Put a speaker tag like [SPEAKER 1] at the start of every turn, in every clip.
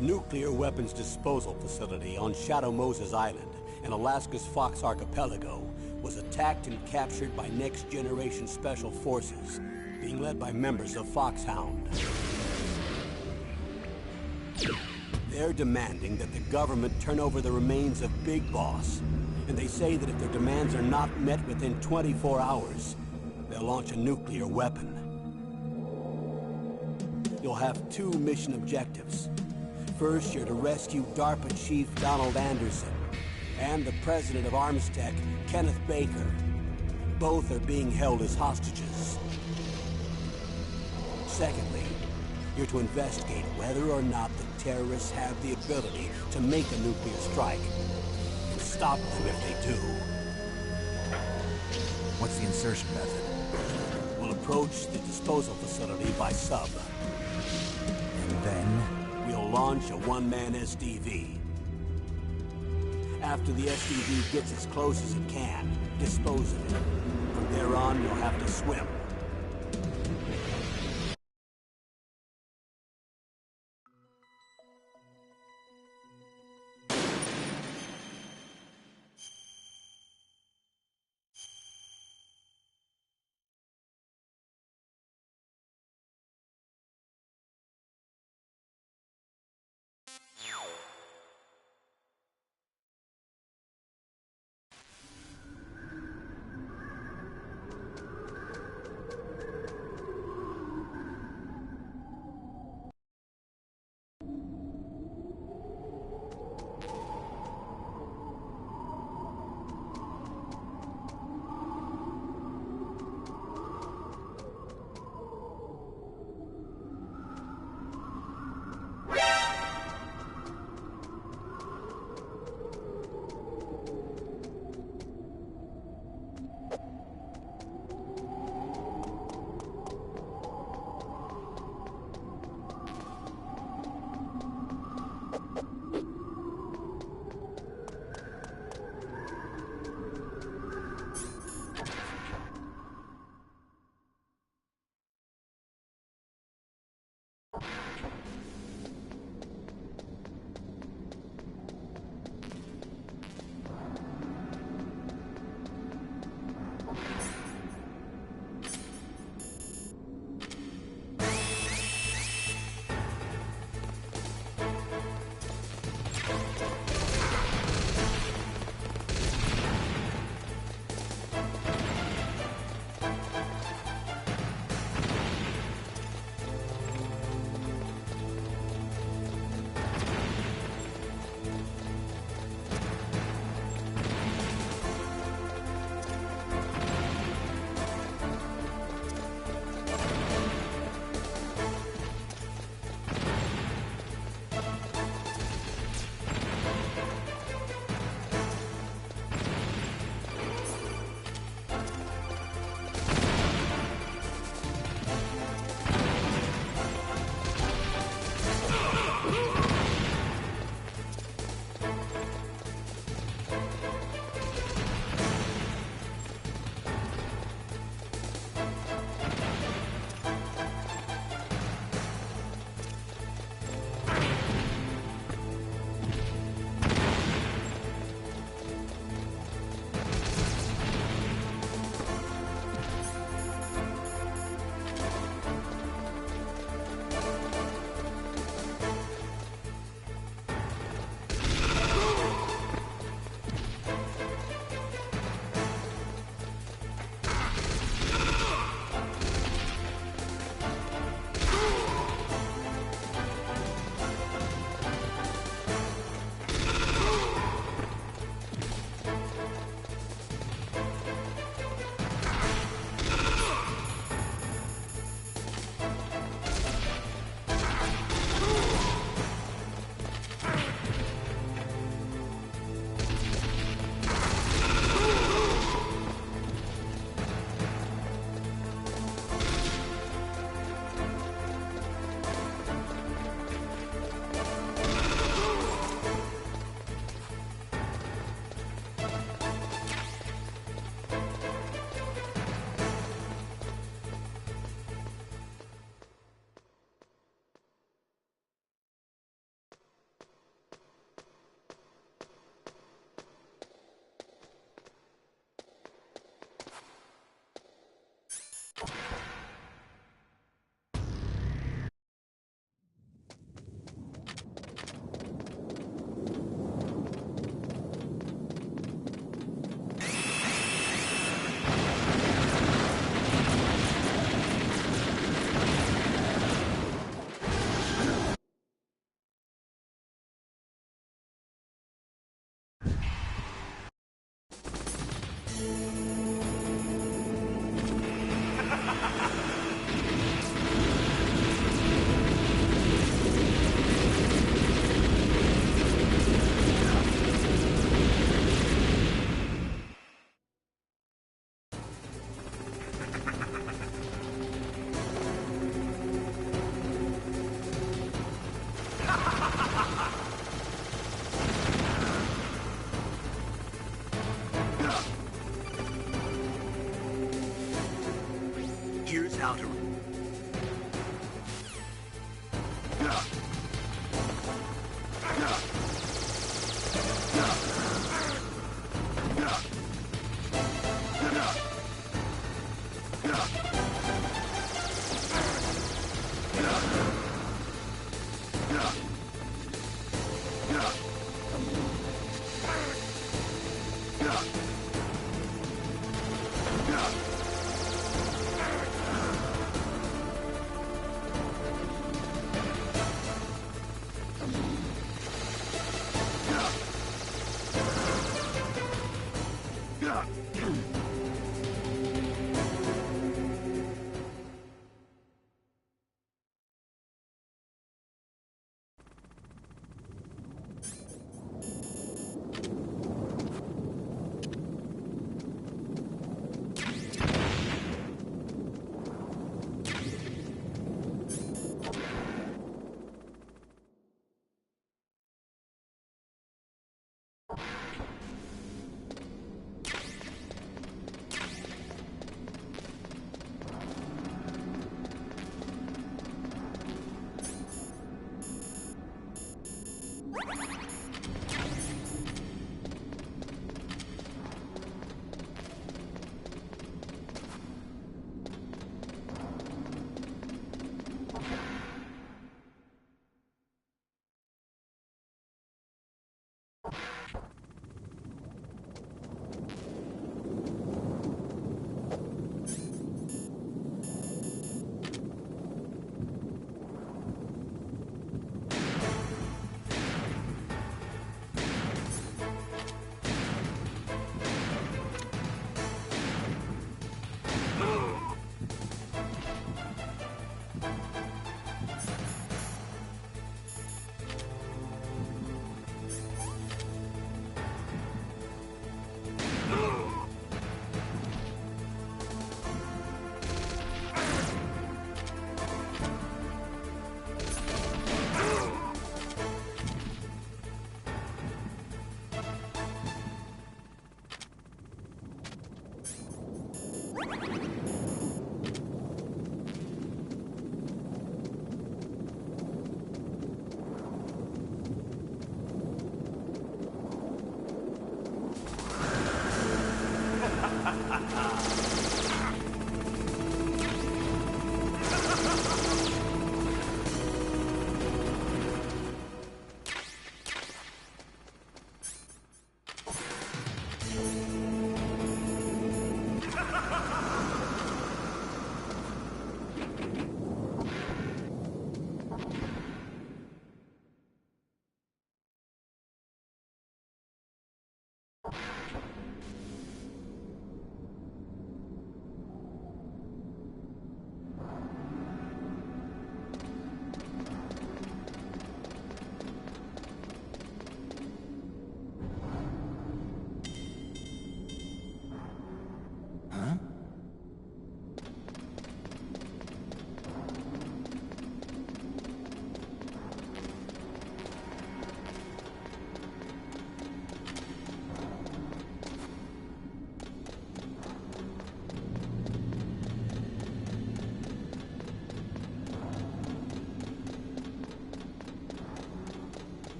[SPEAKER 1] The nuclear weapons disposal facility on Shadow Moses Island in Alaska's Fox Archipelago was attacked and captured by next-generation special forces, being led by members of Foxhound. They're demanding that the government turn over the remains of Big Boss, and they say that if their demands are not met within 24 hours, they'll launch a nuclear weapon. You'll have two mission objectives. First, you're to rescue DARPA Chief Donald Anderson and the president of Armstech, Kenneth Baker. Both are being held as hostages. Secondly, you're to investigate whether or not the terrorists have the ability to make a nuclear strike and stop them if they do.
[SPEAKER 2] What's the insertion method?
[SPEAKER 1] We'll approach the disposal facility by sub.
[SPEAKER 2] And then?
[SPEAKER 1] We'll launch a one-man SDV. After the SDV gets as close as it can, dispose of it. From there on, you'll have to swim.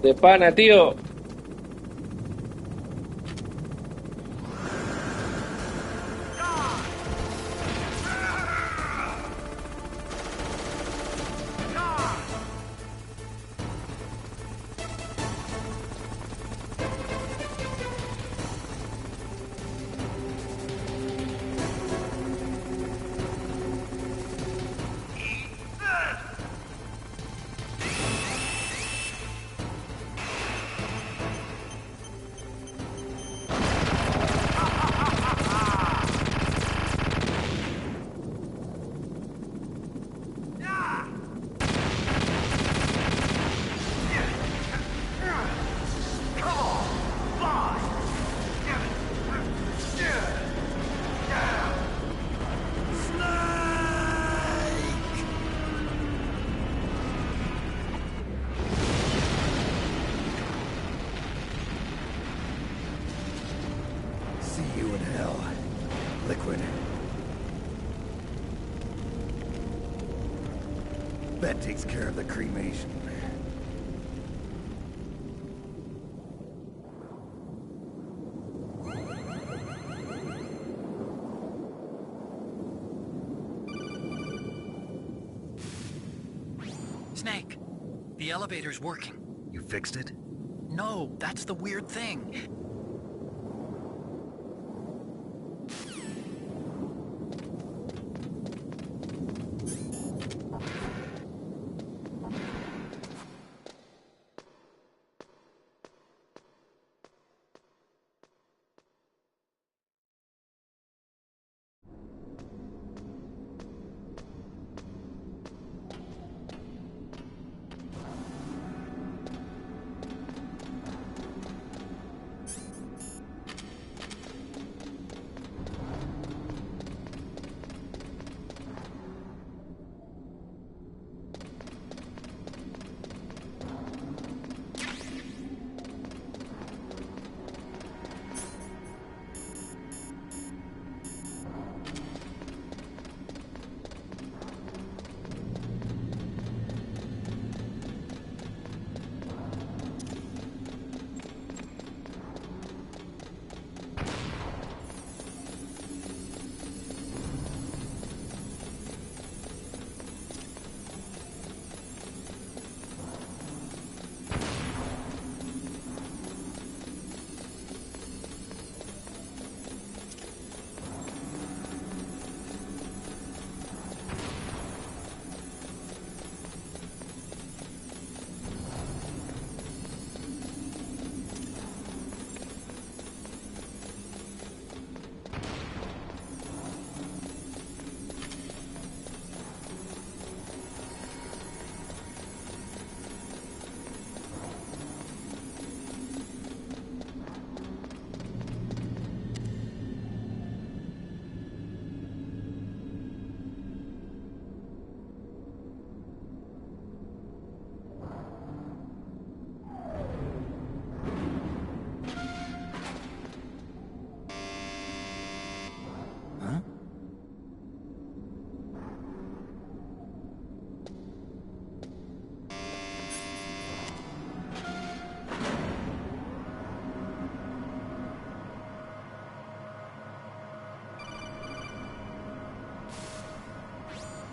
[SPEAKER 3] De pana, tío.
[SPEAKER 2] That takes care of the cremation.
[SPEAKER 4] Snake, the elevator's working.
[SPEAKER 2] You fixed it?
[SPEAKER 4] No, that's the weird thing.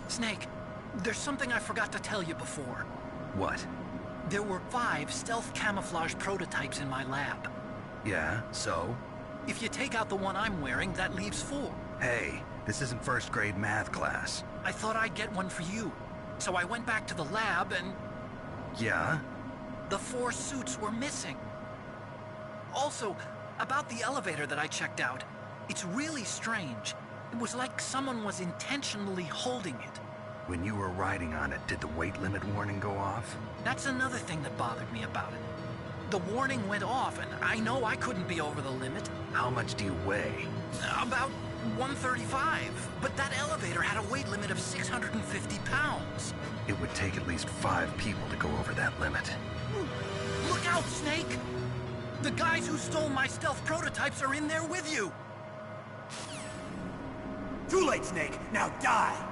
[SPEAKER 4] Snake, there's something I forgot to tell you before.
[SPEAKER 2] What?
[SPEAKER 4] There were 5 stealth camouflage prototypes in my lab.
[SPEAKER 2] Yeah, so?
[SPEAKER 4] If you take out the one I'm wearing, that leaves 4.
[SPEAKER 2] Hey, this isn't first grade math class.
[SPEAKER 4] I thought I'd get one for you. So I went back to the lab and...
[SPEAKER 2] Yeah?
[SPEAKER 4] The 4 suits were missing. Also, about the elevator that I checked out, it's really strange. It was like someone was intentionally holding it.
[SPEAKER 2] When you were riding on it, did the weight limit warning go off?
[SPEAKER 4] That's another thing that bothered me about it. The warning went off, and I know I couldn't be over the limit.
[SPEAKER 2] How much do you weigh?
[SPEAKER 4] About 135. But that elevator had a weight limit of 650 pounds.
[SPEAKER 2] It would take at least 5 people to go over that limit.
[SPEAKER 4] Look out, Snake! The guys who stole my stealth prototypes are in there with you!
[SPEAKER 1] Too late, Snake! Now die!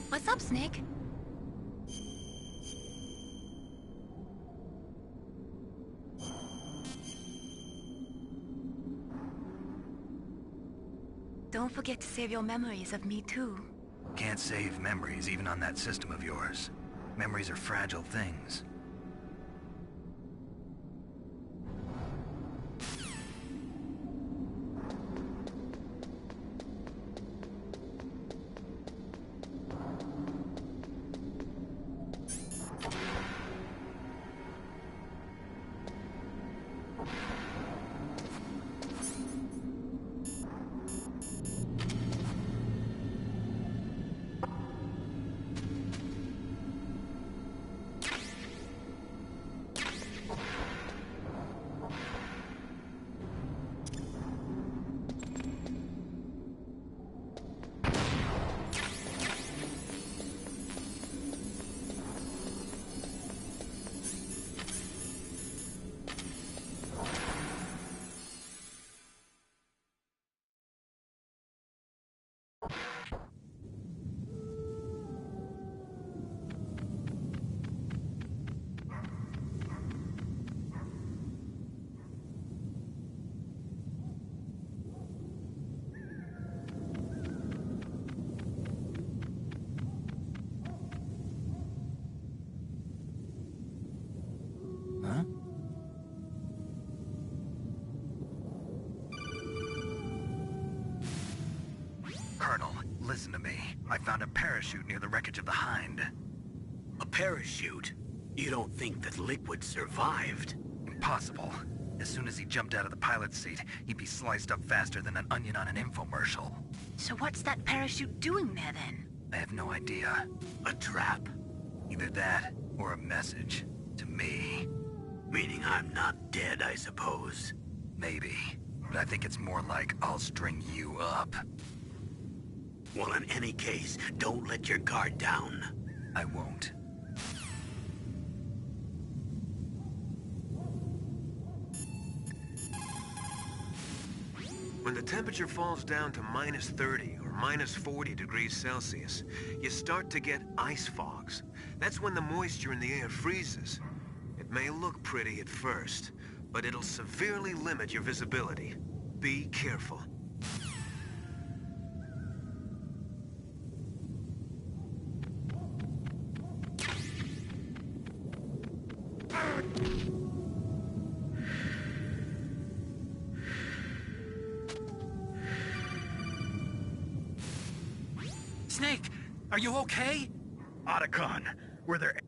[SPEAKER 3] What's up, Snake? Don't forget to save your memories of me, too.
[SPEAKER 2] Can't save memories even on that system of yours. Memories are fragile things. Colonel, listen to me. I found a parachute near the wreckage of the Hind.
[SPEAKER 1] A parachute? You don't think that Liquid survived?
[SPEAKER 2] Impossible. As soon as he jumped out of the pilot's seat, he'd be sliced up faster than an onion on an infomercial.
[SPEAKER 3] So what's that parachute doing there, then?
[SPEAKER 2] I have no idea.
[SPEAKER 1] A trap?
[SPEAKER 2] Either that, or a message. To me.
[SPEAKER 1] Meaning I'm not dead, I suppose.
[SPEAKER 2] Maybe. But I think it's more like I'll string you up.
[SPEAKER 1] Well, in any case, don't let your guard down.
[SPEAKER 2] I won't.
[SPEAKER 5] When the temperature falls down to minus 30 or minus 40 degrees Celsius, you start to get ice fogs. That's when the moisture in the air freezes. It may look pretty at first, but it'll severely limit your visibility. Be careful.
[SPEAKER 4] Snake, are you okay?
[SPEAKER 2] Otacon, were there...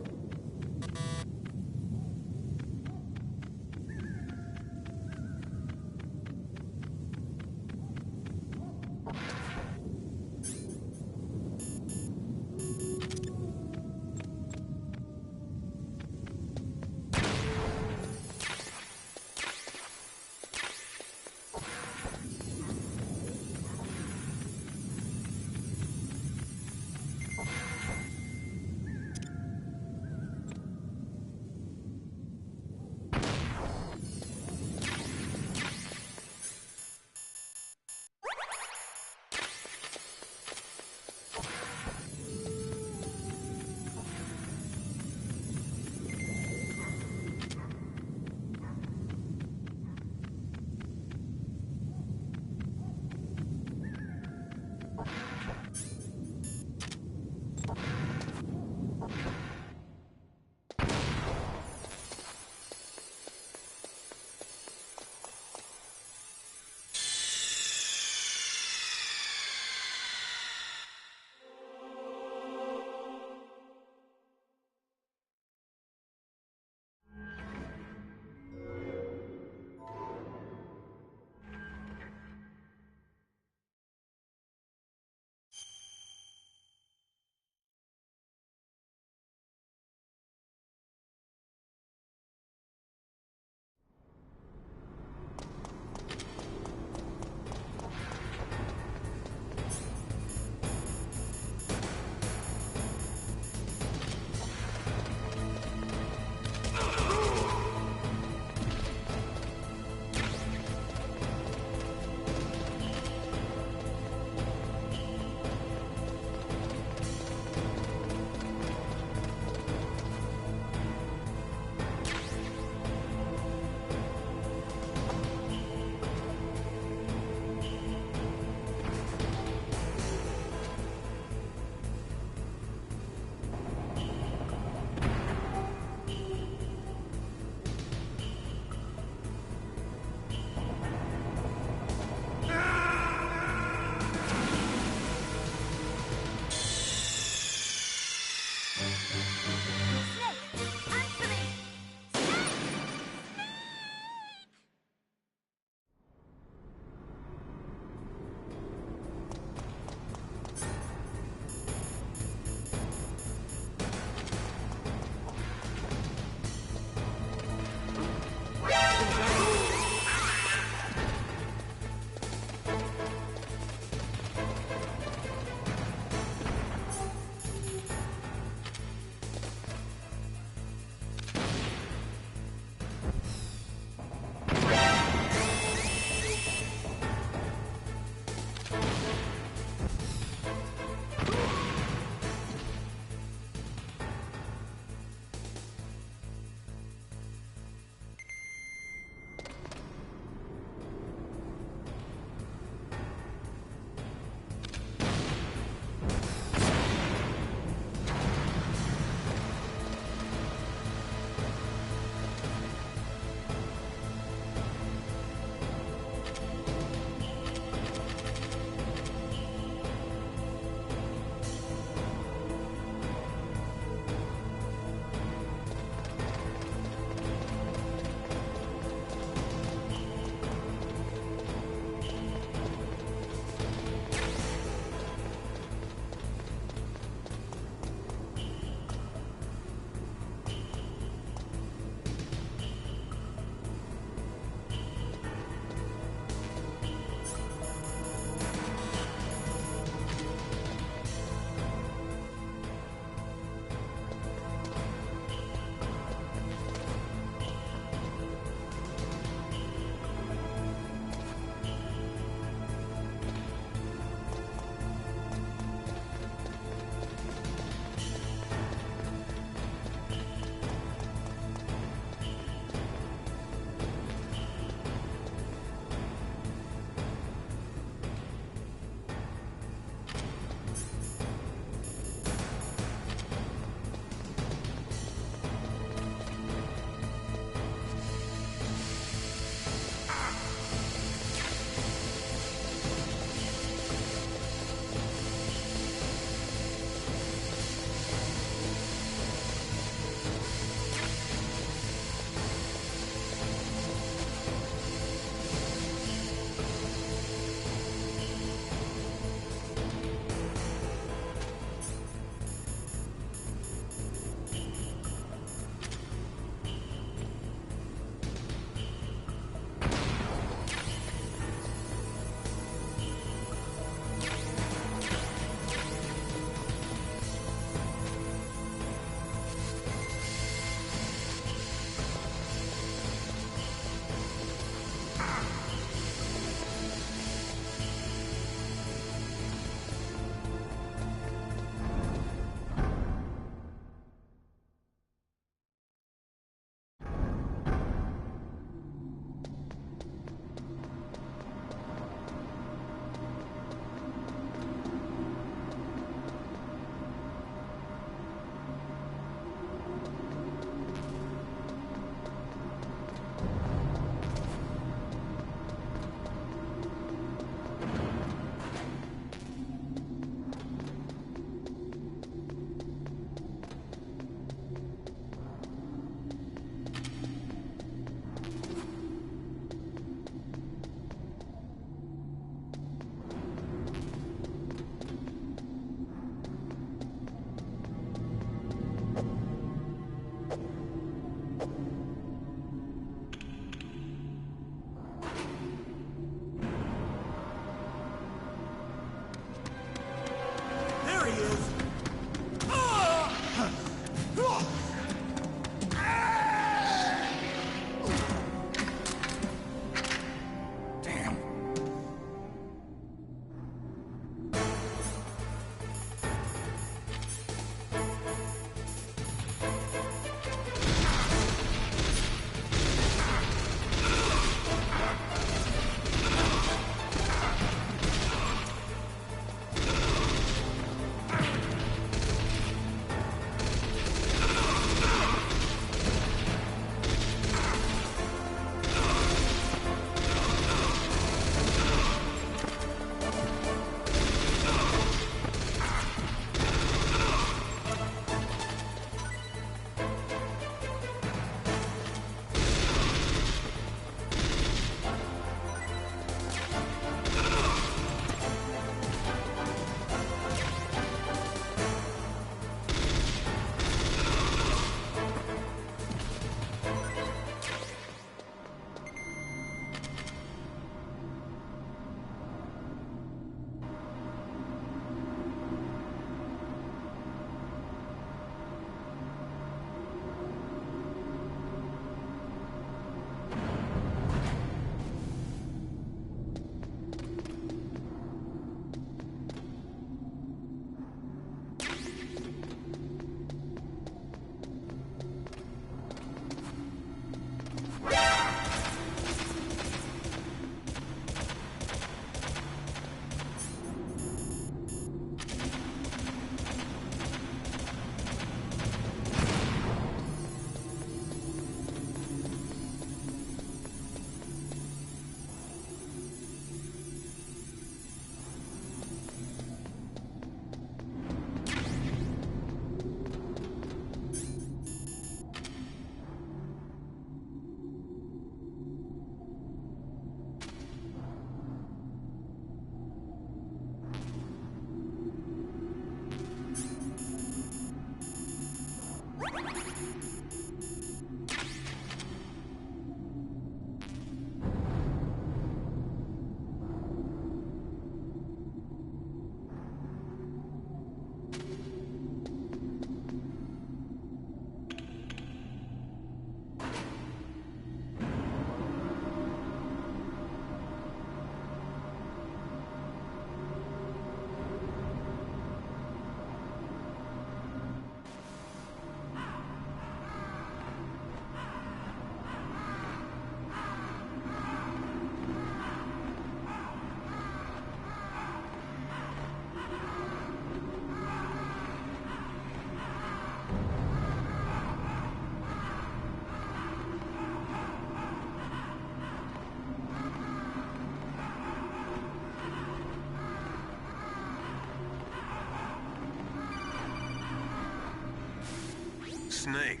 [SPEAKER 5] Snake,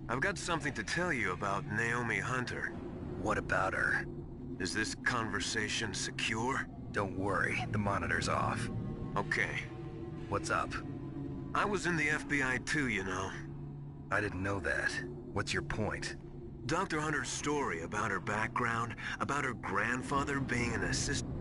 [SPEAKER 5] I've got something to tell you about Naomi Hunter.
[SPEAKER 2] What about her?
[SPEAKER 5] Is this conversation secure?
[SPEAKER 2] Don't worry, the monitor's off.
[SPEAKER 5] Okay.
[SPEAKER 2] What's up?
[SPEAKER 5] I was in the FBI too, you know.
[SPEAKER 2] I didn't know that. What's your point?
[SPEAKER 5] Dr. Hunter's story about her background, about her grandfather being an assistant.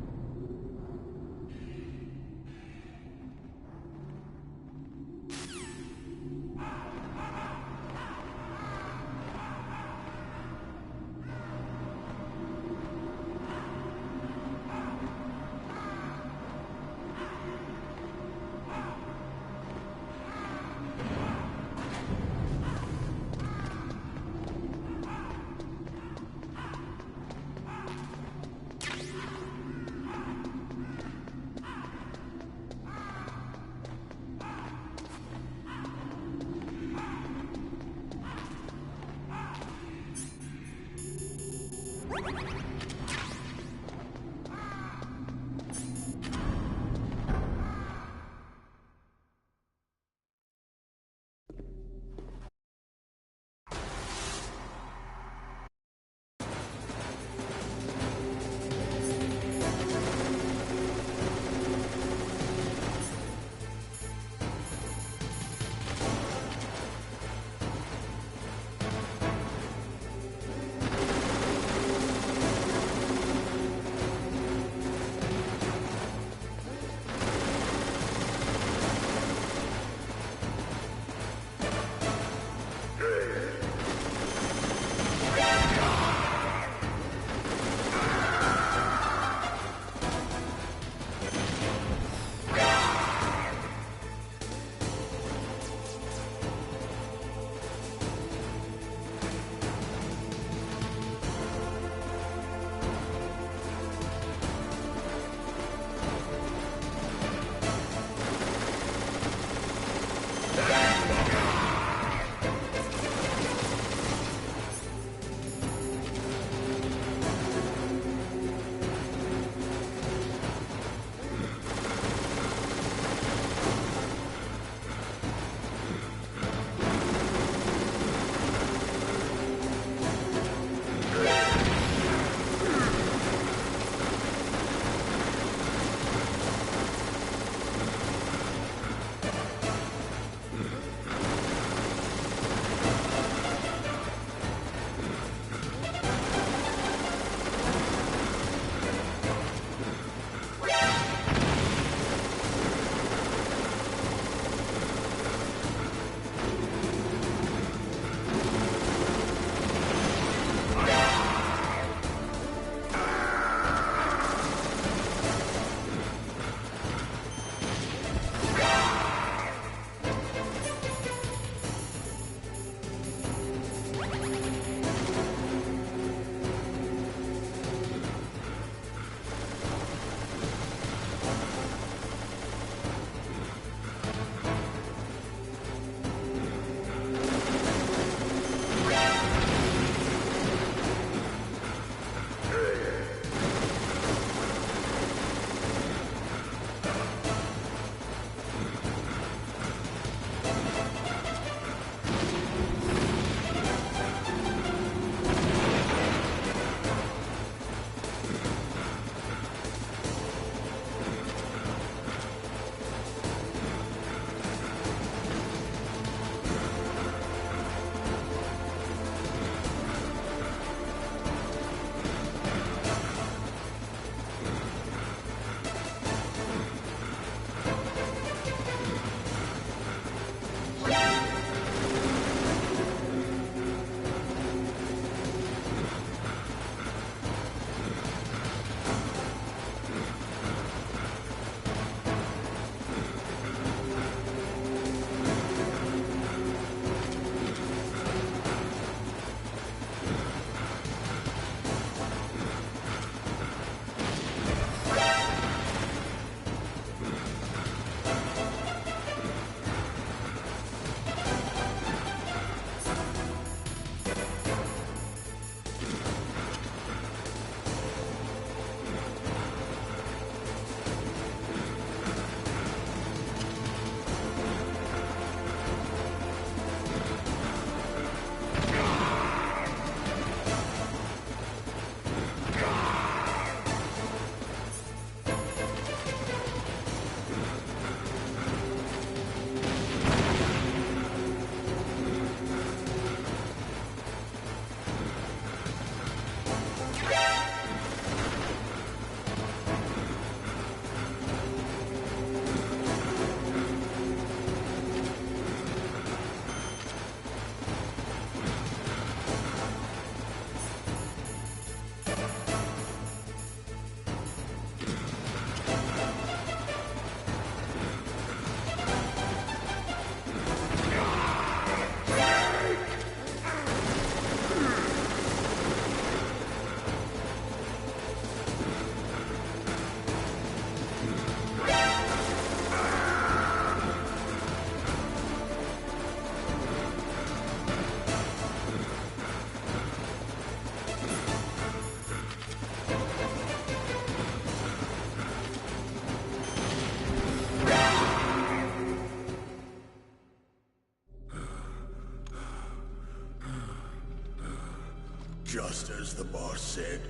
[SPEAKER 6] Just as the boss said,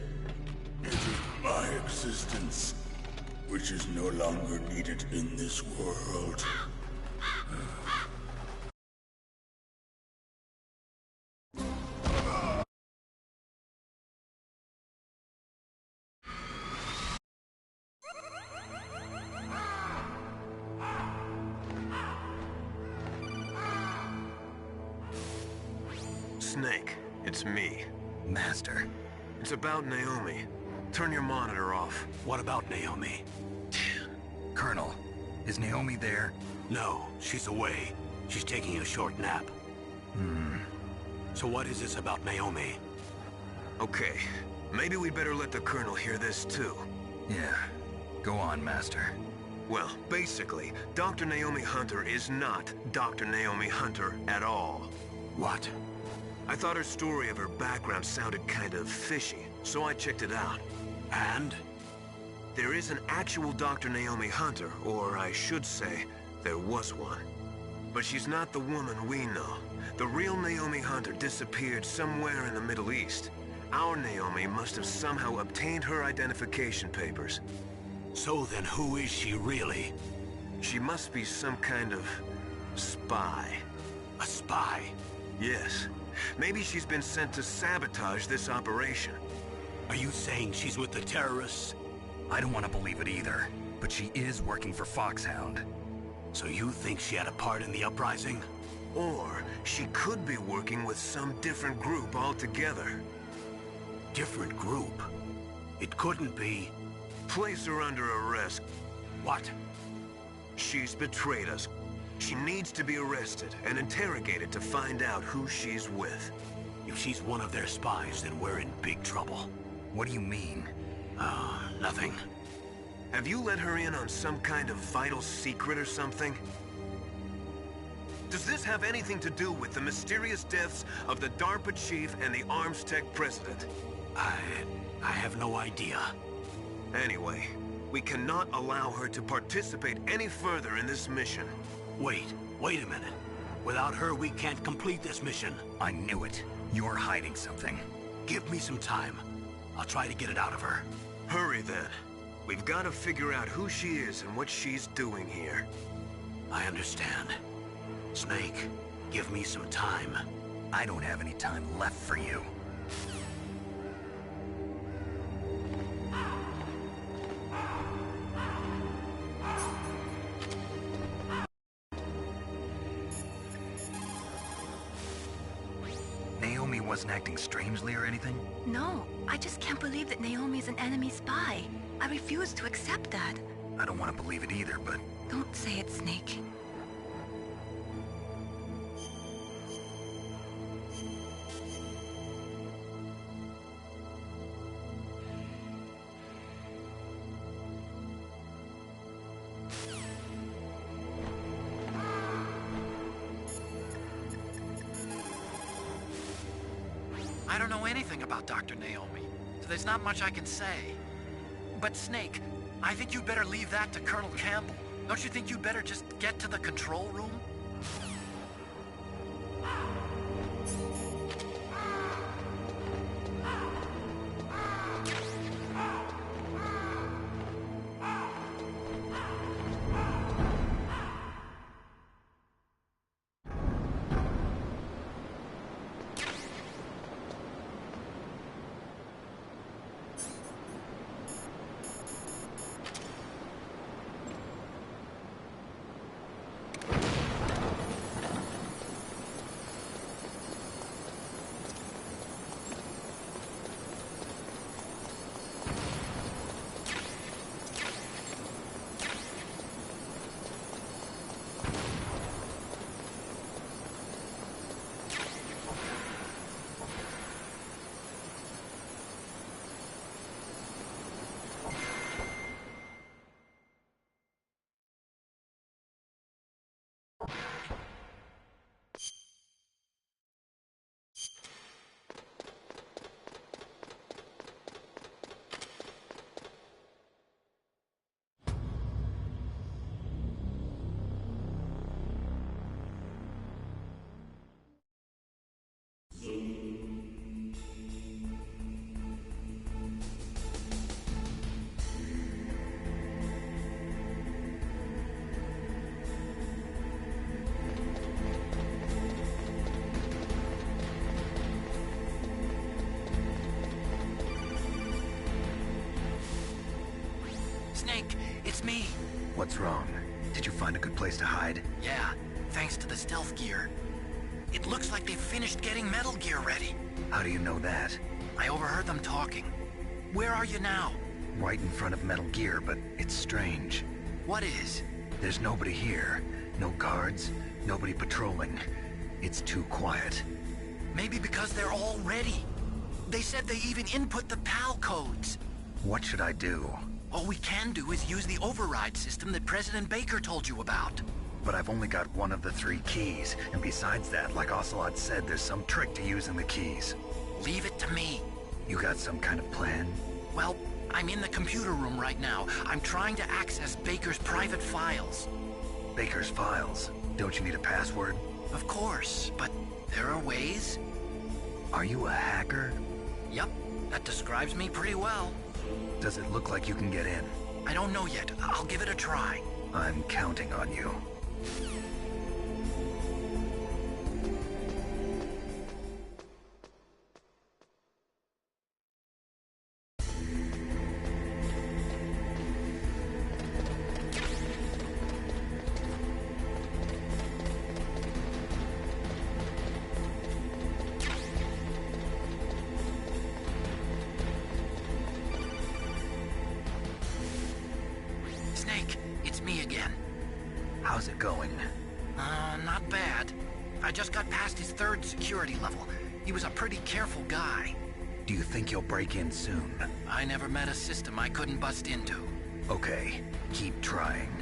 [SPEAKER 6] it is my existence which is no longer needed in this world.
[SPEAKER 5] Snake, it's me.
[SPEAKER 2] Master.
[SPEAKER 5] It's about Naomi. Turn your monitor off.
[SPEAKER 1] What about Naomi?
[SPEAKER 2] Colonel, is Naomi there?
[SPEAKER 1] No, she's away. She's taking a short nap. So what is this about Naomi?
[SPEAKER 5] Okay, maybe we'd better let the Colonel hear this too.
[SPEAKER 2] Yeah. Go on, Master.
[SPEAKER 5] Well, basically, Dr. Naomi Hunter is not Dr. Naomi Hunter at all.
[SPEAKER 1] What?
[SPEAKER 5] I thought her story of her background sounded kind of fishy, so I checked it out.
[SPEAKER 1] And?
[SPEAKER 5] There is an actual Dr. Naomi Hunter, or I should say, there was one. But she's not the woman we know. The real Naomi Hunter disappeared somewhere in the Middle East. Our Naomi must have somehow obtained her identification papers.
[SPEAKER 1] So then who is she really?
[SPEAKER 5] She must be some kind of spy.
[SPEAKER 1] A spy?
[SPEAKER 5] Yes. Maybe she's been sent to sabotage this operation.
[SPEAKER 1] Are you saying she's with the terrorists?
[SPEAKER 2] I don't want to believe it either, but she is working for Foxhound.
[SPEAKER 1] So you think she had a part in the uprising?
[SPEAKER 5] Or she could be working with some different group altogether.
[SPEAKER 1] Different group? It couldn't be...
[SPEAKER 5] Place her under arrest.
[SPEAKER 1] What?
[SPEAKER 5] She's betrayed us. She needs to be arrested and interrogated to find out who she's with.
[SPEAKER 1] If she's one of their spies, then we're in big trouble.
[SPEAKER 2] What do you mean?
[SPEAKER 1] Nothing.
[SPEAKER 5] Have you let her in on some kind of vital secret or something? Does this have anything to do with the mysterious deaths of the DARPA chief and the Arms Tech president?
[SPEAKER 1] I have no idea.
[SPEAKER 5] Anyway, we cannot allow her to participate any further in this mission.
[SPEAKER 1] Wait a minute. Without her, we can't complete this mission.
[SPEAKER 2] I knew it. You're hiding something.
[SPEAKER 1] Give me some time. I'll try to get it out of her.
[SPEAKER 5] Hurry then. We've got to figure out who she is and what she's doing here.
[SPEAKER 1] I understand. Snake, give me some time.
[SPEAKER 2] I don't have any time left for you. Naomi wasn't acting strangely or anything?
[SPEAKER 3] No, I just can't believe that Naomi's an enemy spy. I refuse to accept that.
[SPEAKER 2] I don't want to believe it either, but...
[SPEAKER 3] Don't say it, Snake.
[SPEAKER 4] I don't know anything about Dr. Naomi, so there's not much I can say. But Snake, I think you'd better leave that to Colonel Campbell. Don't you think you'd better just get to the control room?
[SPEAKER 2] What's wrong? Did you find a good place to hide?
[SPEAKER 4] Yeah, thanks to the stealth gear. It looks like they've finished getting Metal Gear ready.
[SPEAKER 2] How do you know that?
[SPEAKER 4] I overheard them talking. Where are you now?
[SPEAKER 2] Right in front of Metal Gear, but it's strange.
[SPEAKER 4] What is?
[SPEAKER 2] There's nobody here. No guards, nobody patrolling. It's too quiet.
[SPEAKER 4] Maybe because they're all ready. They said they even input the PAL codes.
[SPEAKER 2] What should I do?
[SPEAKER 4] All we can do is use the override system that President Baker told you about.
[SPEAKER 2] But I've only got one of the 3 keys, and besides that, like Ocelot said, there's some trick to using the keys.
[SPEAKER 4] Leave it to me.
[SPEAKER 2] You got some kind of plan?
[SPEAKER 4] Well, I'm in the computer room right now. I'm trying to access Baker's private files.
[SPEAKER 2] Baker's files? Don't you need a password?
[SPEAKER 4] Of course, but there are ways.
[SPEAKER 2] Are you a hacker?
[SPEAKER 4] Yep, that describes me pretty well.
[SPEAKER 2] Does it look like you can get in?
[SPEAKER 4] I don't know yet. I'll give it a try.
[SPEAKER 2] I'm counting on you.
[SPEAKER 4] Snake, it's me again.
[SPEAKER 2] How's it going?
[SPEAKER 4] Not bad. I just got past his 3rd security level. He was a pretty careful guy.
[SPEAKER 2] Do you think you'll break in soon?
[SPEAKER 4] I never met a system I couldn't bust into.
[SPEAKER 2] Okay, keep trying.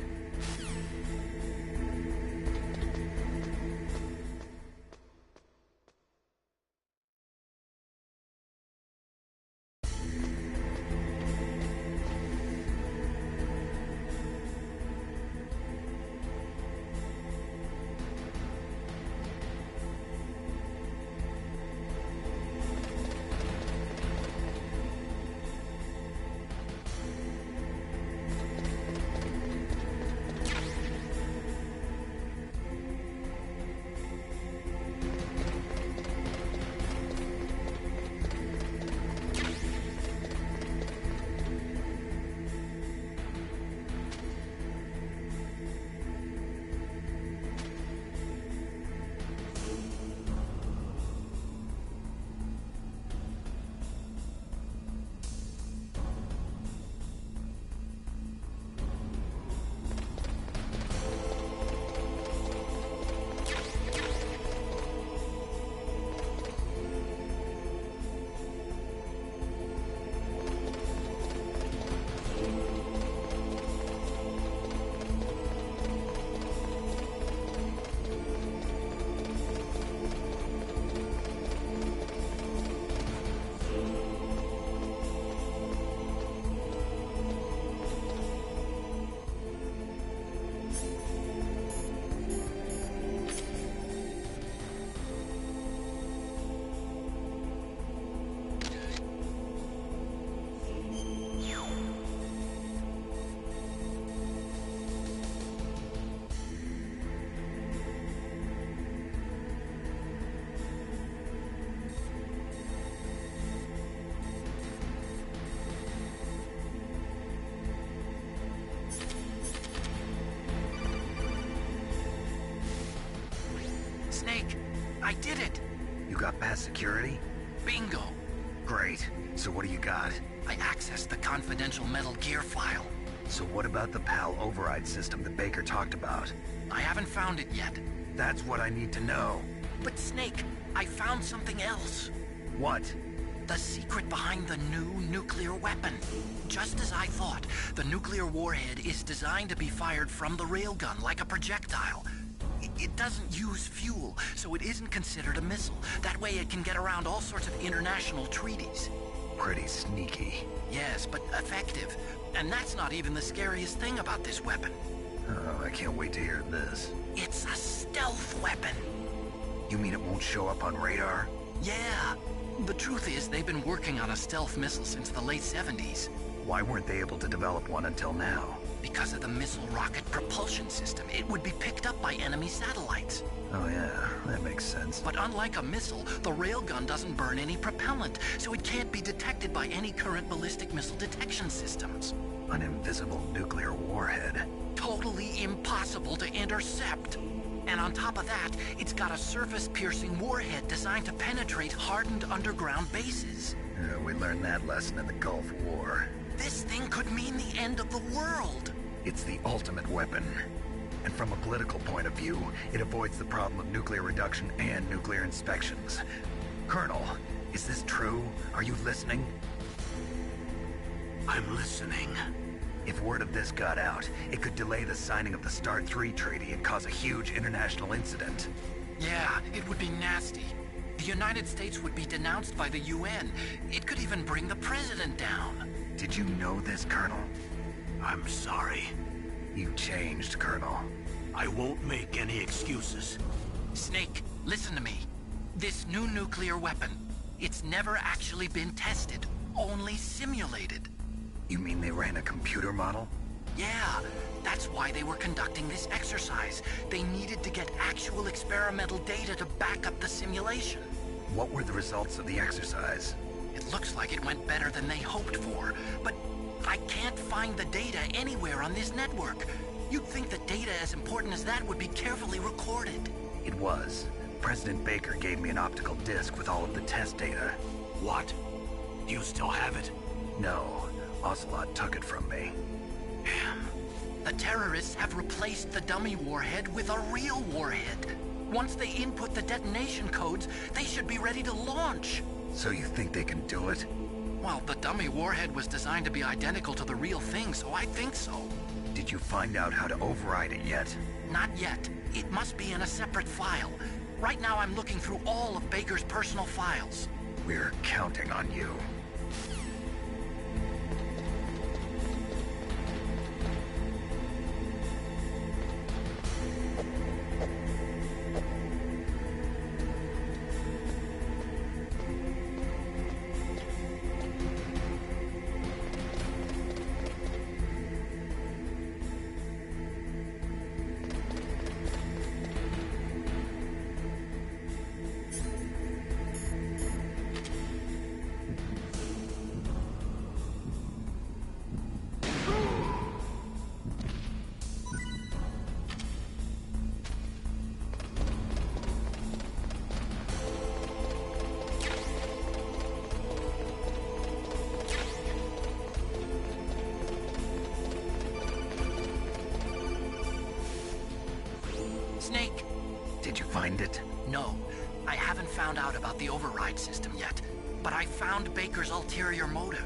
[SPEAKER 4] Snake, I did it!
[SPEAKER 2] You got past security?
[SPEAKER 4] Bingo!
[SPEAKER 2] Great. So what do you got?
[SPEAKER 4] I accessed the confidential Metal Gear file.
[SPEAKER 2] So what about the PAL override system that Baker talked about?
[SPEAKER 4] I haven't found it yet.
[SPEAKER 2] That's what I need to know.
[SPEAKER 4] But Snake, I found something else.
[SPEAKER 2] What?
[SPEAKER 4] The secret behind the new nuclear weapon. Just as I thought, the nuclear warhead is designed to be fired from the railgun like a projectile. It doesn't use fuel, so it isn't considered a missile. That way it can get around all sorts of international treaties.
[SPEAKER 2] Pretty sneaky.
[SPEAKER 4] Yes, but effective. And that's not even the scariest thing about this weapon.
[SPEAKER 2] Oh, I can't wait to hear this.
[SPEAKER 4] It's a stealth weapon.
[SPEAKER 2] You mean it won't show up on radar?
[SPEAKER 4] Yeah. The truth is, they've been working on a stealth missile since the late 70s.
[SPEAKER 2] Why weren't they able to develop one until now?
[SPEAKER 4] Because of the missile rocket propulsion system, it would be picked up by enemy satellites.
[SPEAKER 2] Oh yeah, that makes sense.
[SPEAKER 4] But unlike a missile, the railgun doesn't burn any propellant, so it can't be detected by any current ballistic missile detection systems.
[SPEAKER 2] An invisible nuclear warhead.
[SPEAKER 4] totally impossible to intercept. And on top of that, it's got a surface-piercing warhead designed to penetrate hardened underground bases.
[SPEAKER 2] We learned that lesson in the Gulf War.
[SPEAKER 4] This thing could mean the end of the world.
[SPEAKER 2] It's the ultimate weapon. And from a political point of view, it avoids the problem of nuclear reduction and nuclear inspections. Colonel, is this true? Are you listening?
[SPEAKER 6] I'm listening.
[SPEAKER 2] If word of this got out, it could delay the signing of the START 3 treaty and cause a huge international incident.
[SPEAKER 4] Yeah, it would be nasty. The United States would be denounced by the UN. It could even bring the president down.
[SPEAKER 2] Did you know this, Colonel?
[SPEAKER 6] I'm sorry.
[SPEAKER 2] You changed, Colonel.
[SPEAKER 6] I won't make any excuses.
[SPEAKER 4] Snake, listen to me. This new nuclear weapon, it's never actually been tested, only simulated.
[SPEAKER 2] You mean they ran a computer model?
[SPEAKER 4] Yeah, that's why they were conducting this exercise. They needed to get actual experimental data to back up the simulation.
[SPEAKER 2] What were the results of the exercise?
[SPEAKER 4] It looks like it went better than they hoped for, but I can't find the data anywhere on this network. You'd think the data as important as that would be carefully recorded.
[SPEAKER 2] It was. President Baker gave me an optical disc with all of the test data.
[SPEAKER 6] What? Do you still have it?
[SPEAKER 2] No. Ocelot took it from me.
[SPEAKER 4] Damn. The terrorists have replaced the dummy warhead with a real warhead. Once they input the detonation codes, they should be ready to launch.
[SPEAKER 2] So you think they can do it?
[SPEAKER 4] Well, the dummy warhead was designed to be identical to the real thing, so I think so.
[SPEAKER 2] Did you find out how to override it yet?
[SPEAKER 4] Not yet. It must be in a separate file. Right now I'm looking through all of Baker's personal files.
[SPEAKER 2] We're counting on you.
[SPEAKER 4] Snake!
[SPEAKER 2] Did you find it?
[SPEAKER 4] No, I haven't found out about the override system yet, but I found Baker's ulterior motive.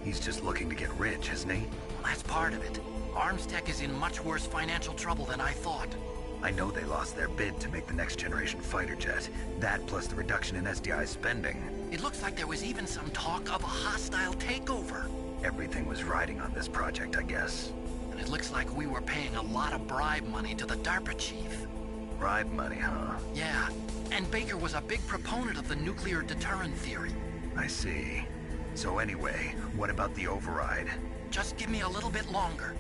[SPEAKER 2] He's just looking to get rich, isn't he?
[SPEAKER 4] Well, that's part of it. Armstech is in much worse financial trouble than I thought.
[SPEAKER 2] I know they lost their bid to make the next generation fighter jet. That plus the reduction in SDI spending.
[SPEAKER 4] It looks like there was even some talk of a hostile takeover.
[SPEAKER 2] Everything was riding on this project, I guess.
[SPEAKER 4] And it looks like we were paying a lot of bribe money to the DARPA chief.
[SPEAKER 2] Bribe money, huh?
[SPEAKER 4] Yeah, and Baker was a big proponent of the nuclear deterrent theory.
[SPEAKER 2] I see. So anyway, what about the override?
[SPEAKER 4] Just give me a little bit longer.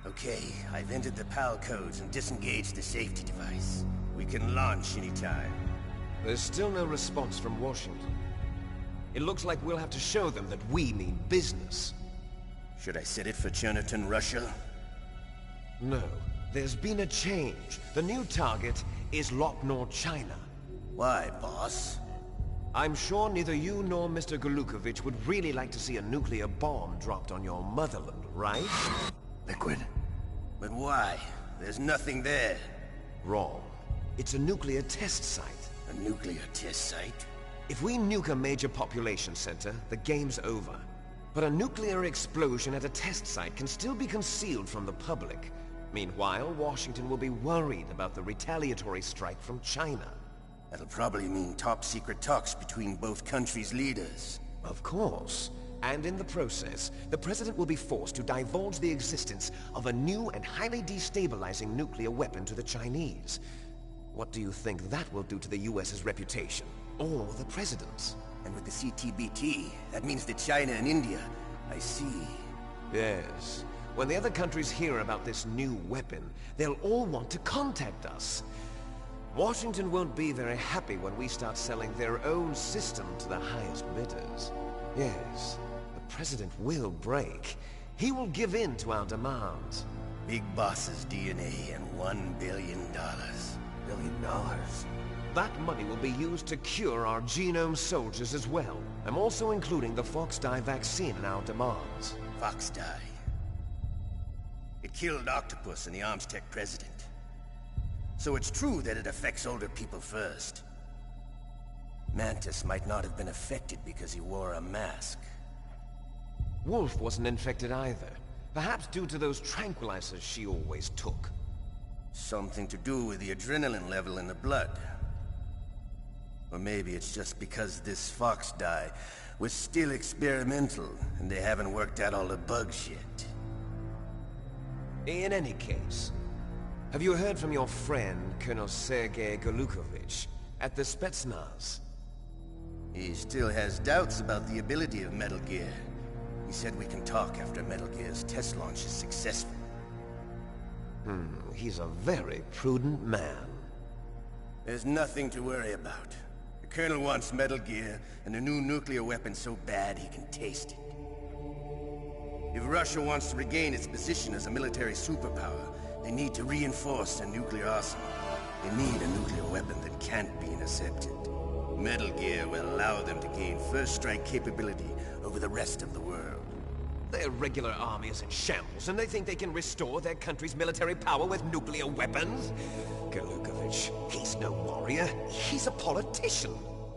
[SPEAKER 7] Okay, I've entered the PAL codes and disengaged the safety device. We can launch anytime.
[SPEAKER 8] There's still no response from Washington. It looks like we'll have to show them that we mean business.
[SPEAKER 7] Should I set it for Cherniton, Russia?
[SPEAKER 8] No, there's been a change. The new target is Locknor, China.
[SPEAKER 7] Why, boss?
[SPEAKER 8] I'm sure neither you nor Mr. Golukovich would really like to see a nuclear bomb dropped on your motherland, right?
[SPEAKER 2] Liquid.
[SPEAKER 7] But why? There's nothing there.
[SPEAKER 8] Wrong. It's a nuclear test site.
[SPEAKER 7] A nuclear test site?
[SPEAKER 8] If we nuke a major population center, the game's over. But a nuclear explosion at a test site can still be concealed from the public. Meanwhile, Washington will be worried about the retaliatory strike from China.
[SPEAKER 7] That'll probably mean top-secret talks between both countries' leaders.
[SPEAKER 8] Of course. And in the process, the President will be forced to divulge the existence of a new and highly destabilizing nuclear weapon to the Chinese. What do you think that will do to the US's reputation? Or the President's?
[SPEAKER 7] And with the CTBT, that means that China and India. I see.
[SPEAKER 8] Yes. When the other countries hear about this new weapon, they'll all want to contact us. Washington won't be very happy when we start selling their own system to the highest bidders. Yes, the President will break. He will give in to our demands.
[SPEAKER 7] Big Boss's DNA and $1 billion.
[SPEAKER 8] $1 billion? That money will be used to cure our genome soldiers as well. I'm also including the Fox dye vaccine in our demands.
[SPEAKER 7] Fox dye. It killed Octopus and the Armstech president. So it's true that it affects older people first. Mantis might not have been affected because he wore a mask.
[SPEAKER 8] Wolf wasn't infected either. Perhaps due to those tranquilizers she always took.
[SPEAKER 7] Something to do with the adrenaline level in the blood. Or maybe it's just because this Fox dye was still experimental and they haven't worked out all the bugs yet.
[SPEAKER 8] In any case, have you heard from your friend, Colonel Sergei Golukovich, at the Spetsnaz?
[SPEAKER 7] He still has doubts about the ability of Metal Gear. He said we can talk after Metal Gear's test launch is successful.
[SPEAKER 8] He's a very prudent man.
[SPEAKER 7] There's nothing to worry about. The Colonel wants Metal Gear and a new nuclear weapon so bad he can taste it. If Russia wants to regain its position as a military superpower, they need to reinforce their nuclear arsenal. They need a nuclear weapon that can't be intercepted. Metal Gear will allow them to gain first-strike capability over the rest of the world.
[SPEAKER 8] Their regular army is in shambles, and they think they can restore their country's military power with nuclear weapons? Golukovich, he's no warrior. He's a politician.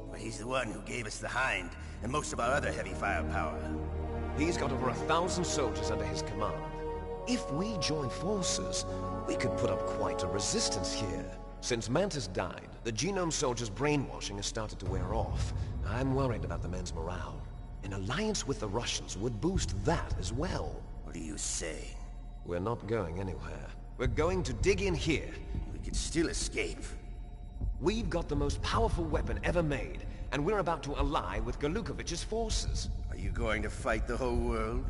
[SPEAKER 7] But he's the one who gave us the Hind and most of our other heavy firepower.
[SPEAKER 8] He's got over 1,000 soldiers under his command. If we join forces, we could put up quite a resistance here. Since Mantis died, the genome soldiers' brainwashing has started to wear off. I'm worried about the men's morale. An alliance with the Russians would boost that as well.
[SPEAKER 7] What do you say?
[SPEAKER 8] We're not going anywhere. We're going to dig in here.
[SPEAKER 7] We could still escape.
[SPEAKER 8] We've got the most powerful weapon ever made, and we're about to ally with Golukovich's forces.
[SPEAKER 7] Are you going to fight the whole world?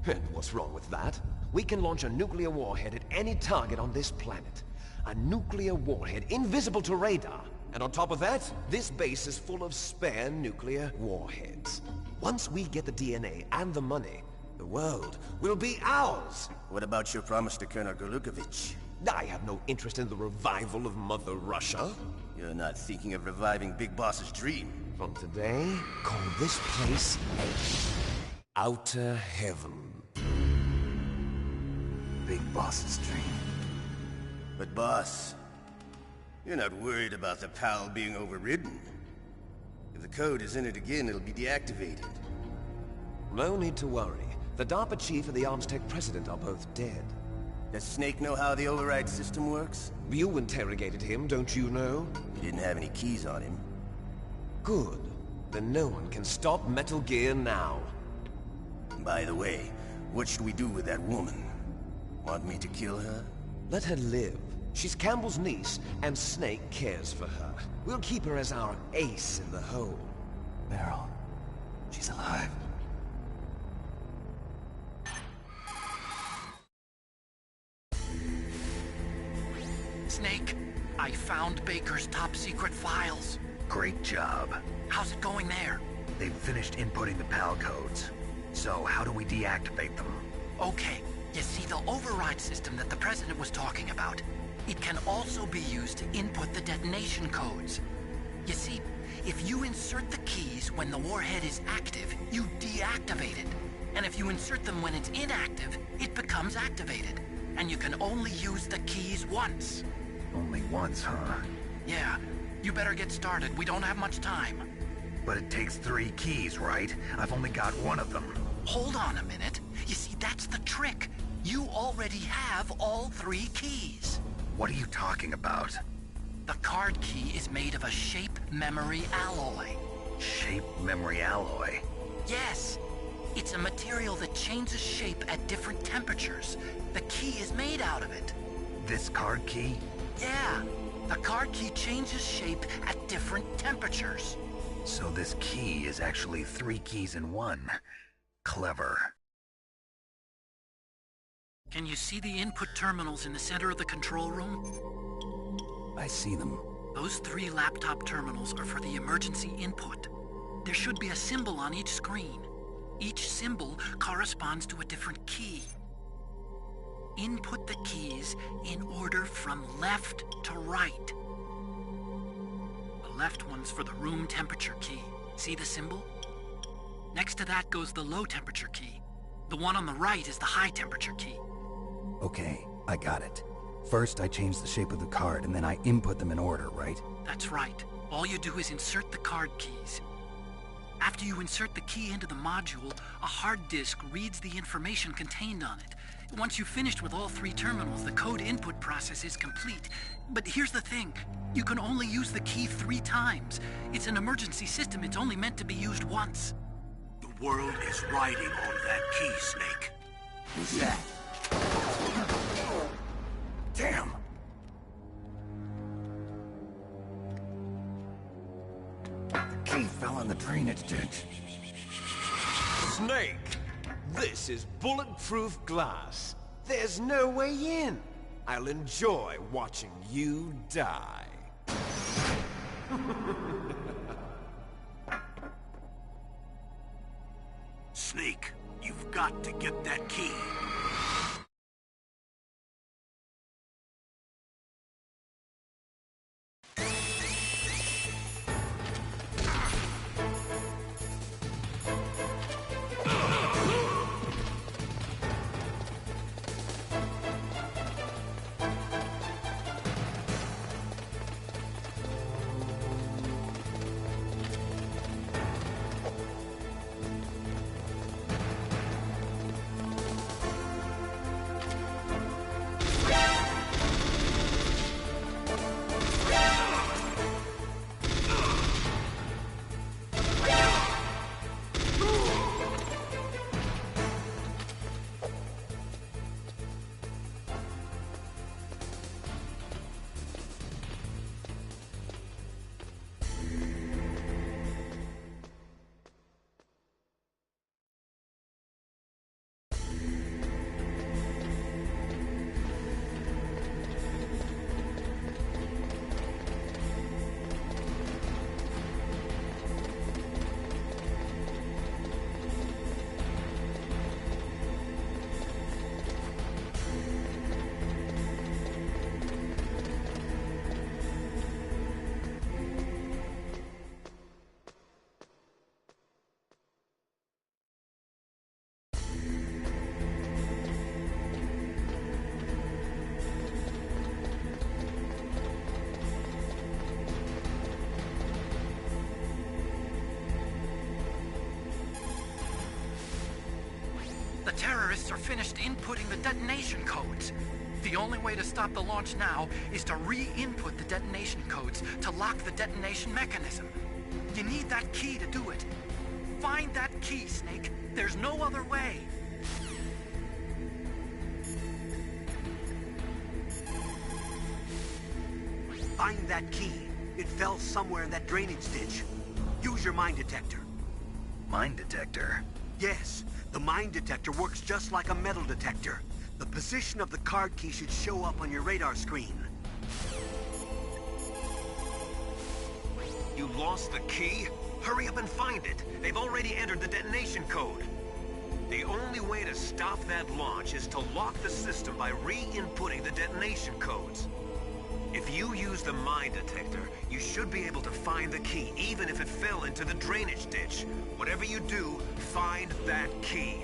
[SPEAKER 8] And what's wrong with that? We can launch a nuclear warhead at any target on this planet. A nuclear warhead invisible to radar. And on top of that, this base is full of spare nuclear warheads. Once we get the DNA and the money, the world will be ours!
[SPEAKER 7] What about your promise to Colonel Golukovich?
[SPEAKER 8] I have no interest in the revival of Mother Russia.
[SPEAKER 7] You're not thinking of reviving Big Boss's dream.
[SPEAKER 8] From today, call this place Outer Heaven.
[SPEAKER 2] Big Boss's dream.
[SPEAKER 7] But boss, you're not worried about the PAL being overridden. If the code is entered again, it'll be deactivated.
[SPEAKER 8] No need to worry. The DARPA chief and the Armstech president are both dead.
[SPEAKER 7] Does Snake know how the override system works?
[SPEAKER 8] You interrogated him, don't you know?
[SPEAKER 7] He didn't have any keys on him.
[SPEAKER 8] Good. Then no one can stop Metal Gear now.
[SPEAKER 7] By the way, what should we do with that woman? Want me to kill her?
[SPEAKER 8] Let her live. She's Campbell's niece, and Snake cares for her. We'll keep her as our ace in the hole.
[SPEAKER 2] Meryl, she's alive.
[SPEAKER 4] Snake, I found Baker's top-secret files.
[SPEAKER 2] Great job.
[SPEAKER 4] How's it going there?
[SPEAKER 2] They've finished inputting the PAL codes. So how do we deactivate them?
[SPEAKER 4] Okay, you see the override system that the President was talking about? It can also be used to input the detonation codes. You see, if you insert the keys when the warhead is active, you deactivate it. And if you insert them when it's inactive, it becomes activated. And you can only use the keys once.
[SPEAKER 2] Only once, huh?
[SPEAKER 4] Yeah, you better get started. We don't have much time.
[SPEAKER 2] But it takes 3 keys, right? I've only got 1 of them.
[SPEAKER 4] Hold on a minute. You see, that's the trick. You already have all 3 keys.
[SPEAKER 2] What are you talking about?
[SPEAKER 4] The card key is made of a shape memory alloy.
[SPEAKER 2] Shape memory alloy?
[SPEAKER 4] Yes. It's a material that changes shape at different temperatures. The key is made out of it.
[SPEAKER 2] This card key?
[SPEAKER 4] Yeah, the card key changes shape at different temperatures.
[SPEAKER 2] So this key is actually 3 keys in one. Clever.
[SPEAKER 4] Can you see the input terminals in the center of the control room?
[SPEAKER 1] I see them.
[SPEAKER 4] Those 3 laptop terminals are for the emergency input. There should be a symbol on each screen. Each symbol corresponds to a different key. Input the keys in order from left to right. The left one's for the room temperature key. See the symbol? Next to that goes the low temperature key. The one on the right is the high temperature key.
[SPEAKER 1] Okay, I got it. First, I change the shape of the card, and then I input them in order, right?
[SPEAKER 4] That's right. All you do is insert the card keys. After you insert the key into the module, a hard disk reads the information contained on it. Once you've finished with all 3 terminals, the code input process is complete. But here's the thing. You can only use the key 3 times. It's an emergency system. It's only meant to be used once.
[SPEAKER 6] The world is riding on that key, Snake.
[SPEAKER 1] Who's that? Damn! The key fell in the drainage ditch.
[SPEAKER 8] Snake! This is bulletproof glass. There's no way in. I'll enjoy watching you die.
[SPEAKER 6] Snake, you've got to get that key.
[SPEAKER 4] The terrorists are finished inputting the detonation codes. The only way to stop the launch now is to re-input the detonation codes to lock the detonation mechanism. You need that key to do it. Find that key, Snake. There's no other way.
[SPEAKER 6] Find that key. It fell somewhere in that drainage ditch. Use your mine detector.
[SPEAKER 2] Mine detector?
[SPEAKER 6] Yes, the mine detector works just like a metal detector. The position of the card key should show up on your radar screen.
[SPEAKER 5] You lost the key? Hurry up and find it. They've already entered the detonation code. The only way to stop that launch is to lock the system by re-inputting the detonation codes. If you use the mine detector, you should be able to find the key, even if it fell into the drainage ditch. Whatever you do, find that key.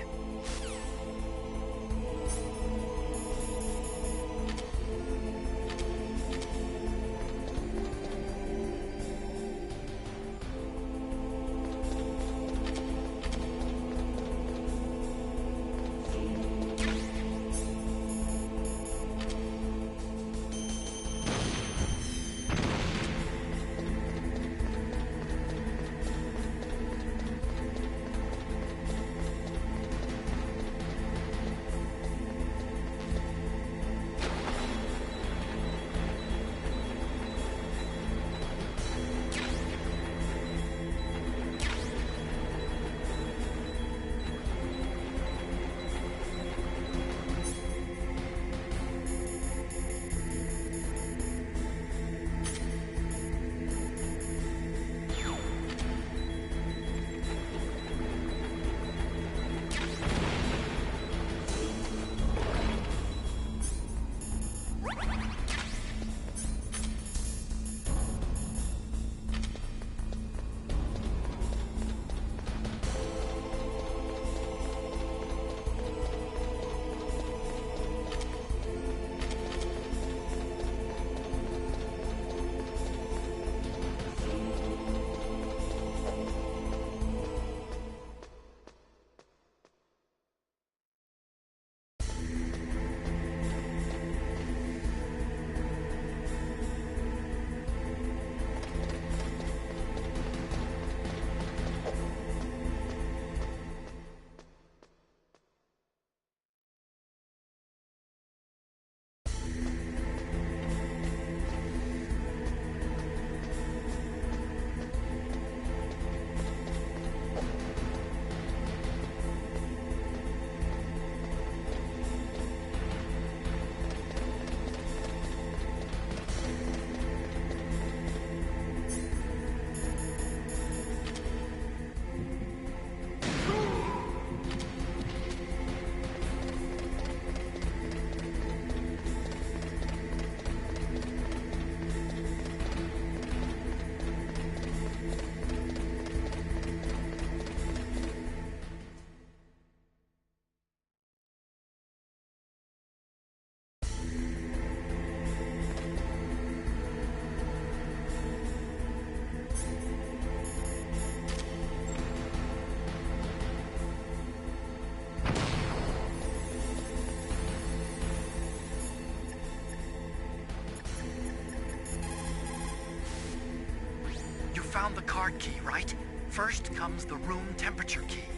[SPEAKER 4] found the card key, right? First comes the room temperature key.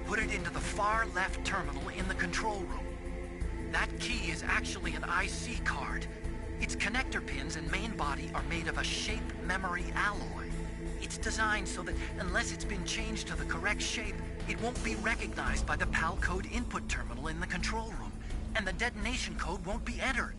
[SPEAKER 4] Put it into the far left terminal in the control room. That key is actually an IC card. Its connector pins and main body are made of a shape memory alloy. It's designed so that unless it's been changed to the correct shape, it won't be recognized by the PAL code input terminal in the control room, and the detonation code won't be entered.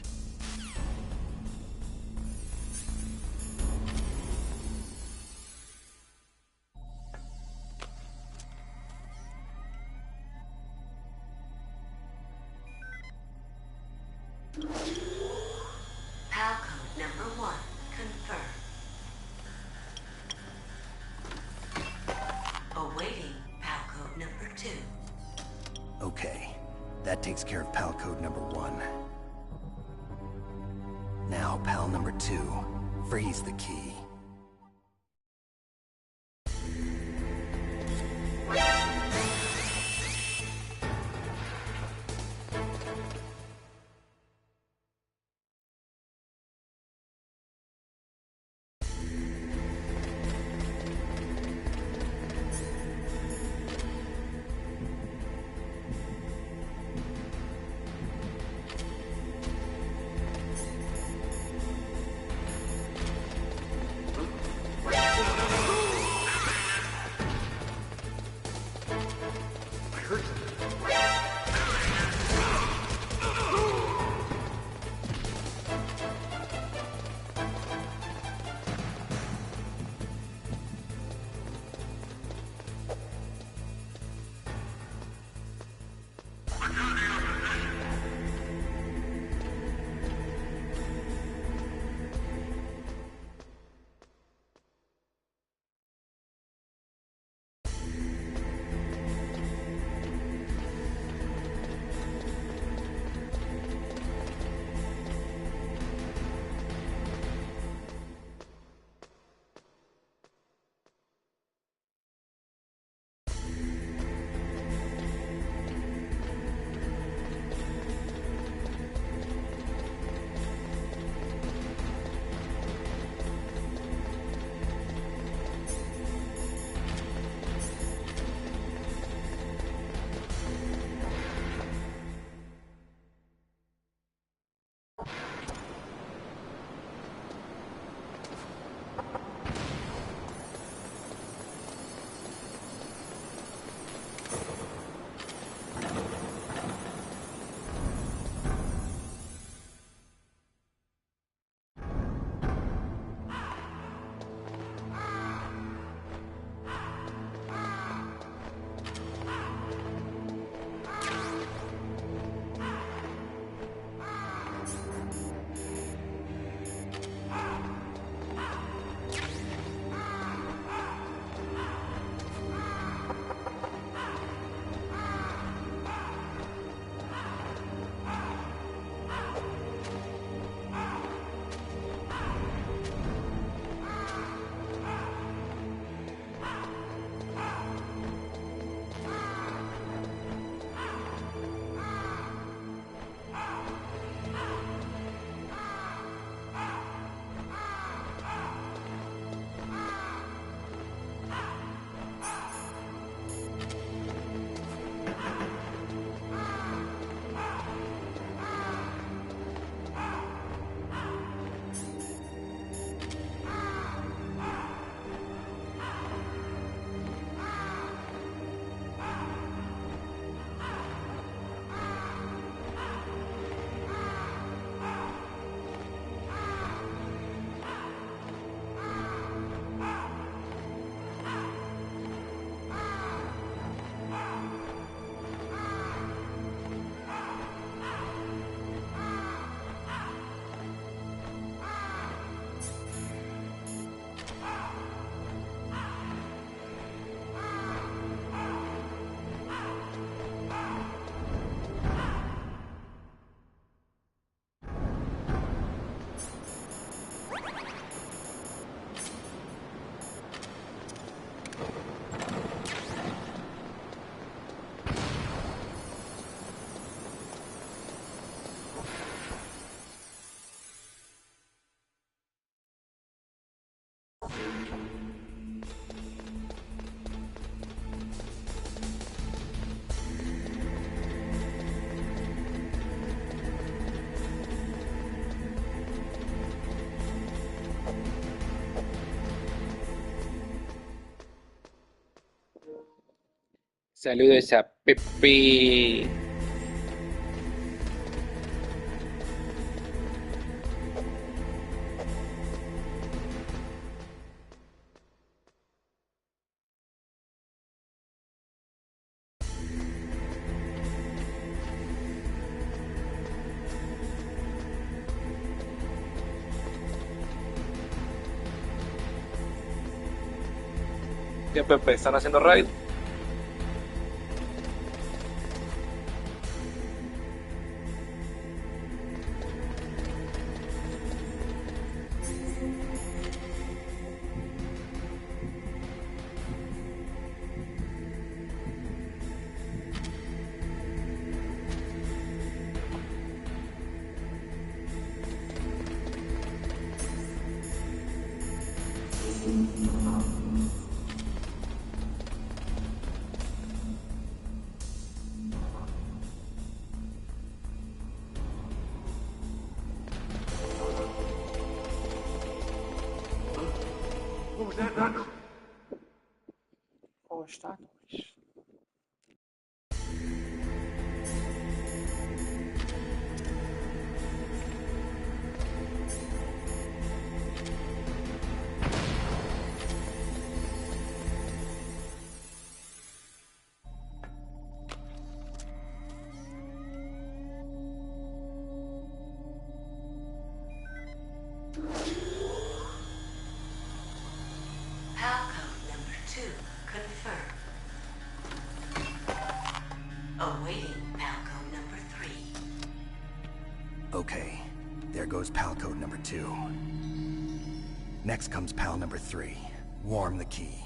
[SPEAKER 9] PAL code number 1, confirmed. Awaiting PAL code number 2.
[SPEAKER 2] Okay, that takes care of PAL code number 1. Now, PAL number 2, freeze the key.
[SPEAKER 10] Saludos a Pepe.
[SPEAKER 11] ¿Qué, Pepe? ¿Están haciendo raid? ¿Cómo están?
[SPEAKER 9] Palcode number 2 confirmed. Awaiting palcode number 3.
[SPEAKER 2] Okay, there goes pal code number 2. Next comes pal number 3. Warm the key.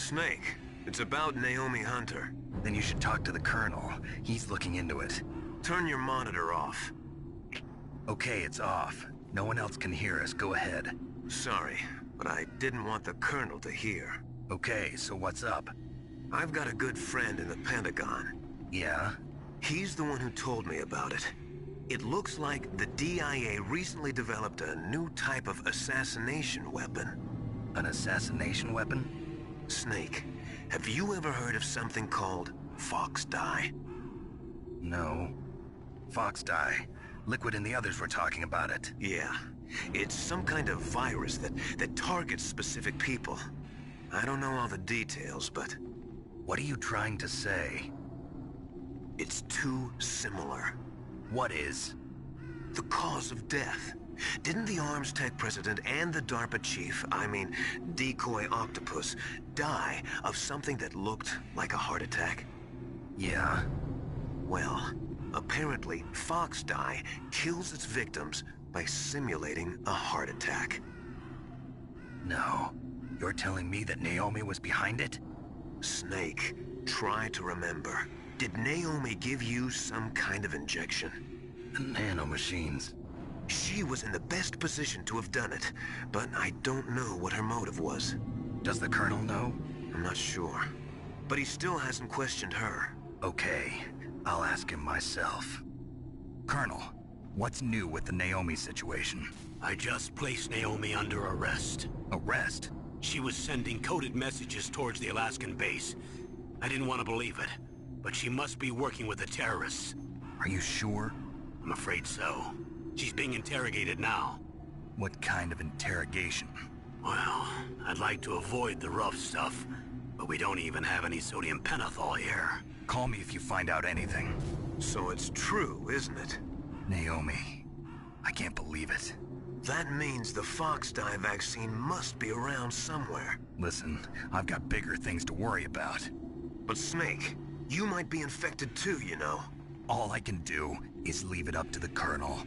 [SPEAKER 5] Snake, it's about Naomi Hunter.
[SPEAKER 2] Then you should talk to the Colonel. He's looking into it.
[SPEAKER 5] Turn your monitor off.
[SPEAKER 2] Okay, it's off. No one else can hear us. Go ahead.
[SPEAKER 5] Sorry, but I didn't want the Colonel to hear.
[SPEAKER 2] Okay, so what's up?
[SPEAKER 5] I've got a good friend in the Pentagon.
[SPEAKER 2] Yeah?
[SPEAKER 5] He's the one who told me about it. It looks like the DIA recently developed a new type of assassination weapon.
[SPEAKER 2] An assassination weapon?
[SPEAKER 5] Snake, have you ever heard of something called Fox Dye?
[SPEAKER 2] No. Fox Dye. Liquid and the others were talking about it.
[SPEAKER 5] Yeah. It's some kind of virus that targets specific people. I don't know all the details, but...
[SPEAKER 2] What are you trying to say?
[SPEAKER 5] It's too similar.
[SPEAKER 2] What is?
[SPEAKER 5] The cause of death. Didn't the Arms Tech president and the DARPA chief, I mean, Decoy Octopus, die of something that looked like a heart attack?
[SPEAKER 2] Yeah.
[SPEAKER 5] Well, apparently Fox Dye kills its victims by simulating a heart attack.
[SPEAKER 2] No. You're telling me that Naomi was behind it?
[SPEAKER 5] Snake, try to remember. Did Naomi give you some kind of injection?
[SPEAKER 2] The nanomachines.
[SPEAKER 5] She was in the best position to have done it, but I don't know what her motive was.
[SPEAKER 2] Does the Colonel know?
[SPEAKER 5] I'm not sure. But he still hasn't questioned her.
[SPEAKER 2] Okay, I'll ask him myself. Colonel, what's new with the Naomi situation?
[SPEAKER 1] I just placed Naomi under arrest.
[SPEAKER 2] Arrest?
[SPEAKER 1] She was sending coded messages towards the Alaskan base. I didn't want to believe it, but she must be working with the terrorists.
[SPEAKER 2] Are you sure?
[SPEAKER 1] I'm afraid so. She's being interrogated now.
[SPEAKER 2] What kind of interrogation?
[SPEAKER 1] Well, I'd like to avoid the rough stuff, but we don't even have any sodium pentothal here.
[SPEAKER 2] Call me if you find out anything.
[SPEAKER 5] So it's true, isn't it?
[SPEAKER 2] Naomi, I can't believe it.
[SPEAKER 5] That means the Fox Dye vaccine must be around somewhere.
[SPEAKER 2] Listen, I've got bigger things to worry about.
[SPEAKER 5] But Snake, you might be infected too, you know.
[SPEAKER 2] All I can do is leave it up to the Colonel.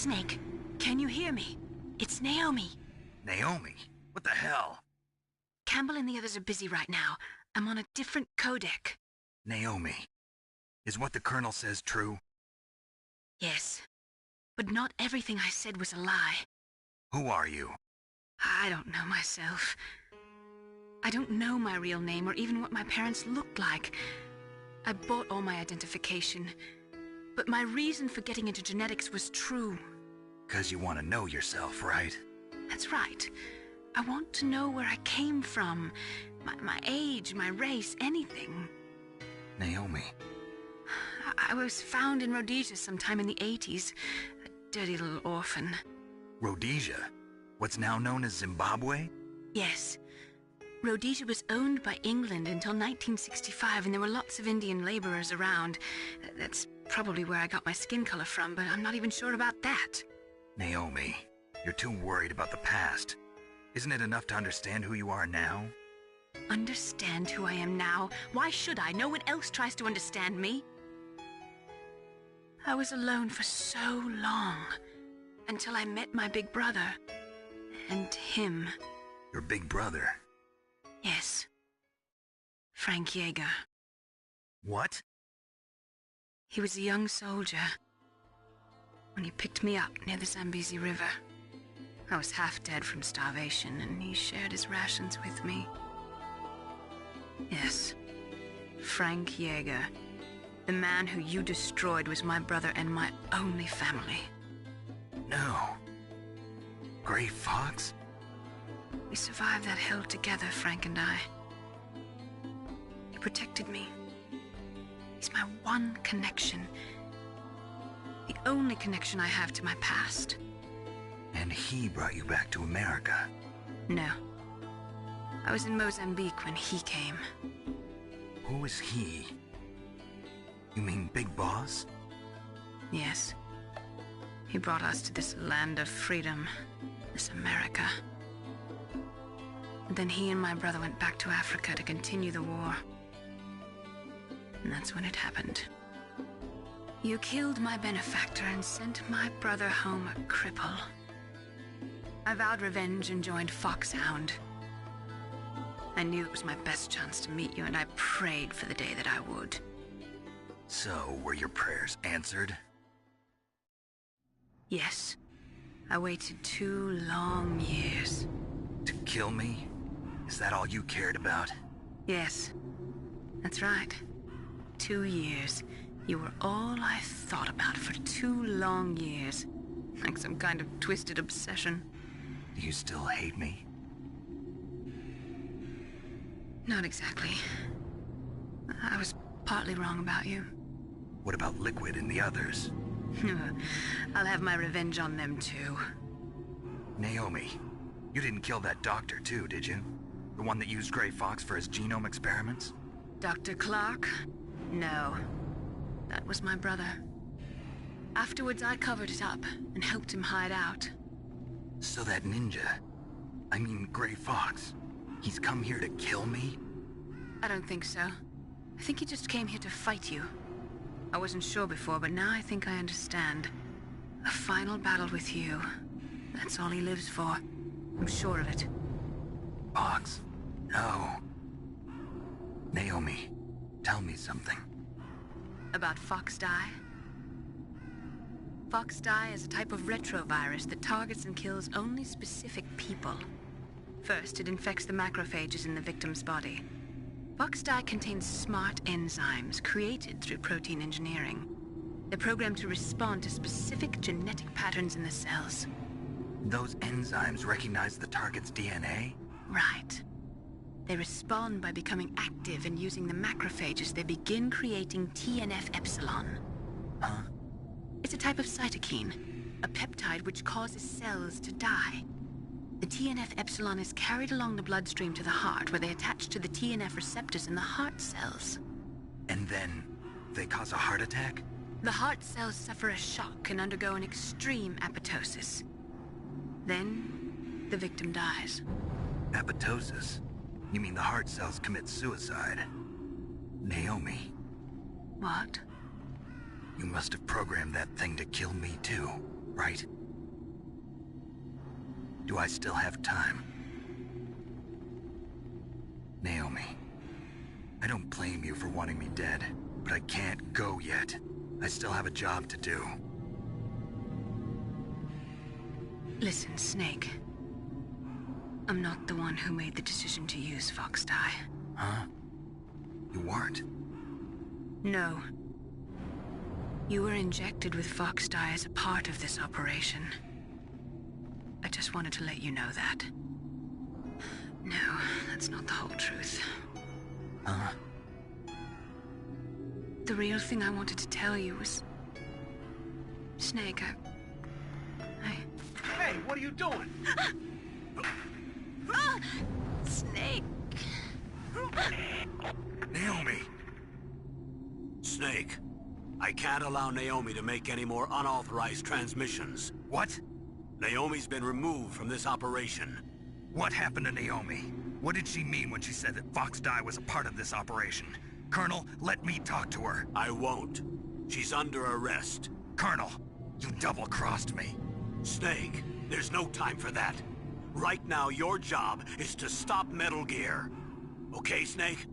[SPEAKER 3] Snake, can you hear me? It's Naomi.
[SPEAKER 2] Naomi? What the hell?
[SPEAKER 3] Campbell and the others are busy right now. I'm on a different codec.
[SPEAKER 2] Naomi, is what the Colonel says true?
[SPEAKER 3] Yes, but not everything I said was a lie.
[SPEAKER 2] Who are you?
[SPEAKER 3] I don't know myself. I don't know my real name or even what my parents looked like. I bought all my identification, but my reason for getting into genetics was true.
[SPEAKER 2] 'Cause you want to know yourself, right?
[SPEAKER 3] That's right. I want to know where I came from, my age, my race, anything.
[SPEAKER 2] Naomi.
[SPEAKER 3] I was found in Rhodesia sometime in the 80s, a dirty little orphan.
[SPEAKER 2] Rhodesia? What's now known as Zimbabwe?
[SPEAKER 3] Yes. Rhodesia was owned by England until 1965, and there were lots of Indian laborers around. That's probably where I got my skin color from, but I'm not even sure about that.
[SPEAKER 2] Naomi, you're too worried about the past. Isn't it enough to understand who you are now?
[SPEAKER 3] Understand who I am now? Why should I? No one else tries to understand me. I was alone for so long, until I met my big brother. And him.
[SPEAKER 2] Your big brother?
[SPEAKER 3] Yes. Frank Yeager.
[SPEAKER 2] What?
[SPEAKER 3] He was a young soldier when he picked me up near the Zambezi River. I was half dead from starvation, and he shared his rations with me. Yes, Frank Yeager. The man who you destroyed was my brother and my only family.
[SPEAKER 2] No. Gray Fox?
[SPEAKER 3] We survived that hell together, Frank and I. He protected me. He's my one connection. The only connection I have to my past.
[SPEAKER 2] And he brought you back to America?
[SPEAKER 3] No. I was in Mozambique when he came.
[SPEAKER 2] Who is he? You mean Big Boss?
[SPEAKER 3] Yes. He brought us to this land of freedom, this America. And then he and my brother went back to Africa to continue the war. And that's when it happened. You killed my benefactor and sent my brother home a cripple. I vowed revenge and joined Foxhound. I knew it was my best chance to meet you, and I prayed for the day that I would.
[SPEAKER 2] So, were your prayers answered?
[SPEAKER 3] Yes. I waited 2 long years.
[SPEAKER 2] To kill me? Is that all you cared about?
[SPEAKER 3] Yes. That's right. 2 years. You were all I thought about for 2 long years. Like some kind of twisted obsession.
[SPEAKER 2] Do you still hate me?
[SPEAKER 3] Not exactly. I was partly wrong about you.
[SPEAKER 2] What about Liquid and the others?
[SPEAKER 3] I'll have my revenge on them too.
[SPEAKER 2] Naomi, you didn't kill that doctor too, did you? The one that used Gray Fox for his genome experiments?
[SPEAKER 3] Dr. Clark? No. That was my brother. Afterwards, I covered it up and helped him hide out.
[SPEAKER 2] So that ninja, I mean Gray Fox, he's come here to kill me?
[SPEAKER 3] I don't think so. I think he just came here to fight you. I wasn't sure before, but now I think I understand. A final battle with you. That's all he lives for. I'm sure of it.
[SPEAKER 2] Fox? No. Naomi, tell me something.
[SPEAKER 3] About Fox Die? Fox Die is a type of retrovirus that targets and kills only specific people. First, it infects the macrophages in the victim's body. Fox Die contains smart enzymes created through protein engineering. They're programmed to respond to specific genetic patterns in the cells.
[SPEAKER 2] Those enzymes recognize the target's DNA?
[SPEAKER 3] Right. They respond by becoming active and using the macrophages. They begin creating TNF-epsilon.
[SPEAKER 2] Huh?
[SPEAKER 3] It's a type of cytokine, a peptide which causes cells to die. The TNF-epsilon is carried along the bloodstream to the heart, where they attach to the TNF receptors in the heart cells.
[SPEAKER 2] And then they cause a heart attack?
[SPEAKER 3] The heart cells suffer a shock and undergo an extreme apoptosis. Then, the victim dies.
[SPEAKER 2] Apoptosis? You mean the heart cells commit suicide? Naomi.
[SPEAKER 3] What?
[SPEAKER 2] You must have programmed that thing to kill me too, right? Do I still have time? Naomi, I don't blame you for wanting me dead, but I can't go yet. I still have a job to do.
[SPEAKER 3] Listen, Snake. I'm not the one who made the decision to use Fox dye.
[SPEAKER 2] Huh? You weren't?
[SPEAKER 3] No. You were injected with Fox dye as a part of this operation. I just wanted to let you know that. No, that's not the whole truth.
[SPEAKER 2] Huh?
[SPEAKER 3] The real thing I wanted to tell you was... Snake,
[SPEAKER 5] Hey, what are you doing?
[SPEAKER 3] Snake!
[SPEAKER 1] Naomi! Snake, I can't allow Naomi to make any more unauthorized transmissions.
[SPEAKER 2] What?
[SPEAKER 1] Naomi's been removed from this operation.
[SPEAKER 2] What happened to Naomi? What did she mean when she said that Fox dye was a part of this operation? Colonel, let me talk to her.
[SPEAKER 1] I won't. She's under arrest.
[SPEAKER 2] Colonel, you double-crossed me.
[SPEAKER 1] Snake, there's no time for that. Right now, your job is to stop Metal Gear. Okay, Snake?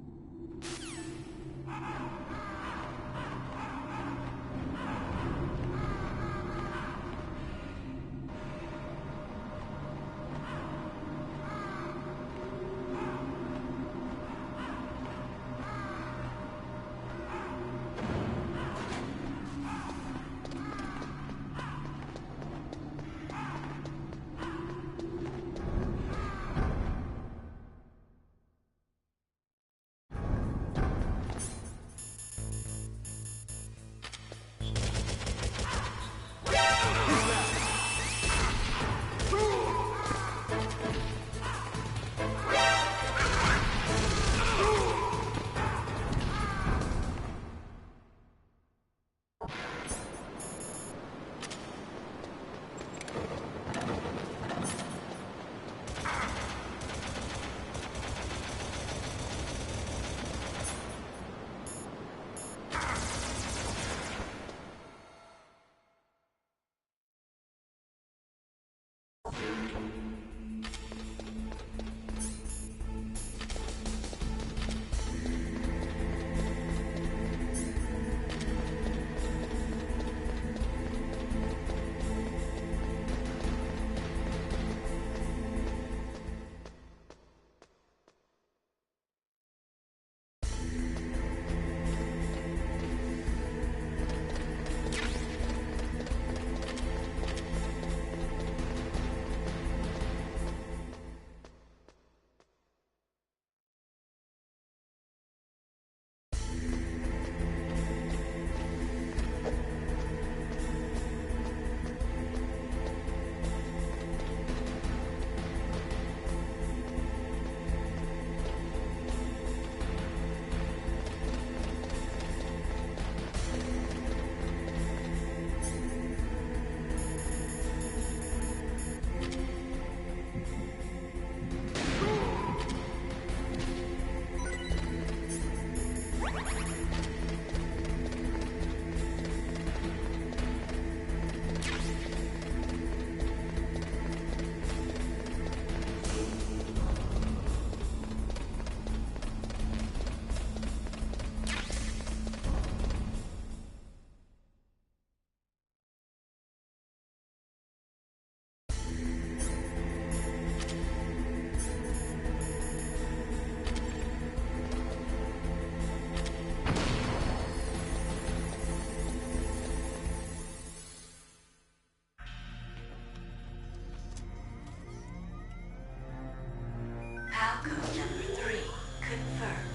[SPEAKER 9] Code number 3 confirmed.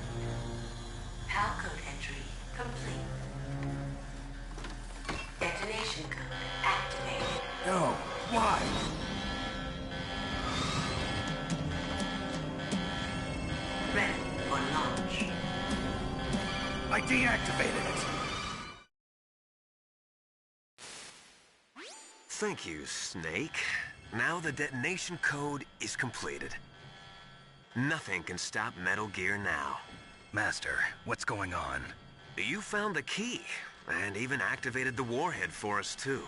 [SPEAKER 9] PAL code entry complete. Detonation code activated.
[SPEAKER 2] No, why?
[SPEAKER 9] Ready for launch.
[SPEAKER 2] I deactivated it.
[SPEAKER 5] Thank you, Snake. Now the detonation code is completed. Nothing can stop Metal Gear now.
[SPEAKER 2] Master, what's going on?
[SPEAKER 5] You found the key, and even activated the warhead for us, too.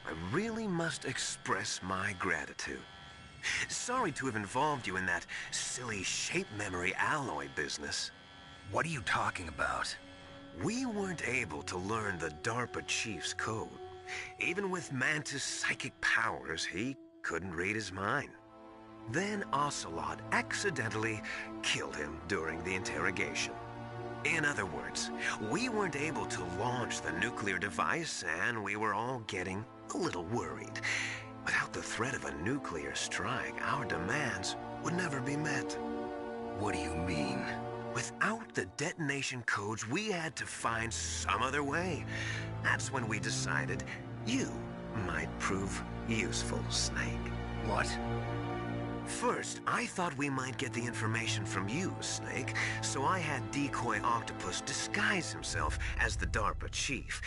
[SPEAKER 5] I really must express my gratitude. Sorry to have involved you in that silly shape memory alloy business.
[SPEAKER 2] What are you talking about?
[SPEAKER 5] We weren't able to learn the DARPA chief's code. Even with Mantis' psychic powers, he couldn't read his mind. Then Ocelot accidentally killed him during the interrogation. In other words, we weren't able to launch the nuclear device, and we were all getting a little worried. Without the threat of a nuclear strike, our demands would never be met.
[SPEAKER 2] What do you mean?
[SPEAKER 5] Without the detonation codes, we had to find some other way. That's when we decided you might prove useful, Snake.
[SPEAKER 2] What?
[SPEAKER 5] First, I thought we might get the information from you, Snake, so I had Decoy Octopus disguise himself as the DARPA chief.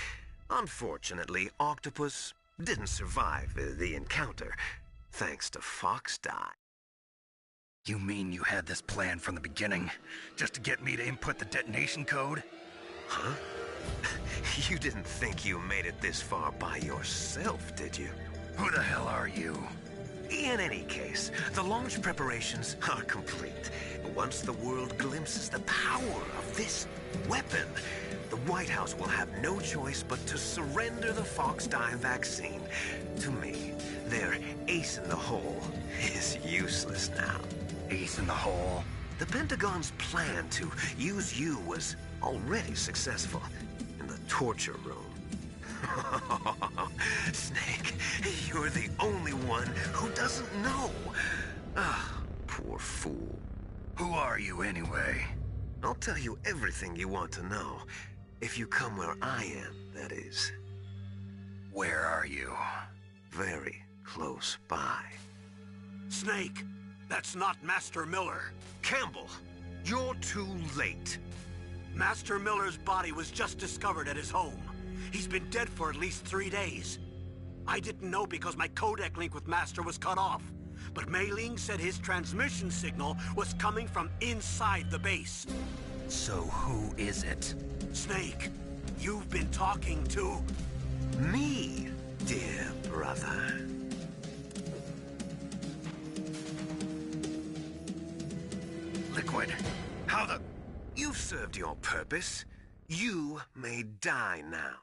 [SPEAKER 5] Unfortunately, Octopus didn't survive the encounter, thanks to Fox Die.
[SPEAKER 2] You mean you had this plan from the beginning, just to get me to input the detonation code?
[SPEAKER 5] Huh? You didn't think you made it this far by yourself, did you?
[SPEAKER 2] Who the hell are you?
[SPEAKER 5] In any case, the launch preparations are complete. Once the world glimpses the power of this weapon, the White House will have no choice but to surrender the Fox Die vaccine to me. Their ace in the hole is useless now.
[SPEAKER 2] Ace in the hole?
[SPEAKER 5] The Pentagon's plan to use you was already successful in the torture room. Snake, you're the only one who doesn't know. Ah, poor fool.
[SPEAKER 2] Who are you anyway?
[SPEAKER 5] I'll tell you everything you want to know. If you come where I am, that is.
[SPEAKER 2] Where are you?
[SPEAKER 5] Very close by.
[SPEAKER 1] Snake, that's not Master Miller.
[SPEAKER 5] Campbell, you're too late.
[SPEAKER 1] Master Miller's body was just discovered at his home. He's been dead for at least 3 days. I didn't know because my codec link with Master was cut off. But Mei Ling said his transmission signal was coming from inside the base.
[SPEAKER 2] So who is it?
[SPEAKER 1] Snake, you've been talking to...
[SPEAKER 5] me, dear brother.
[SPEAKER 2] Liquid, how the...
[SPEAKER 5] You've served your purpose. You may die now.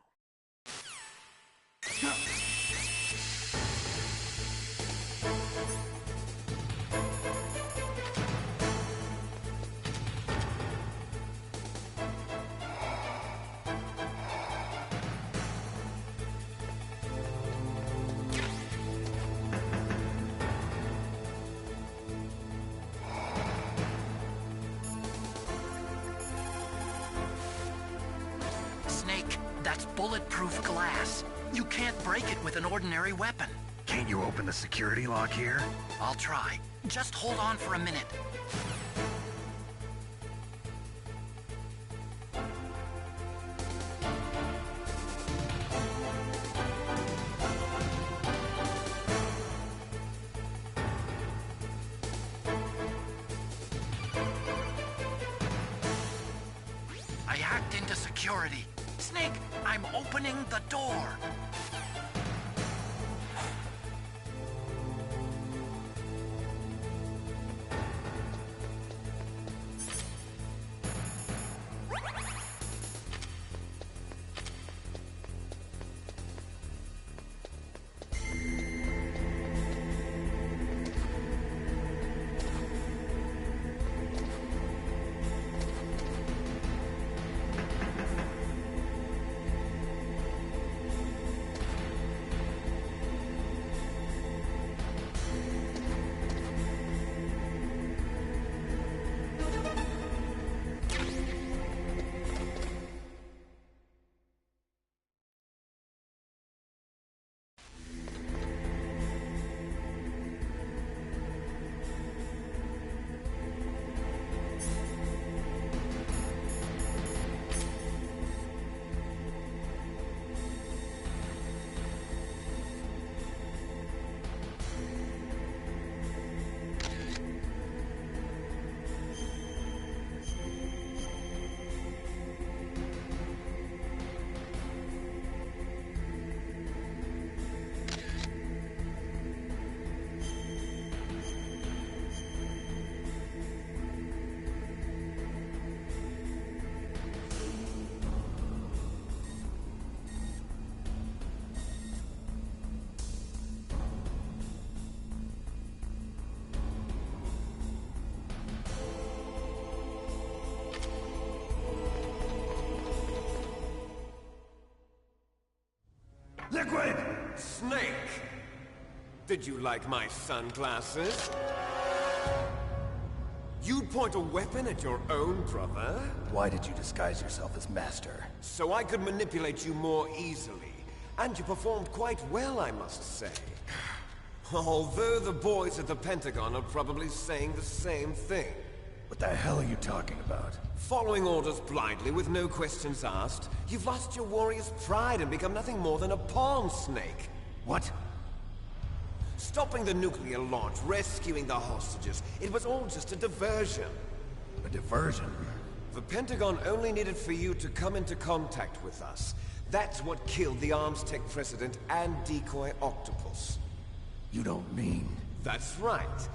[SPEAKER 4] That's bulletproof glass. You can't break it with an ordinary weapon.
[SPEAKER 2] Can't you open the security lock here?
[SPEAKER 4] I'll try. Just hold on for a minute. I hacked into security. Snake, I'm opening the door.
[SPEAKER 6] Liquid!
[SPEAKER 8] Snake! Did you like my sunglasses? You'd point a weapon at your own brother?
[SPEAKER 2] Why did you disguise yourself as Master?
[SPEAKER 8] So I could manipulate you more easily. And you performed quite well, I must say. Although the boys at the Pentagon are probably saying the same thing.
[SPEAKER 2] What the hell are you talking about?
[SPEAKER 8] Following orders blindly with no questions asked, you've lost your warrior's pride and become nothing more than a pawn, Snake.
[SPEAKER 2] What?
[SPEAKER 8] Stopping the nuclear launch, rescuing the hostages, it was all just a diversion.
[SPEAKER 2] A diversion?
[SPEAKER 8] The Pentagon only needed for you to come into contact with us. That's what killed the Arms Tech president and decoy octopus.
[SPEAKER 2] You don't mean...
[SPEAKER 8] That's right.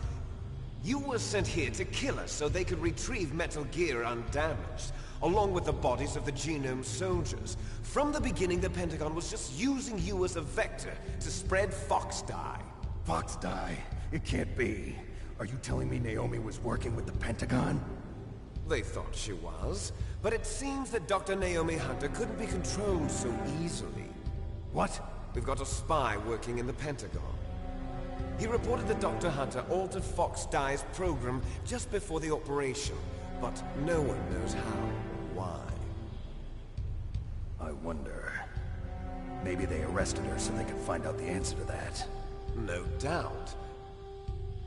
[SPEAKER 8] You were sent here to kill us so they could retrieve Metal Gear undamaged, along with the bodies of the Genome soldiers. From the beginning, the Pentagon was just using you as a vector to spread Fox dye.
[SPEAKER 2] Fox dye? It can't be. Are you telling me Naomi was working with the Pentagon?
[SPEAKER 8] They thought she was, but it seems that Dr. Naomi Hunter couldn't be controlled so easily.
[SPEAKER 2] What?
[SPEAKER 8] We've got a spy working in the Pentagon. He reported that Dr. Hunter altered Fox Dye's program just before the operation, but no one knows how or why.
[SPEAKER 2] I wonder... Maybe they arrested her so they could find out the answer to that.
[SPEAKER 8] No doubt.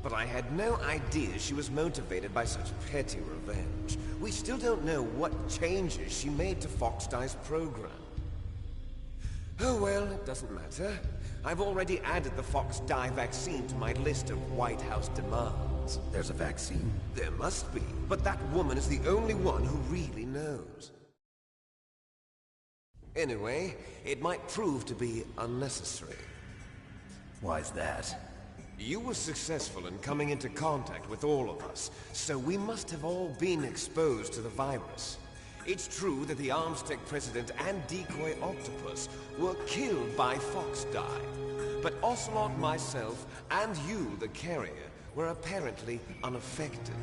[SPEAKER 8] But I had no idea she was motivated by such petty revenge. We still don't know what changes she made to Fox Dye's program. Oh well, it doesn't matter. I've already added the Fox Dye vaccine to my list of White House demands.
[SPEAKER 2] There's a vaccine?
[SPEAKER 8] There must be, but that woman is the only one who really knows. Anyway, it might prove to be unnecessary.
[SPEAKER 2] Why's that?
[SPEAKER 8] You were successful in coming into contact with all of us, so we must have all been exposed to the virus. It's true that the Arms Tech president and decoy octopus were killed by Fox Dye, but Ocelot, myself, and you, the carrier, were apparently unaffected.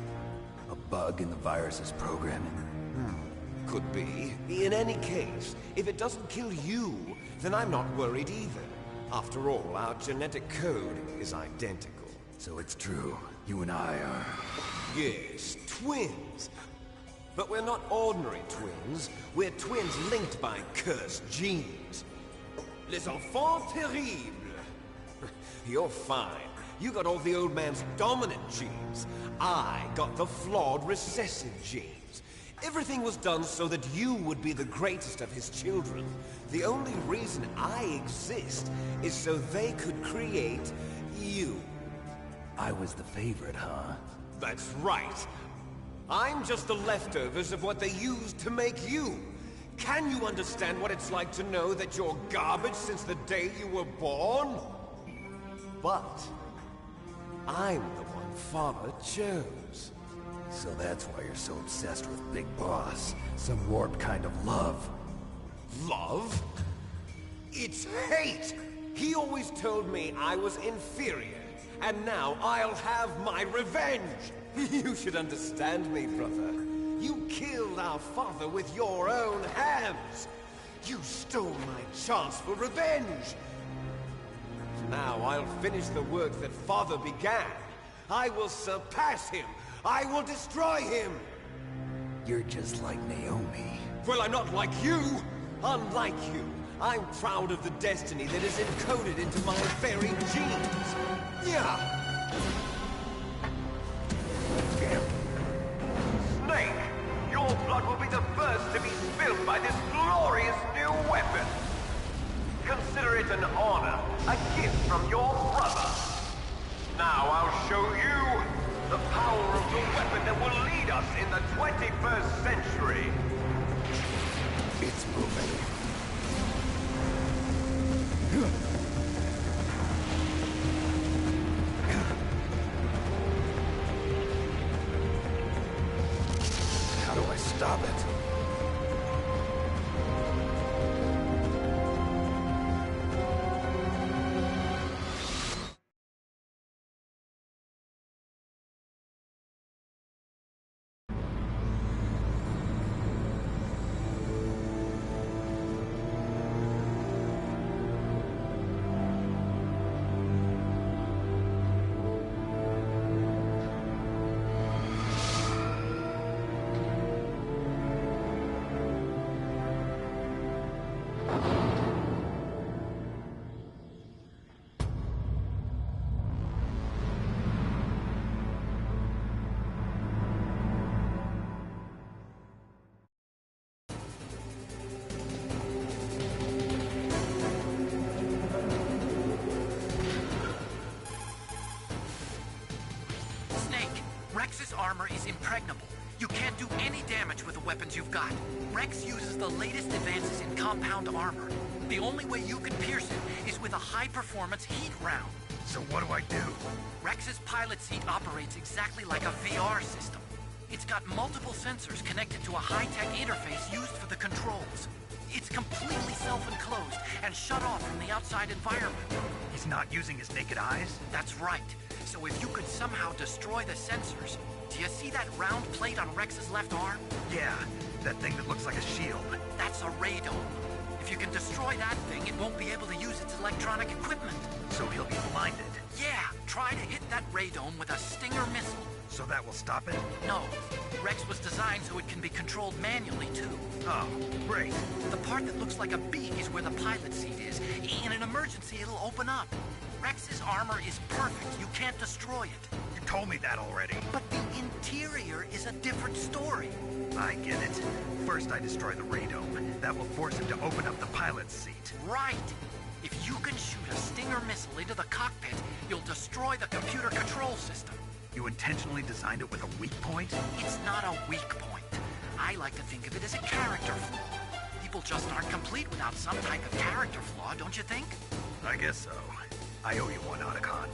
[SPEAKER 2] A bug in the virus's programming?
[SPEAKER 8] Could be. In any case, if it doesn't kill you, then I'm not worried either. After all, our genetic code is identical.
[SPEAKER 2] So it's true. You and I are...
[SPEAKER 8] Yes, twins. But we're not ordinary twins. We're twins linked by cursed genes. Les enfants terribles. You're fine. You got all the old man's dominant genes. I got the flawed recessive genes. Everything was done so that you would be the greatest of his children. The only reason I exist is so they could create you.
[SPEAKER 2] I was the favorite, huh?
[SPEAKER 8] That's right. I'm just the leftovers of what they used to make you. Can you understand what it's like to know that you're garbage since the day you were born? But I'm the one Father chose.
[SPEAKER 2] So that's why you're so obsessed with Big Boss. Some warped kind of love.
[SPEAKER 8] Love? It's hate! He always told me I was inferior, and now I'll have my revenge! You should understand me, brother. You killed our father with your own hands! You stole my chance for revenge! Now I'll finish the work that Father began. I will surpass him! I will destroy him!
[SPEAKER 2] You're just like Naomi.
[SPEAKER 8] Well, I'm not like you! Unlike you, I'm proud of the destiny that is encoded into my very genes! Yeah!
[SPEAKER 12] Snake, your blood will be the first to be spilled by this glorious new weapon! Consider it an honor, a gift from your brother! Now I'll show you the power of the weapon that will lead us in the 21st century!
[SPEAKER 2] It's moving. How do I stop it?
[SPEAKER 4] Rex's armor is impregnable. You can't do any damage with the weapons you've got. Rex uses the latest advances in compound armor. The only way you can pierce it is with a high-performance heat round.
[SPEAKER 2] So what do I do?
[SPEAKER 4] Rex's pilot seat operates exactly like a VR system. It's got multiple sensors connected to a high-tech interface used for the controls. It's completely self-enclosed and shut off from the outside environment.
[SPEAKER 2] He's not using his naked eyes?
[SPEAKER 4] That's right. So if you could somehow destroy the sensors... Do you see that round plate on Rex's left arm?
[SPEAKER 2] Yeah, that thing that looks like a shield.
[SPEAKER 4] That's a radome. If you can destroy that thing, it won't be able to use its electronic equipment.
[SPEAKER 2] So he'll be blinded?
[SPEAKER 4] Yeah, try to hit that radome with a Stinger missile.
[SPEAKER 2] So that will stop it?
[SPEAKER 4] No. Rex was designed so it can be controlled manually, too.
[SPEAKER 2] Oh, great.
[SPEAKER 4] The part that looks like a beak is where the pilot seat is. In an emergency, it'll open up. Rex's armor is perfect. You can't destroy it.
[SPEAKER 2] You told me that already.
[SPEAKER 4] But the interior is a different story.
[SPEAKER 2] I get it. First I destroy the radome. That will force him to open up the pilot's seat.
[SPEAKER 4] Right. If you can shoot a Stinger missile into the cockpit, you'll destroy the computer control system.
[SPEAKER 2] You intentionally designed it with a weak point?
[SPEAKER 4] It's not a weak point. I like to think of it as a character flaw. People just aren't complete without some type of character flaw, don't you think?
[SPEAKER 2] I guess so. I owe you one, Otacon.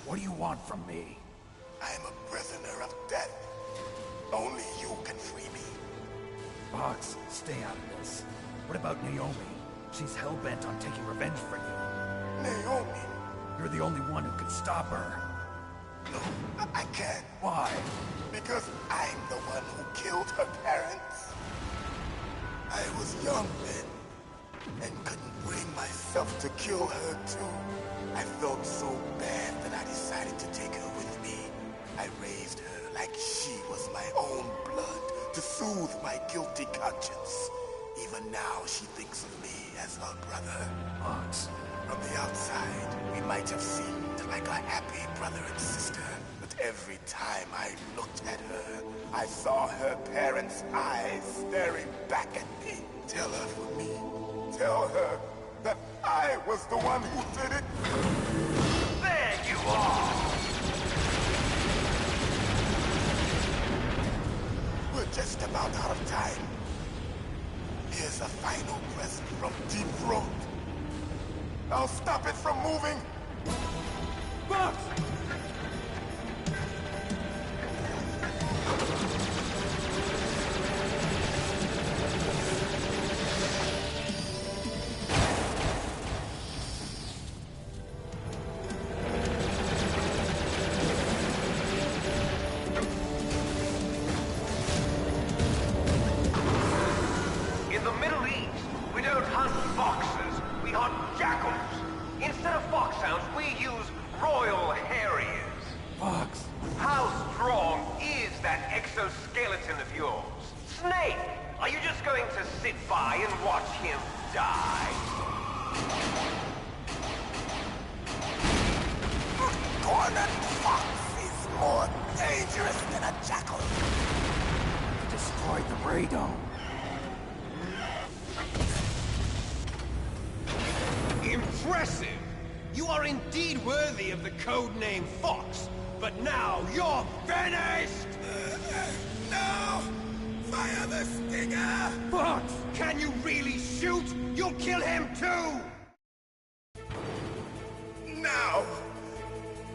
[SPEAKER 2] What do you want from me?
[SPEAKER 6] I'm a prisoner of death. Only you can free me.
[SPEAKER 2] Fox, stay out of this. What about Naomi? She's hell-bent on taking revenge for you.
[SPEAKER 6] Naomi?
[SPEAKER 2] You're the only one who can stop her.
[SPEAKER 6] No, I can't.
[SPEAKER 2] Why?
[SPEAKER 6] Because I'm the one who killed her parents. I was young then, and couldn't bring myself to kill her too. I felt so bad that I decided to take her with me. I raised her like she was my own blood, to soothe my guilty conscience. Even now, she thinks of me as her brother.
[SPEAKER 2] Fox.
[SPEAKER 6] From the outside, we might have seemed like a happy brother and sister. But every time I looked at her, I saw her parents' eyes staring back at me. Tell her for me. Tell her that I was the one who did it.
[SPEAKER 12] There you are!
[SPEAKER 6] We're just about out of time. Here's a final present from Deep Throat. I'll stop it from moving.
[SPEAKER 2] Fox!
[SPEAKER 12] In the Middle East, we don't hunt foxes, we hunt jackals. Instead of foxhounds, we use royal harriers.
[SPEAKER 2] Fox!
[SPEAKER 12] How strong is that exoskeleton of yours? Snake, are you just going to sit by and watch him die?
[SPEAKER 6] Cornered fox is more dangerous than a jackal.
[SPEAKER 2] Destroyed the radome.
[SPEAKER 13] Impressive! You are indeed worthy of the codename Fox, but now you're finished!
[SPEAKER 6] No! Fire the stinger!
[SPEAKER 13] Fox! Can you really shoot? You'll kill him too!
[SPEAKER 6] Now!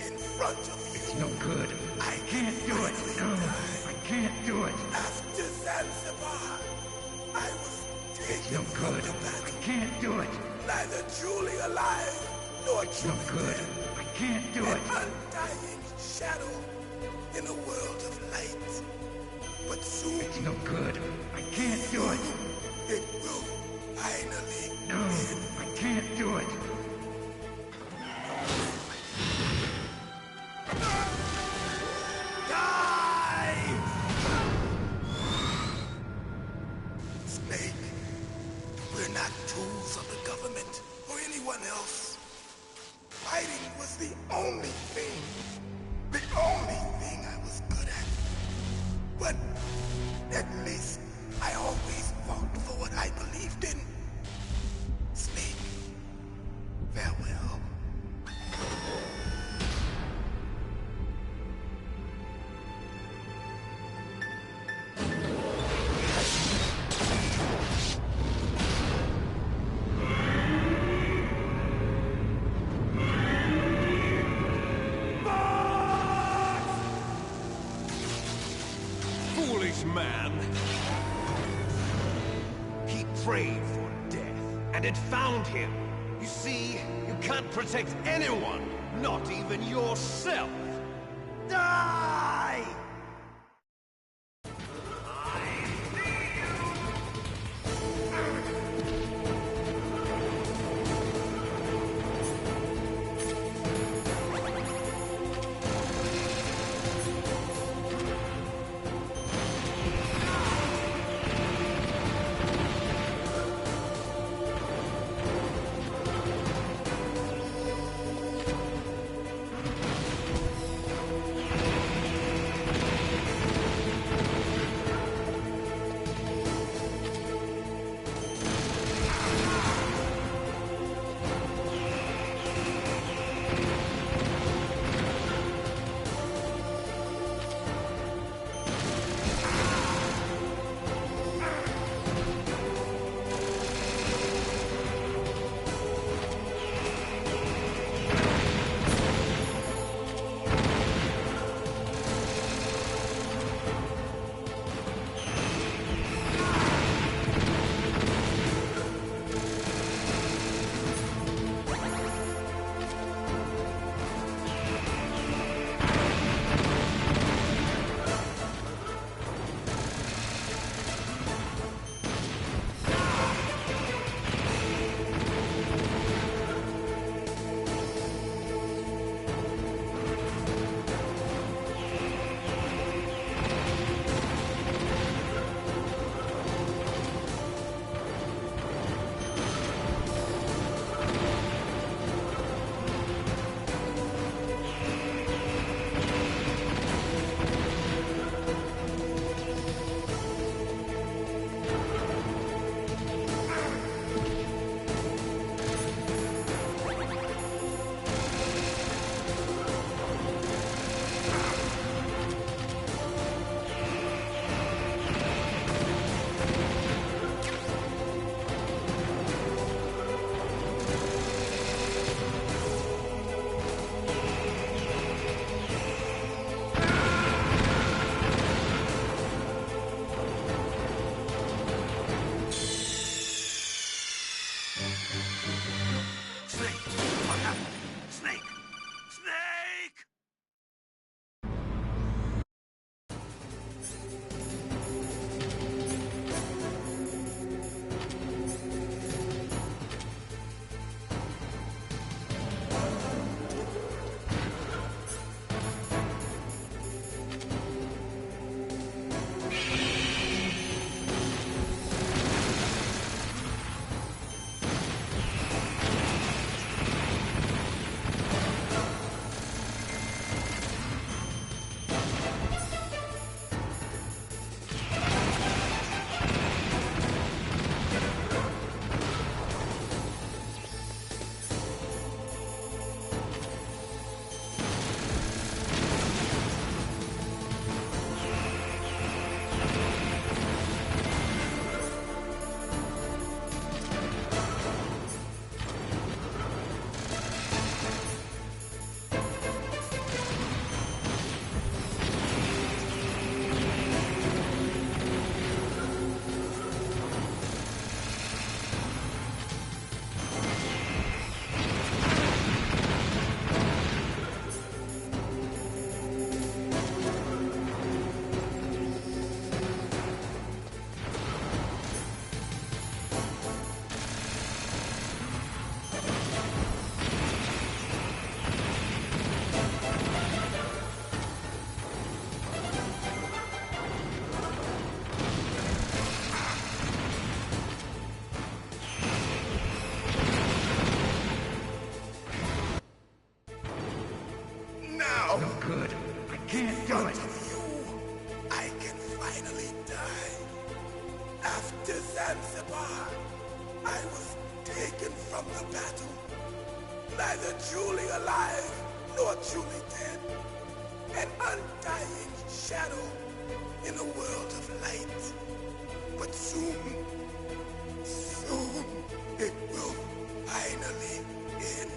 [SPEAKER 6] In front of you!
[SPEAKER 2] It's no good.
[SPEAKER 6] I
[SPEAKER 2] Can't do it. No, I can't do it.
[SPEAKER 6] After Zanzibar, I was
[SPEAKER 2] It's no
[SPEAKER 6] taken from
[SPEAKER 2] good.
[SPEAKER 6] the battle.
[SPEAKER 2] I can't do it.
[SPEAKER 6] Neither truly alive, nor
[SPEAKER 2] It's no
[SPEAKER 6] truly
[SPEAKER 2] good.
[SPEAKER 6] dead.
[SPEAKER 2] I can't do
[SPEAKER 6] An
[SPEAKER 2] it.
[SPEAKER 6] undying shadow in a world of light. But soon
[SPEAKER 2] It's no good. I can't do it.
[SPEAKER 6] it will finally
[SPEAKER 2] No,
[SPEAKER 6] end.
[SPEAKER 2] I can't do it.
[SPEAKER 6] Die! Snake, we're not tools of the government or anyone else. Fighting was the only thing I was good at. But at least I always fought for what I believed in. Snake, farewell.
[SPEAKER 13] Foolish man! He prayed for death, and it found him. You see, you can't protect anyone, not even yourself. Die! could. I can't do it.
[SPEAKER 6] I can finally die. After Zanzibar, I was taken from the battle, neither truly alive nor truly dead. An undying shadow in a world of light. But soon it will finally end.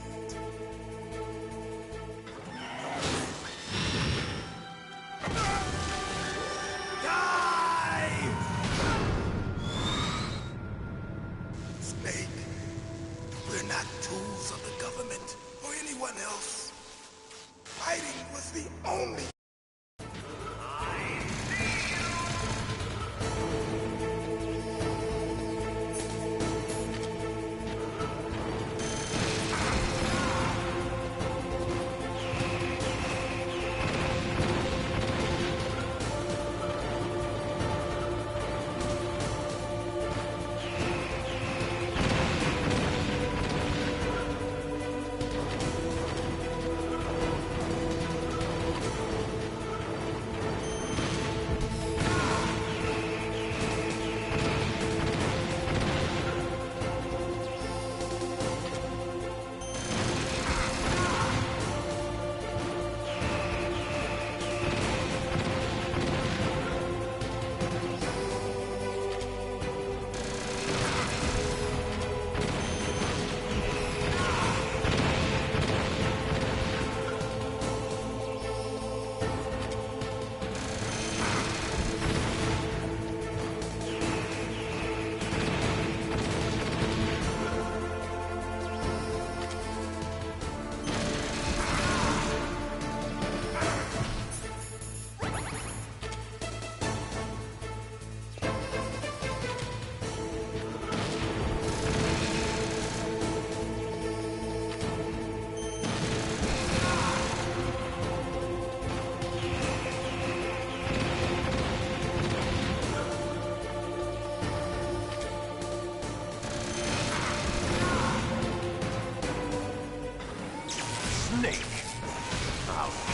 [SPEAKER 6] We're not tools of the government or anyone else. Fighting was the only...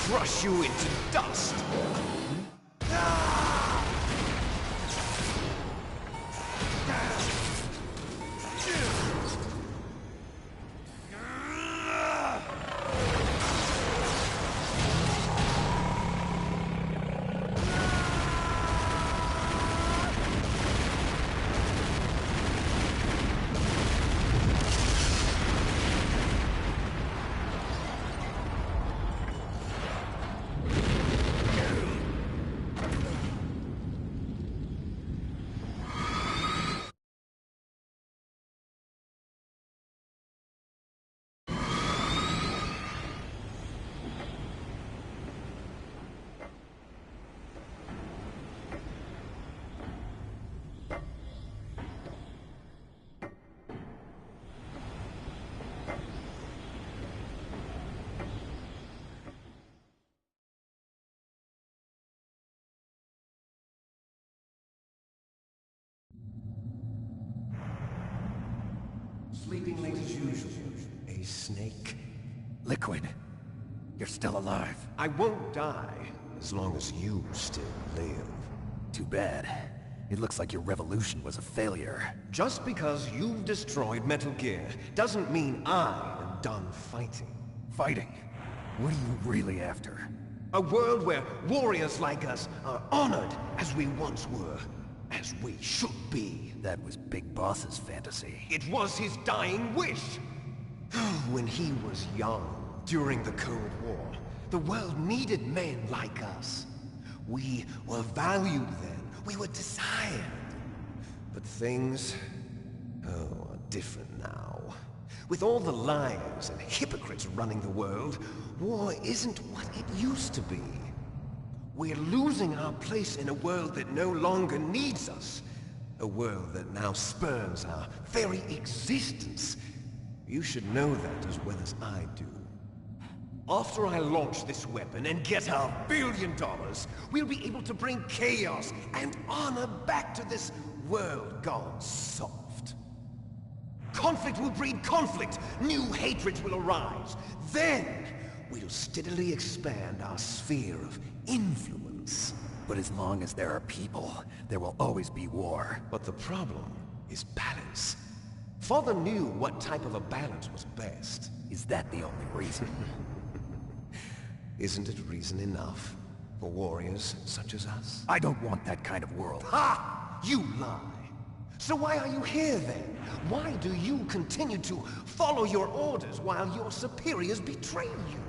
[SPEAKER 13] Crush you into dust!
[SPEAKER 8] Sleeping late as usual. A snake.
[SPEAKER 2] Liquid, you're still alive.
[SPEAKER 8] I won't die as long as you still live.
[SPEAKER 2] Too bad. It looks like your revolution was a failure.
[SPEAKER 8] Just because you've destroyed Metal Gear doesn't mean I am done fighting.
[SPEAKER 2] Fighting? What are you really after?
[SPEAKER 8] A world where warriors like us are honored as we once were. As we should be.
[SPEAKER 2] That was Big Boss's fantasy.
[SPEAKER 8] It was his dying wish! When he was young, during the Cold War, the world needed men like us. We were valued then. We were desired. But things, are different now. With all the liars and hypocrites running the world, war isn't what it used to be. We're losing our place in a world that no longer needs us. A world that now spurns our very existence. You should know that as well as I do. After I launch this weapon and get our $1 billion, we'll be able to bring chaos and honor back to this world gone soft. Conflict will breed conflict. New hatreds will arise. Then, we'll steadily expand our sphere of influence.
[SPEAKER 2] But as long as there are people, there will always be war.
[SPEAKER 8] But the problem is balance. Father knew what type of a balance was best.
[SPEAKER 2] Is that the only reason?
[SPEAKER 8] Isn't it reason enough for warriors such as us?
[SPEAKER 2] I don't want that kind of world.
[SPEAKER 8] Ha! You lie! So why are you here then? Why do you continue to follow your orders while your superiors betray you?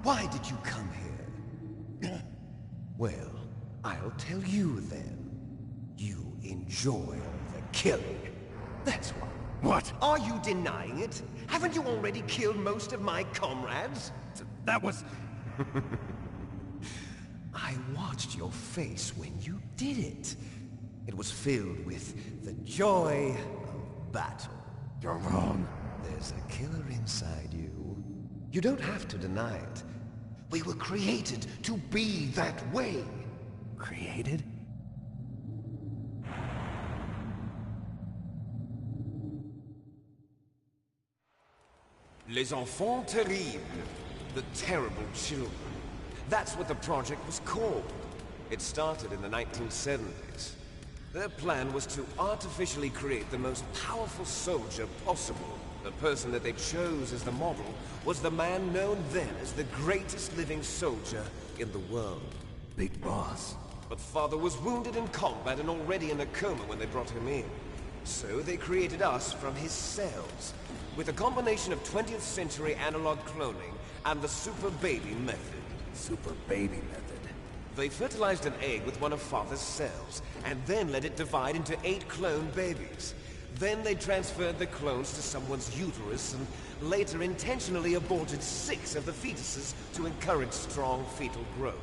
[SPEAKER 8] Why did you come here? Well, I'll tell you then. You enjoy the killing. That's why.
[SPEAKER 2] What?
[SPEAKER 8] Are you denying it? Haven't you already killed most of my comrades?
[SPEAKER 2] That was...
[SPEAKER 8] I watched your face when you did it. It was filled with the joy of battle.
[SPEAKER 2] You're wrong.
[SPEAKER 8] There's a killer inside you. You don't have to deny it. We were created to be that way.
[SPEAKER 2] Created?
[SPEAKER 8] Les enfants terribles. The terrible children. That's what the project was called. It started in the 1970s. Their plan was to artificially create the most powerful soldier possible. The person that they chose as the model was the man known then as the greatest living soldier in the world.
[SPEAKER 2] Big Boss.
[SPEAKER 8] But Father was wounded in combat and already in a coma when they brought him in. So they created us from his cells, with a combination of 20th century analog cloning and the super baby method.
[SPEAKER 2] Super baby method.
[SPEAKER 8] They fertilized an egg with one of Father's cells, and then let it divide into 8 clone babies. Then they transferred the clones to someone's uterus, and later intentionally aborted 6 of the fetuses to encourage strong fetal growth.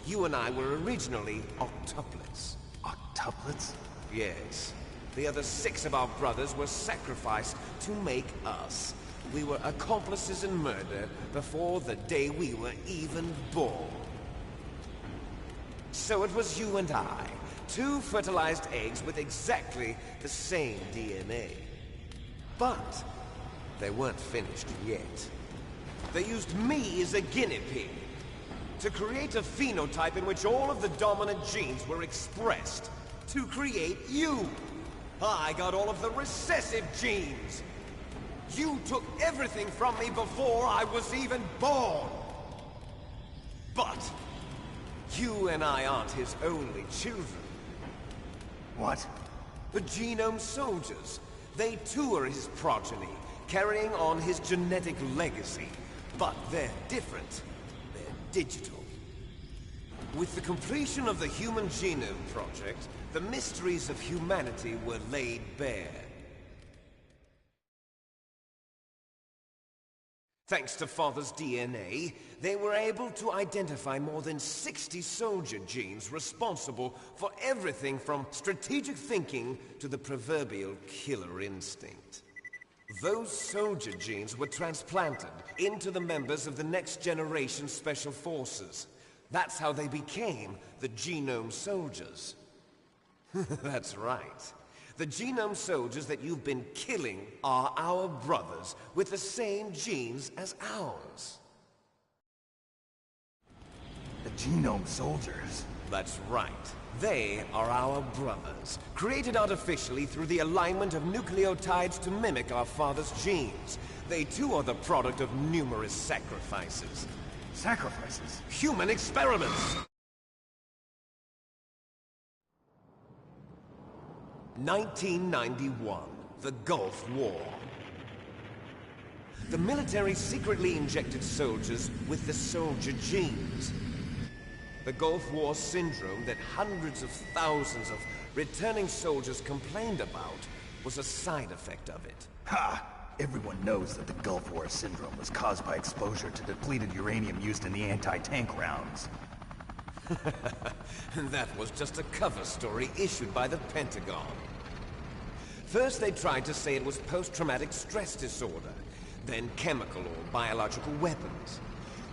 [SPEAKER 8] You and I were originally octuplets.
[SPEAKER 2] Octuplets?
[SPEAKER 8] Yes. The other 6 of our brothers were sacrificed to make us. We were accomplices in murder before the day we were even born. So it was you and I, 2 fertilized eggs with exactly the same DNA. But they weren't finished yet. They used me as a guinea pig to create a phenotype in which all of the dominant genes were expressed to create you. I got all of the recessive genes. You took everything from me before I was even born. But you and I aren't his only children.
[SPEAKER 2] What?
[SPEAKER 8] The Genome Soldiers. They too are his progeny, carrying on his genetic legacy. But they're different. They're digital. With the completion of the Human Genome Project, the mysteries of humanity were laid bare. Thanks to Father's DNA, they were able to identify more than 60 soldier genes responsible for everything from strategic thinking to the proverbial killer instinct. Those soldier genes were transplanted into the members of the next generation Special Forces. That's how they became the Genome Soldiers. That's right. The Genome Soldiers that you've been killing are our brothers with the same genes as ours.
[SPEAKER 2] The Genome Soldiers?
[SPEAKER 8] That's right. They are our brothers, created artificially through the alignment of nucleotides to mimic our father's genes. They too are the product of numerous sacrifices.
[SPEAKER 2] Sacrifices?
[SPEAKER 8] Human experiments! 1991, the Gulf War. The military secretly injected soldiers with the soldier genes. The Gulf War syndrome that hundreds of thousands of returning soldiers complained about was a side effect of it.
[SPEAKER 2] Ha! Everyone knows that the Gulf War syndrome was caused by exposure to depleted uranium used in the anti-tank rounds.
[SPEAKER 8] That was just a cover story issued by the Pentagon. First they tried to say it was post-traumatic stress disorder, then chemical or biological weapons.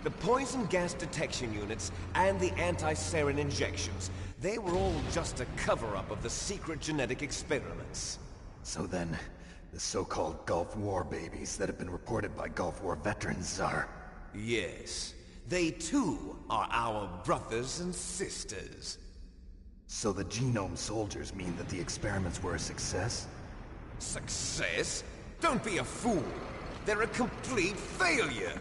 [SPEAKER 8] The poison gas detection units and the anti-sarin injections, they were all just a cover-up of the secret genetic experiments.
[SPEAKER 2] So then, the so-called Gulf War babies that have been reported by Gulf War veterans are...
[SPEAKER 8] Yes. They too are our brothers and sisters.
[SPEAKER 2] So the genome soldiers mean that the experiments were a success?
[SPEAKER 8] Success? Don't be a fool. They're a complete failure.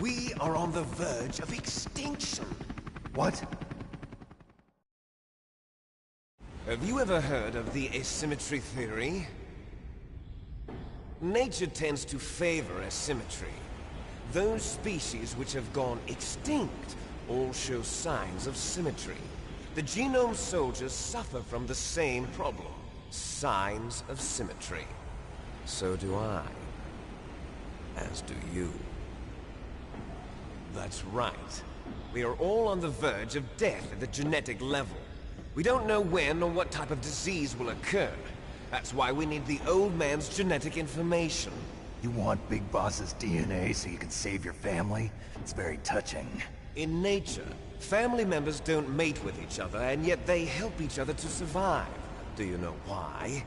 [SPEAKER 8] We are on the verge of extinction.
[SPEAKER 2] What?
[SPEAKER 8] Have you ever heard of the asymmetry theory? Nature tends to favor asymmetry. Those species which have gone extinct all show signs of symmetry. The genome soldiers suffer from the same problem. Signs of symmetry. So do I. As do you. That's right. We are all on the verge of death at the genetic level. We don't know when or what type of disease will occur. That's why we need the old man's genetic information.
[SPEAKER 2] You want Big Boss's DNA so you can save your family? It's very touching.
[SPEAKER 8] In nature, family members don't mate with each other, and yet they help each other to survive. Do you know why?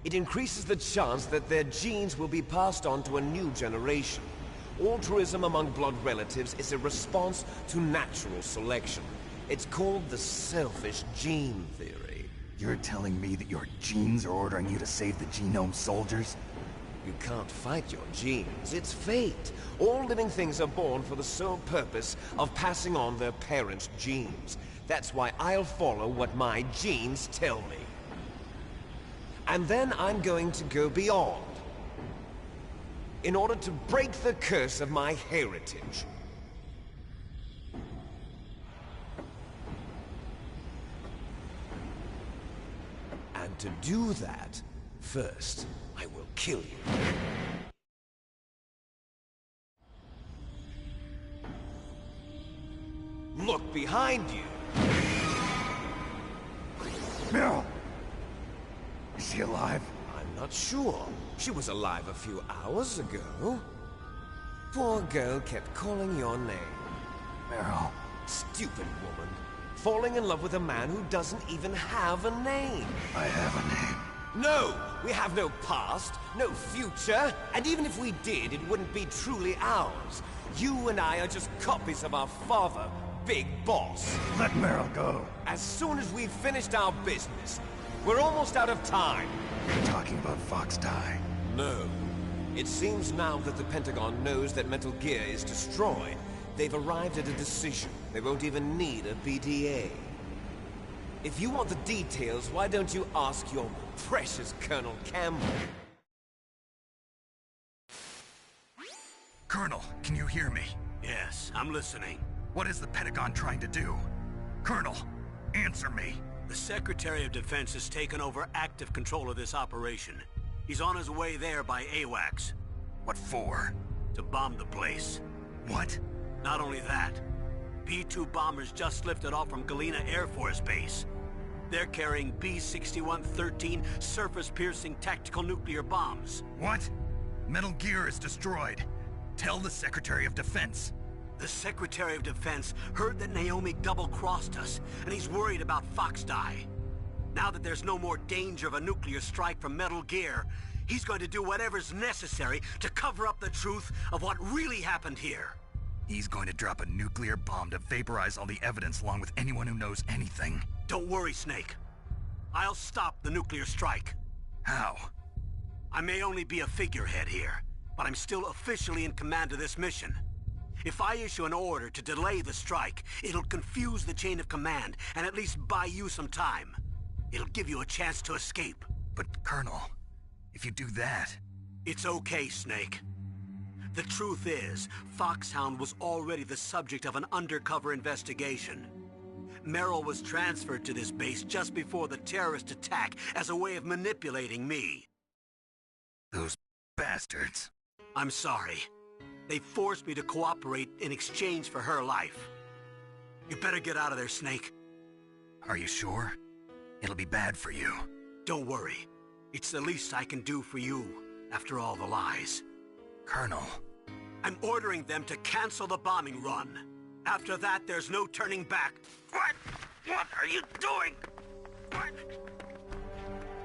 [SPEAKER 8] It increases the chance that their genes will be passed on to a new generation. Altruism among blood relatives is a response to natural selection. It's called the selfish gene theory.
[SPEAKER 2] You're telling me that your genes are ordering you to save the genome soldiers?
[SPEAKER 8] You can't fight your genes. It's fate. All living things are born for the sole purpose of passing on their parents' genes. That's why I'll follow what my genes tell me. And then I'm going to go beyond. In order to break the curse of my heritage. And to do that, first, I will kill you. Look behind you!
[SPEAKER 2] Meryl! Is she alive?
[SPEAKER 8] I'm not sure. She was alive a few hours ago. Poor girl kept calling your name.
[SPEAKER 2] Meryl.
[SPEAKER 8] Stupid woman. Falling in love with a man who doesn't even have a name.
[SPEAKER 2] I have a name.
[SPEAKER 8] No! We have no past, no future, and even if we did, it wouldn't be truly ours. You and I are just copies of our father, Big Boss.
[SPEAKER 2] Let Meryl go.
[SPEAKER 8] As soon as we've finished our business, we're almost out of time.
[SPEAKER 2] You're talking about Fox Die.
[SPEAKER 8] No. It seems now that the Pentagon knows that Metal Gear is destroyed. They've arrived at a decision. They won't even need a BDA. If you want the details, why don't you ask your precious Colonel Campbell?
[SPEAKER 2] Colonel, can you hear me?
[SPEAKER 14] Yes, I'm listening.
[SPEAKER 2] What is the Pentagon trying to do? Colonel, answer me.
[SPEAKER 14] The Secretary of Defense has taken over active control of this operation. He's on his way there by AWACS.
[SPEAKER 2] What for?
[SPEAKER 14] To bomb the place.
[SPEAKER 2] What?
[SPEAKER 14] Not only that, B-2 bombers just lifted off from Galena Air Force Base. They're carrying B-6113 surface-piercing tactical nuclear bombs.
[SPEAKER 2] What? Metal Gear is destroyed. Tell the Secretary of Defense.
[SPEAKER 14] The Secretary of Defense heard that Naomi double-crossed us, and he's worried about Fox Die. Now that there's no more danger of a nuclear strike from Metal Gear, he's going to do whatever's necessary to cover up the truth of what really happened here.
[SPEAKER 2] He's going to drop a nuclear bomb to vaporize all the evidence along with anyone who knows anything.
[SPEAKER 14] Don't worry, Snake. I'll stop the nuclear strike.
[SPEAKER 2] How?
[SPEAKER 14] I may only be a figurehead here, but I'm still officially in command of this mission. If I issue an order to delay the strike, it'll confuse the chain of command and at least buy you some time. It'll give you a chance to escape.
[SPEAKER 2] But, Colonel, if you do that...
[SPEAKER 14] It's okay, Snake. The truth is, Foxhound was already the subject of an undercover investigation. Meryl was transferred to this base just before the terrorist attack as a way of manipulating me.
[SPEAKER 2] Those bastards.
[SPEAKER 14] I'm sorry. They forced me to cooperate in exchange for her life. You better get out of there, Snake.
[SPEAKER 2] Are you sure? It'll be bad for you.
[SPEAKER 14] Don't worry. It's the least I can do for you, after all the lies.
[SPEAKER 2] Colonel.
[SPEAKER 14] I'm ordering them to cancel the bombing run. After that, there's no turning back. What? What are you doing? What?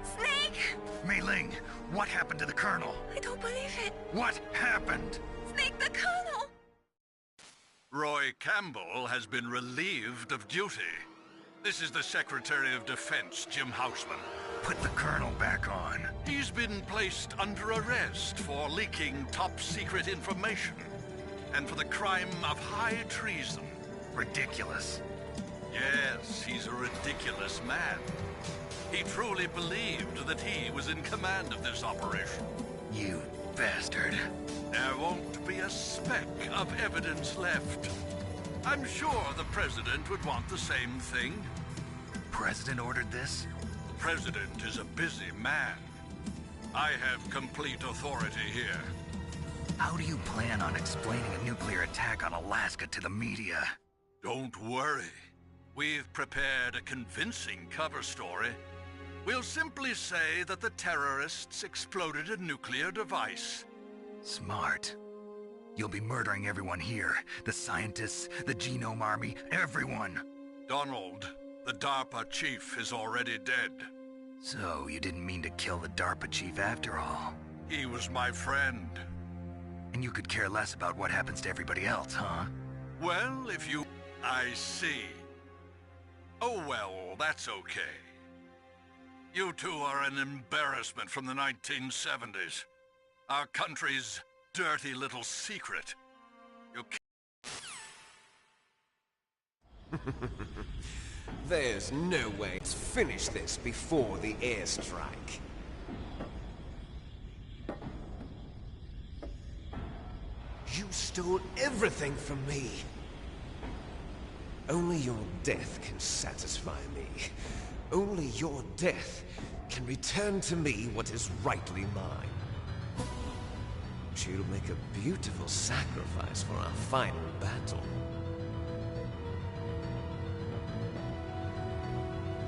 [SPEAKER 15] Snake!
[SPEAKER 2] Mei Ling, what happened to the Colonel?
[SPEAKER 15] I don't believe it.
[SPEAKER 2] What happened?
[SPEAKER 15] Snake, the Colonel! Roy Campbell has been relieved of duty. This is the Secretary of Defense, Jim Houseman.
[SPEAKER 2] Put the Colonel back on.
[SPEAKER 15] He's been placed under arrest for leaking top-secret information and for the crime of high treason.
[SPEAKER 2] Ridiculous.
[SPEAKER 15] Yes, he's a ridiculous man. He truly believed that he was in command of this operation.
[SPEAKER 2] You bastard.
[SPEAKER 15] There won't be a speck of evidence left. I'm sure the President would want the same thing.
[SPEAKER 2] President ordered this?
[SPEAKER 15] The President is a busy man. I have complete authority here.
[SPEAKER 2] How do you plan on explaining a nuclear attack on Alaska to the media?
[SPEAKER 15] Don't worry. We've prepared a convincing cover story. We'll simply say that the terrorists exploded a nuclear device.
[SPEAKER 2] Smart. You'll be murdering everyone here. The scientists, the Genome Army, everyone.
[SPEAKER 15] Donald, the DARPA chief is already dead.
[SPEAKER 2] So, you didn't mean to kill the DARPA chief after all?
[SPEAKER 15] He was my friend.
[SPEAKER 2] And you could care less about what happens to everybody else, huh?
[SPEAKER 15] Well, if you... I see. Oh well, that's okay. You two are an embarrassment from the 1970s. Our country's dirty little secret. You
[SPEAKER 8] There's no way to finish this before the airstrike. You stole everything from me. Only your death can satisfy me. Only your death can return to me what is rightly mine. You'll make a beautiful sacrifice for our final battle.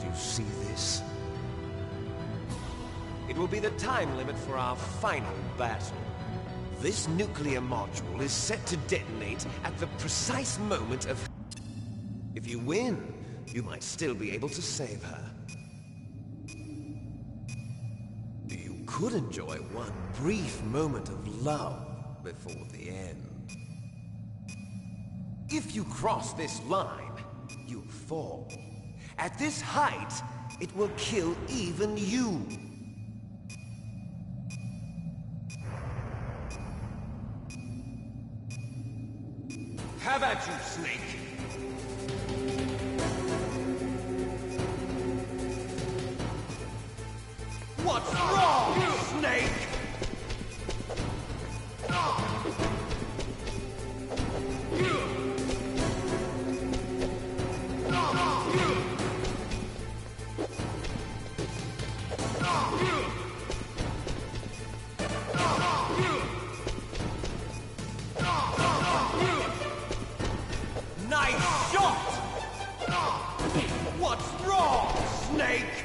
[SPEAKER 8] Do you see this? It will be the time limit for our final battle. This nuclear module is set to detonate at the precise moment of... If you win, you might still be able to save her. You could enjoy one brief moment of love before the end. If you cross this line, you'll fall. At this height, it will kill even you. Have at you, Snake! What's wrong, Snake? Nice shot! What's wrong, Snake?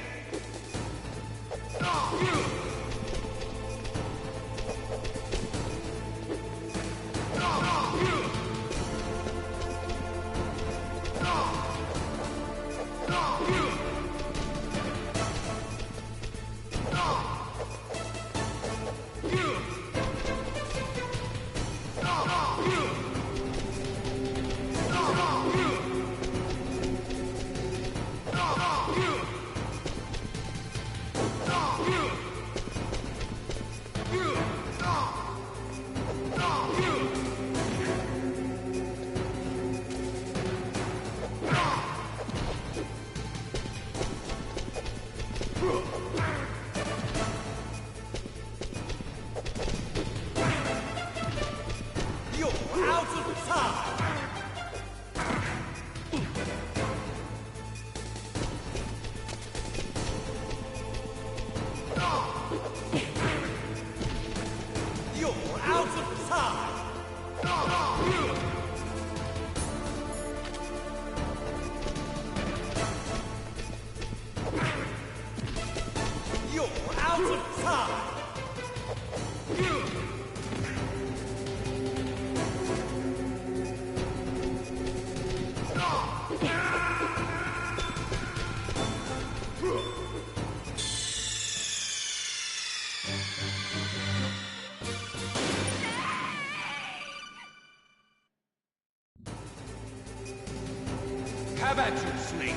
[SPEAKER 13] Have at you, Snake.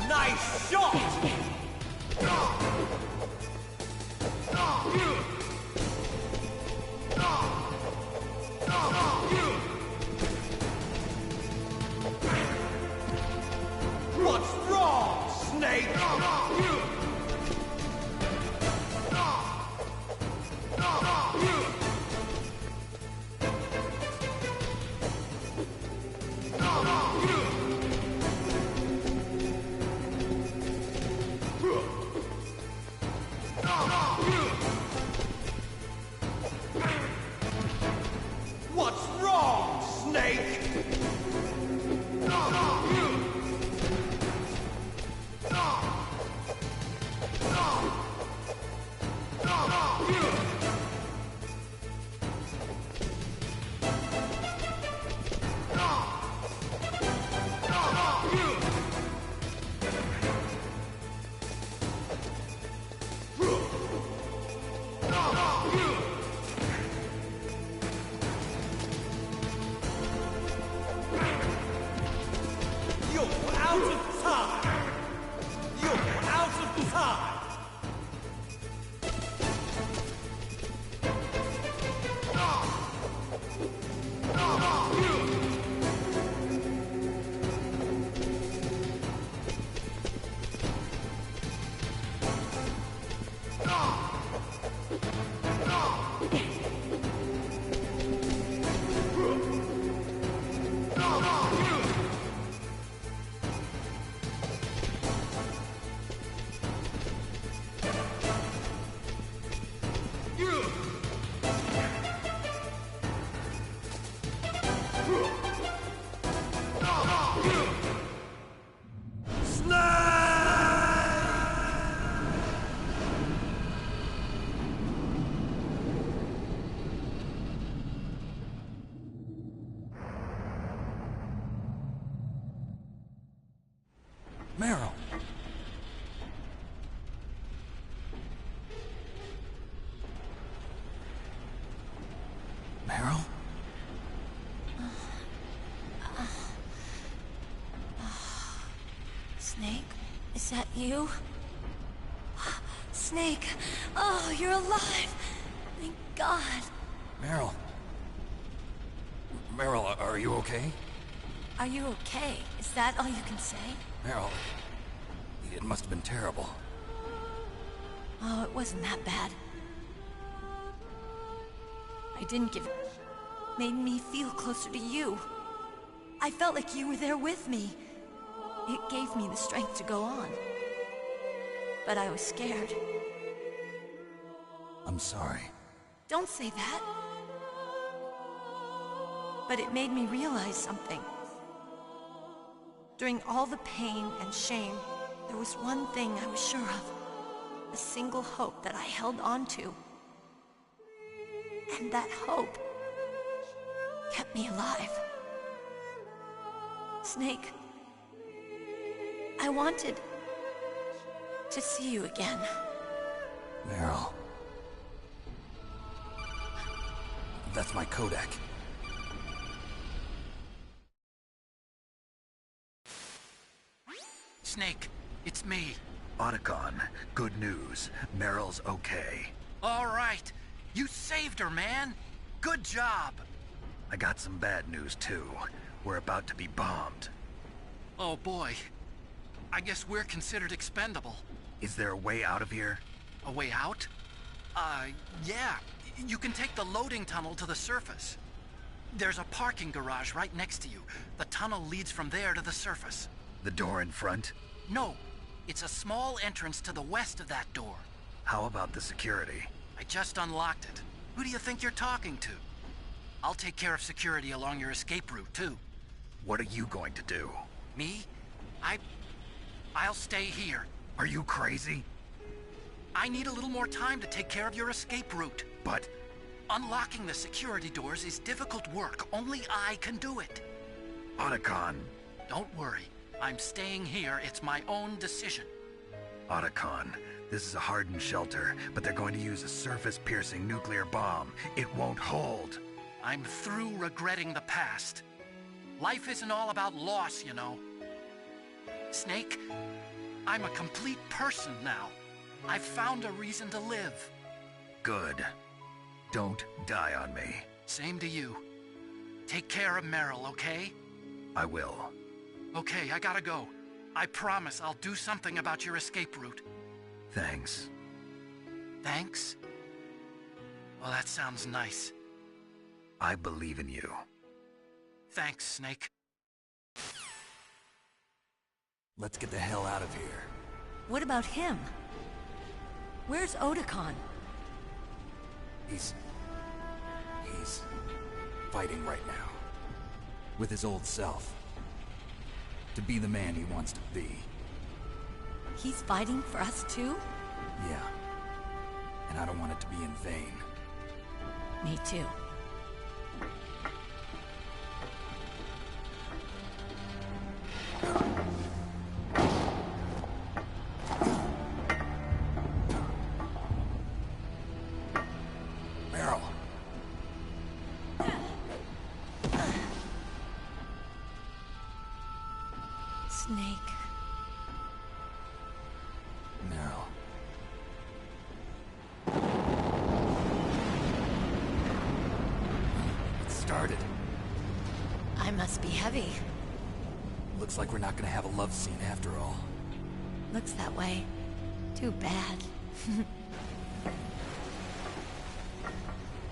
[SPEAKER 12] Nice shot!
[SPEAKER 13] What's wrong, Snake?
[SPEAKER 12] What's wrong, Snake?
[SPEAKER 13] You're out of time! You're out of time!
[SPEAKER 16] Meryl. Meryl?
[SPEAKER 17] Snake, is that you? Snake, oh, you're alive! Thank God.
[SPEAKER 16] Meryl. Meryl, are you okay?
[SPEAKER 17] Are you okay? Is that all you can say?
[SPEAKER 16] Meryl, it must have been terrible.
[SPEAKER 17] Oh, it wasn't that bad. I didn't give... Made me feel closer to you. I felt like you were there with me. It gave me the strength to go on. But I was scared.
[SPEAKER 16] I'm sorry.
[SPEAKER 17] Don't say that. But it made me realize something. During all the pain and shame, there was one thing I was sure of. A single hope that I held on to. And that hope kept me alive. Snake, I wanted to see you again.
[SPEAKER 16] Meryl. That's my Kodak.
[SPEAKER 4] Snake, it's me.
[SPEAKER 2] Otacon, good news. Meryl's okay.
[SPEAKER 4] All right. You saved her, man. Good job.
[SPEAKER 2] I got some bad news, too. We're about to be bombed.
[SPEAKER 4] Oh, boy. I guess we're considered expendable.
[SPEAKER 2] Is there a way out of here?
[SPEAKER 4] A way out? Yeah. You can take the loading tunnel to the surface. There's a parking garage right next to you. The tunnel leads from there to the surface.
[SPEAKER 2] The door in front?
[SPEAKER 4] No. It's a small entrance to the west of that door.
[SPEAKER 2] How about the security?
[SPEAKER 4] I just unlocked it. Who do you think you're talking to? I'll take care of security along your escape route, too.
[SPEAKER 2] What are you going to do?
[SPEAKER 4] Me? I'll stay here.
[SPEAKER 2] Are you crazy?
[SPEAKER 4] I need a little more time to take care of your escape route.
[SPEAKER 2] But...
[SPEAKER 4] unlocking the security doors is difficult work. Only I can do it.
[SPEAKER 2] Otacon.
[SPEAKER 4] Don't worry. I'm staying here. It's my own decision.
[SPEAKER 2] Otacon, this is a hardened shelter, but they're going to use a surface-piercing nuclear bomb. It won't hold.
[SPEAKER 4] I'm through regretting the past. Life isn't all about loss, you know. Snake, I'm a complete person now. I've found a reason to live.
[SPEAKER 2] Good. Don't die on me.
[SPEAKER 4] Same to you. Take care of Meryl, okay?
[SPEAKER 2] I will.
[SPEAKER 4] Okay, I gotta go. I promise I'll do something about your escape route.
[SPEAKER 2] Thanks.
[SPEAKER 4] Thanks? Well, that sounds nice.
[SPEAKER 2] I believe in you.
[SPEAKER 4] Thanks, Snake.
[SPEAKER 16] Let's get the hell out of here.
[SPEAKER 17] What about him? Where's Otacon?
[SPEAKER 16] He's fighting right now. With his old self. To be the man he wants to be.
[SPEAKER 17] He's fighting for us too?
[SPEAKER 16] Yeah. And I don't want it to be in vain.
[SPEAKER 17] Me too.
[SPEAKER 16] Meryl.
[SPEAKER 17] Snake.
[SPEAKER 16] Meryl. It started.
[SPEAKER 17] I must be heavy.
[SPEAKER 16] Looks like we're not gonna have a love scene after all.
[SPEAKER 17] Looks that way. Too bad.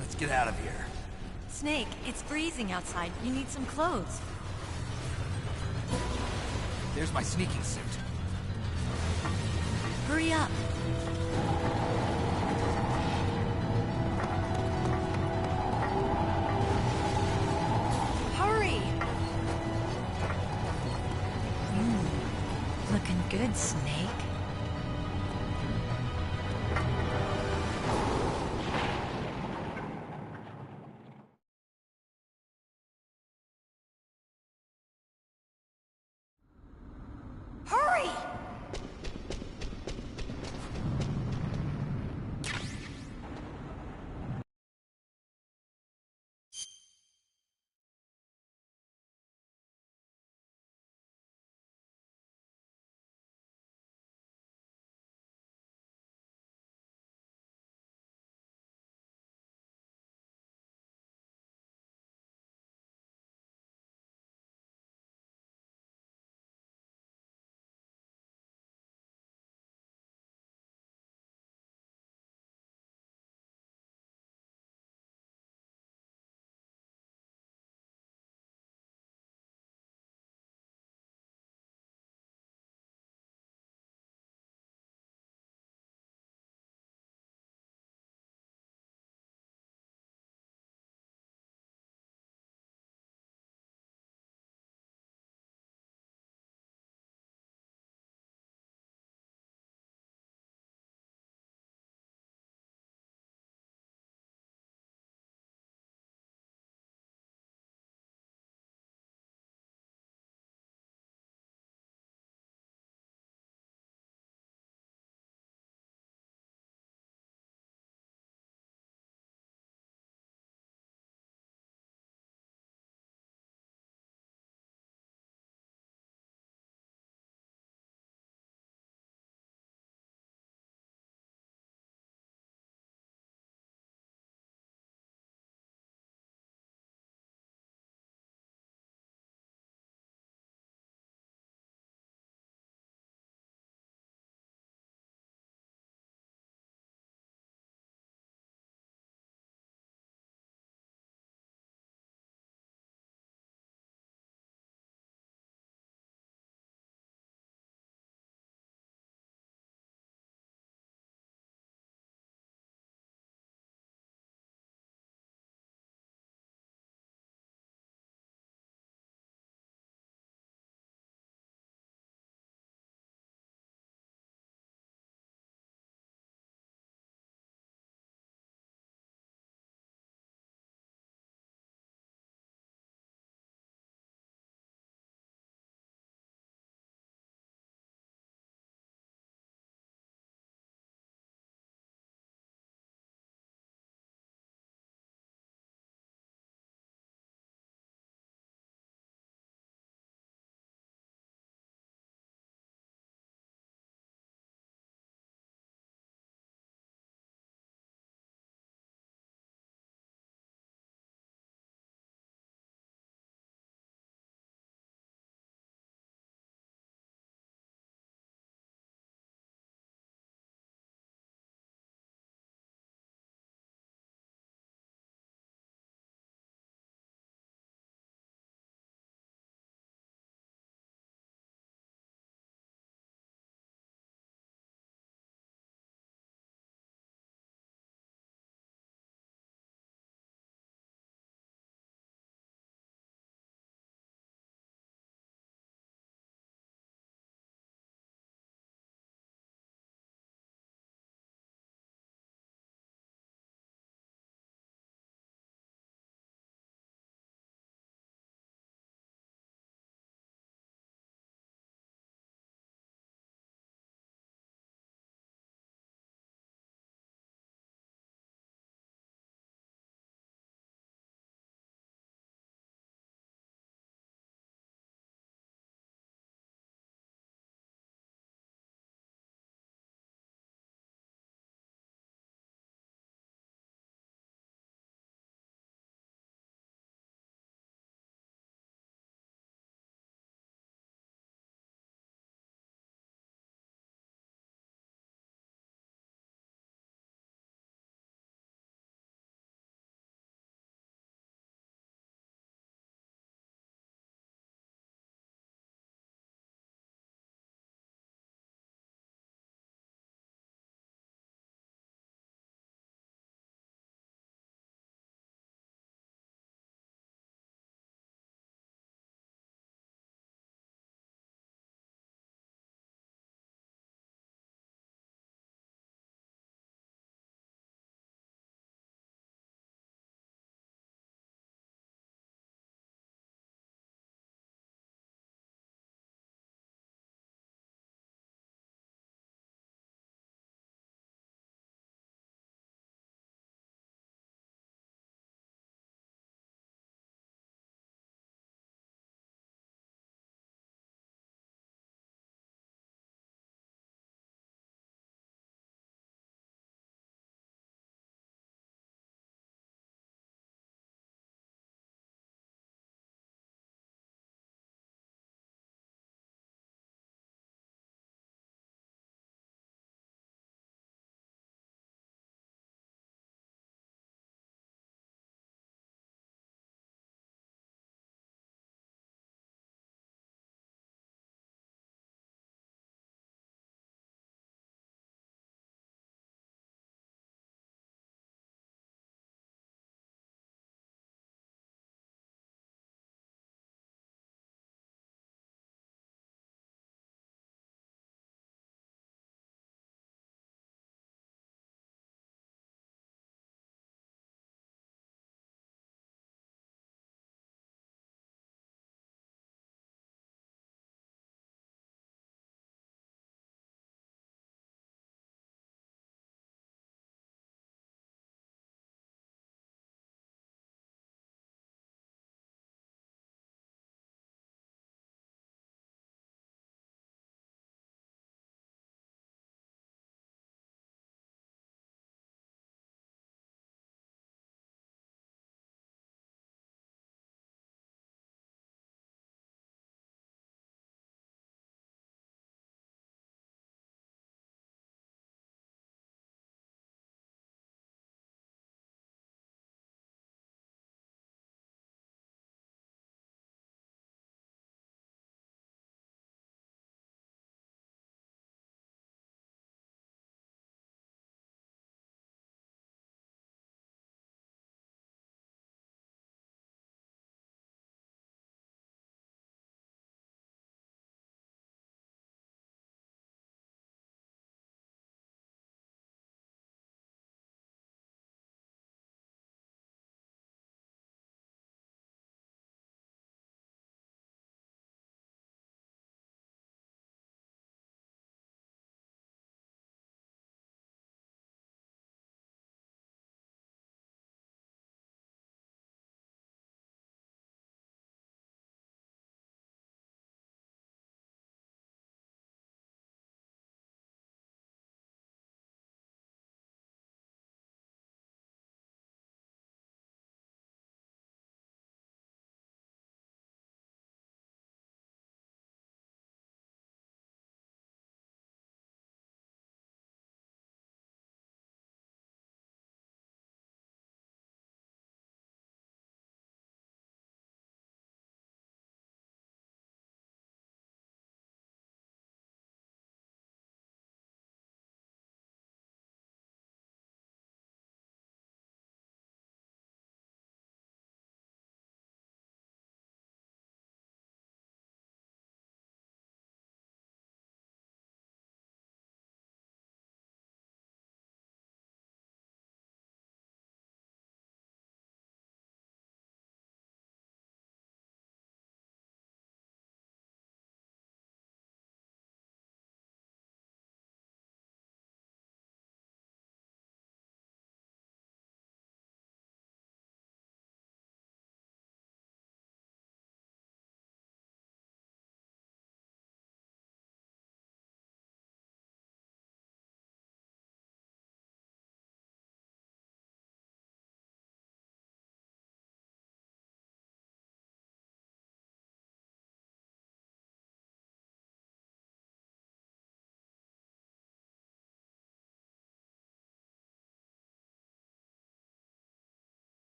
[SPEAKER 16] Let's get out of here.
[SPEAKER 17] Snake, it's freezing outside. You need some clothes.
[SPEAKER 16] There's my sneaking suit.
[SPEAKER 17] Hurry up. Hurry! Looking good, Snake.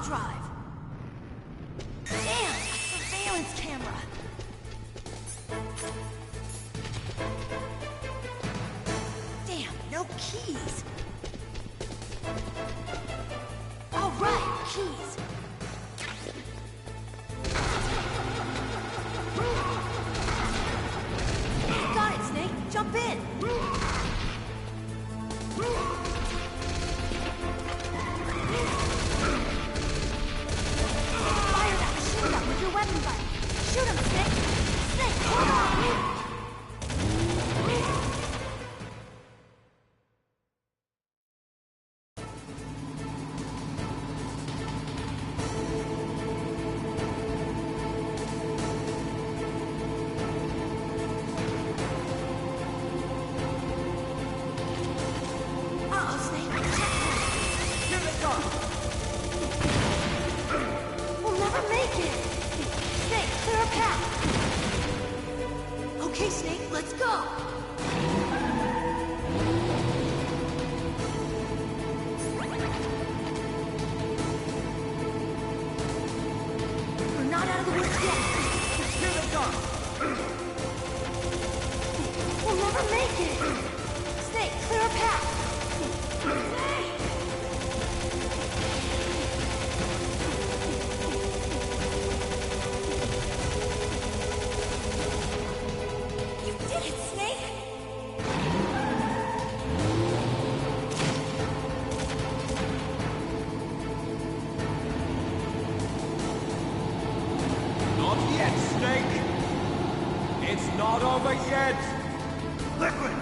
[SPEAKER 17] drive. Damn, surveillance camera. Damn, no keys. All right, keys. Got it, Snake. Jump in. Fire that machine gun with your weapon button. Shoot him, Snake. Snake, hold on. Okay, Snake, let's go! We're not out of the woods yet! Here they come! We'll never make it! Snake, clear a path! Snake!
[SPEAKER 13] Not over yet!
[SPEAKER 12] Liquid!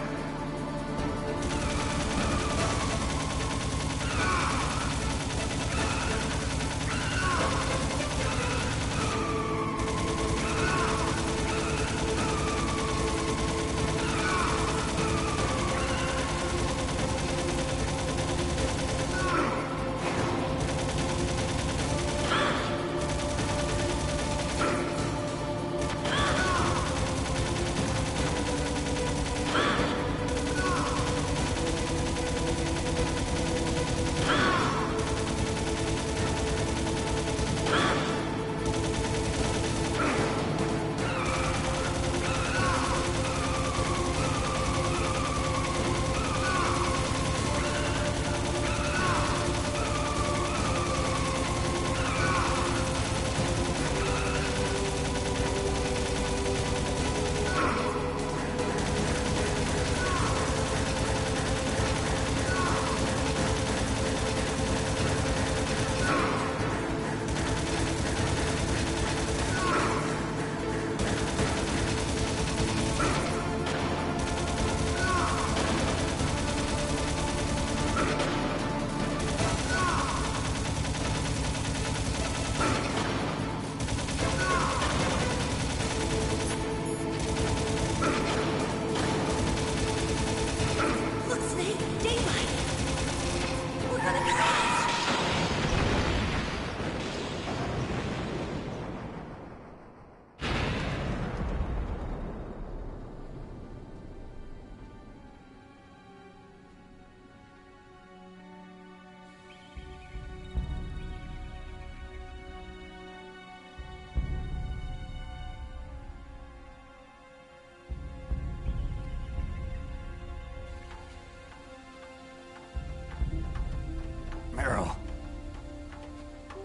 [SPEAKER 2] Meryl.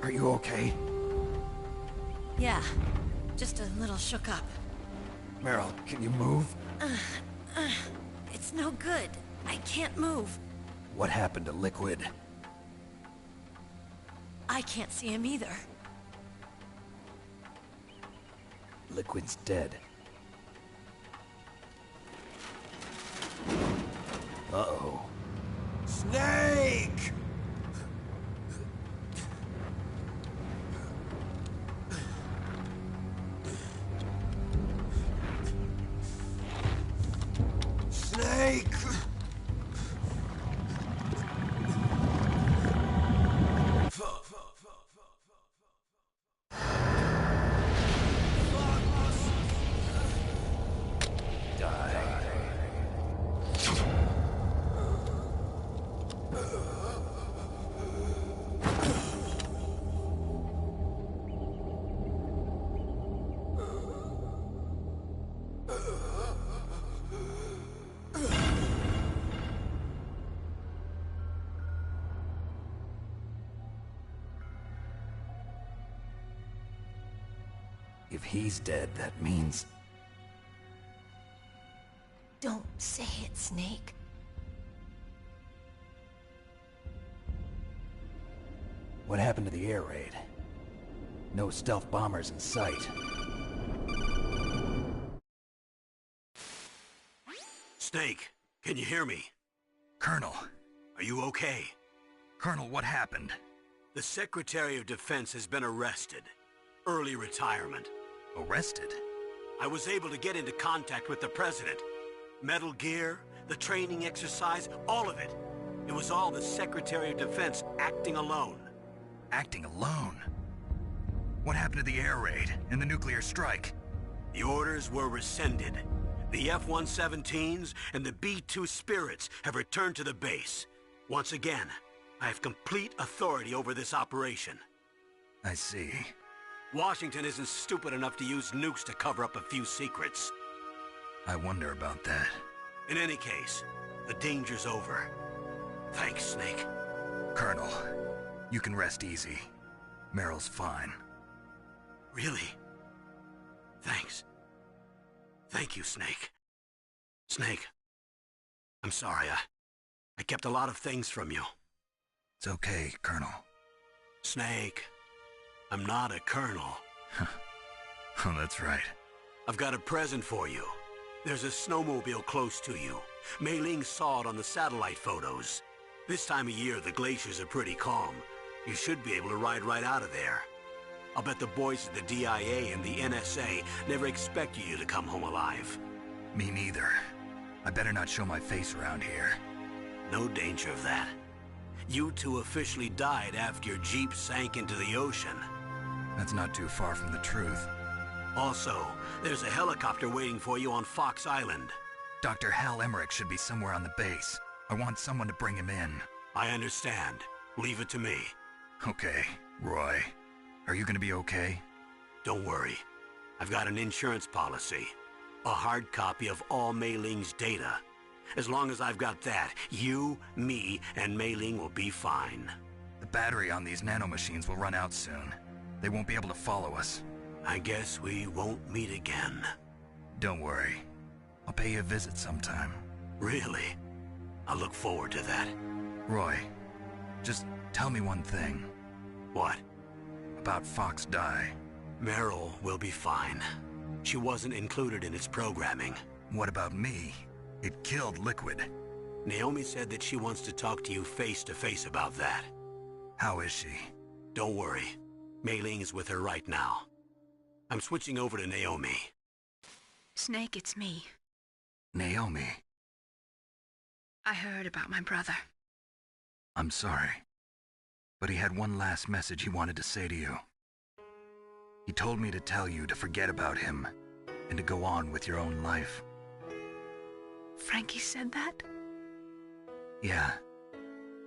[SPEAKER 2] Are you okay?
[SPEAKER 17] Yeah, just a little shook up.
[SPEAKER 2] Meryl, can you move?
[SPEAKER 17] It's no good. I can't move.
[SPEAKER 2] What happened to Liquid?
[SPEAKER 17] I can't see him either.
[SPEAKER 2] Liquid's dead. Uh-oh.
[SPEAKER 13] Snake! Snake!
[SPEAKER 16] If he's dead, that means...
[SPEAKER 17] Don't say it, Snake.
[SPEAKER 16] What happened to the air raid? No stealth bombers in sight.
[SPEAKER 14] Snake, can you hear me?
[SPEAKER 2] Colonel.
[SPEAKER 14] Are you okay?
[SPEAKER 2] Colonel, what happened?
[SPEAKER 14] The Secretary of Defense has been arrested. Early retirement.
[SPEAKER 2] Arrested?
[SPEAKER 14] I was able to get into contact with the President. Metal Gear, the training exercise, all of it. It was all the Secretary of Defense acting alone.
[SPEAKER 2] Acting alone? What happened to the air raid and the nuclear strike?
[SPEAKER 14] The orders were rescinded. The F-117s and the B-2 Spirits have returned to the base. Once again, I have complete authority over this operation.
[SPEAKER 2] I see.
[SPEAKER 14] Washington isn't stupid enough to use nukes to cover up a few secrets.
[SPEAKER 2] I wonder about that.
[SPEAKER 14] In any case, the danger's over. Thanks, Snake.
[SPEAKER 2] Colonel, you can rest easy. Meryl's fine.
[SPEAKER 14] Really? Thanks. Thank you, Snake. Snake, I'm sorry. I kept a lot of things from you.
[SPEAKER 2] It's okay, Colonel.
[SPEAKER 14] Snake, I'm not a colonel.
[SPEAKER 2] Oh, that's right.
[SPEAKER 14] I've got a present for you. There's a snowmobile close to you. Mei Ling saw it on the satellite photos. This time of year, the glaciers are pretty calm. You should be able to ride right out of there. I'll bet the boys at the DIA and the NSA never expected you to come home alive.
[SPEAKER 2] Me neither. I better not show my face around here.
[SPEAKER 14] No danger of that. You two officially died after your Jeep sank into the ocean.
[SPEAKER 2] That's not too far from the truth.
[SPEAKER 14] Also, there's a helicopter waiting for you on Fox Island.
[SPEAKER 2] Dr. Hal Emmerich should be somewhere on the base. I want someone to bring him in.
[SPEAKER 14] I understand. Leave it to me.
[SPEAKER 2] Okay, Roy. Are you gonna be okay?
[SPEAKER 14] Don't worry. I've got an insurance policy. A hard copy of all Mei Ling's data. As long as I've got that, you, me, and Mei Ling will be fine.
[SPEAKER 2] The battery on these nanomachines will run out soon. They won't be able to follow us.
[SPEAKER 14] I guess we won't meet again.
[SPEAKER 2] Don't worry. I'll pay you a visit sometime.
[SPEAKER 14] Really? I look forward to that.
[SPEAKER 2] Roy, just tell me one thing.
[SPEAKER 14] What?
[SPEAKER 2] About Fox Die.
[SPEAKER 14] Meryl will be fine. She wasn't included in its programming.
[SPEAKER 2] What about me? It killed Liquid.
[SPEAKER 14] Naomi said that she wants to talk to you face to face about that.
[SPEAKER 2] How is she?
[SPEAKER 14] Don't worry. Mei Ling is with her right now. I'm switching over to Naomi.
[SPEAKER 3] Snake, it's me.
[SPEAKER 2] Naomi.
[SPEAKER 3] I heard about my brother.
[SPEAKER 2] I'm sorry. But he had one last message he wanted to say to you. He told me to tell you to forget about him and to go on with your own life.
[SPEAKER 3] Frankie said that?
[SPEAKER 2] Yeah.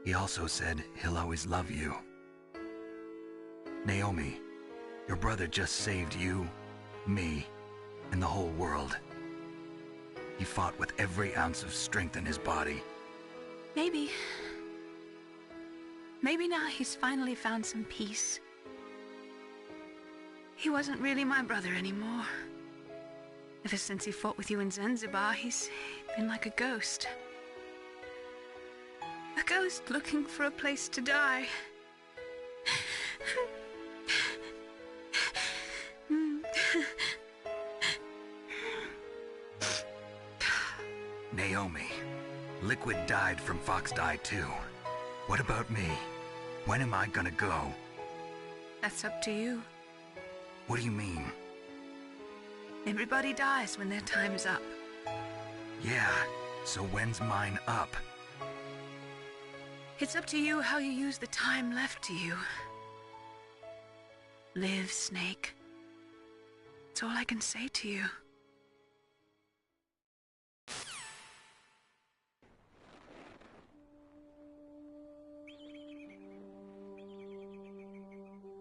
[SPEAKER 2] He also said he'll always love you. Naomi, your brother just saved you, me, and the whole world. He fought with every ounce of strength in his body.
[SPEAKER 3] Maybe now he's finally found some peace. He wasn't really my brother anymore. Ever since he fought with you in Zanzibar, he's been like a ghost. A ghost looking for a place to die.
[SPEAKER 2] Naomi, Liquid died from Fox Die too. What about me? When am I gonna go?
[SPEAKER 3] That's up to you.
[SPEAKER 2] What do you mean?
[SPEAKER 3] Everybody dies when their time is up.
[SPEAKER 2] Yeah, so when's mine up?
[SPEAKER 3] It's up to you how you use the time left to you. Live, Snake. That's all I can say to you.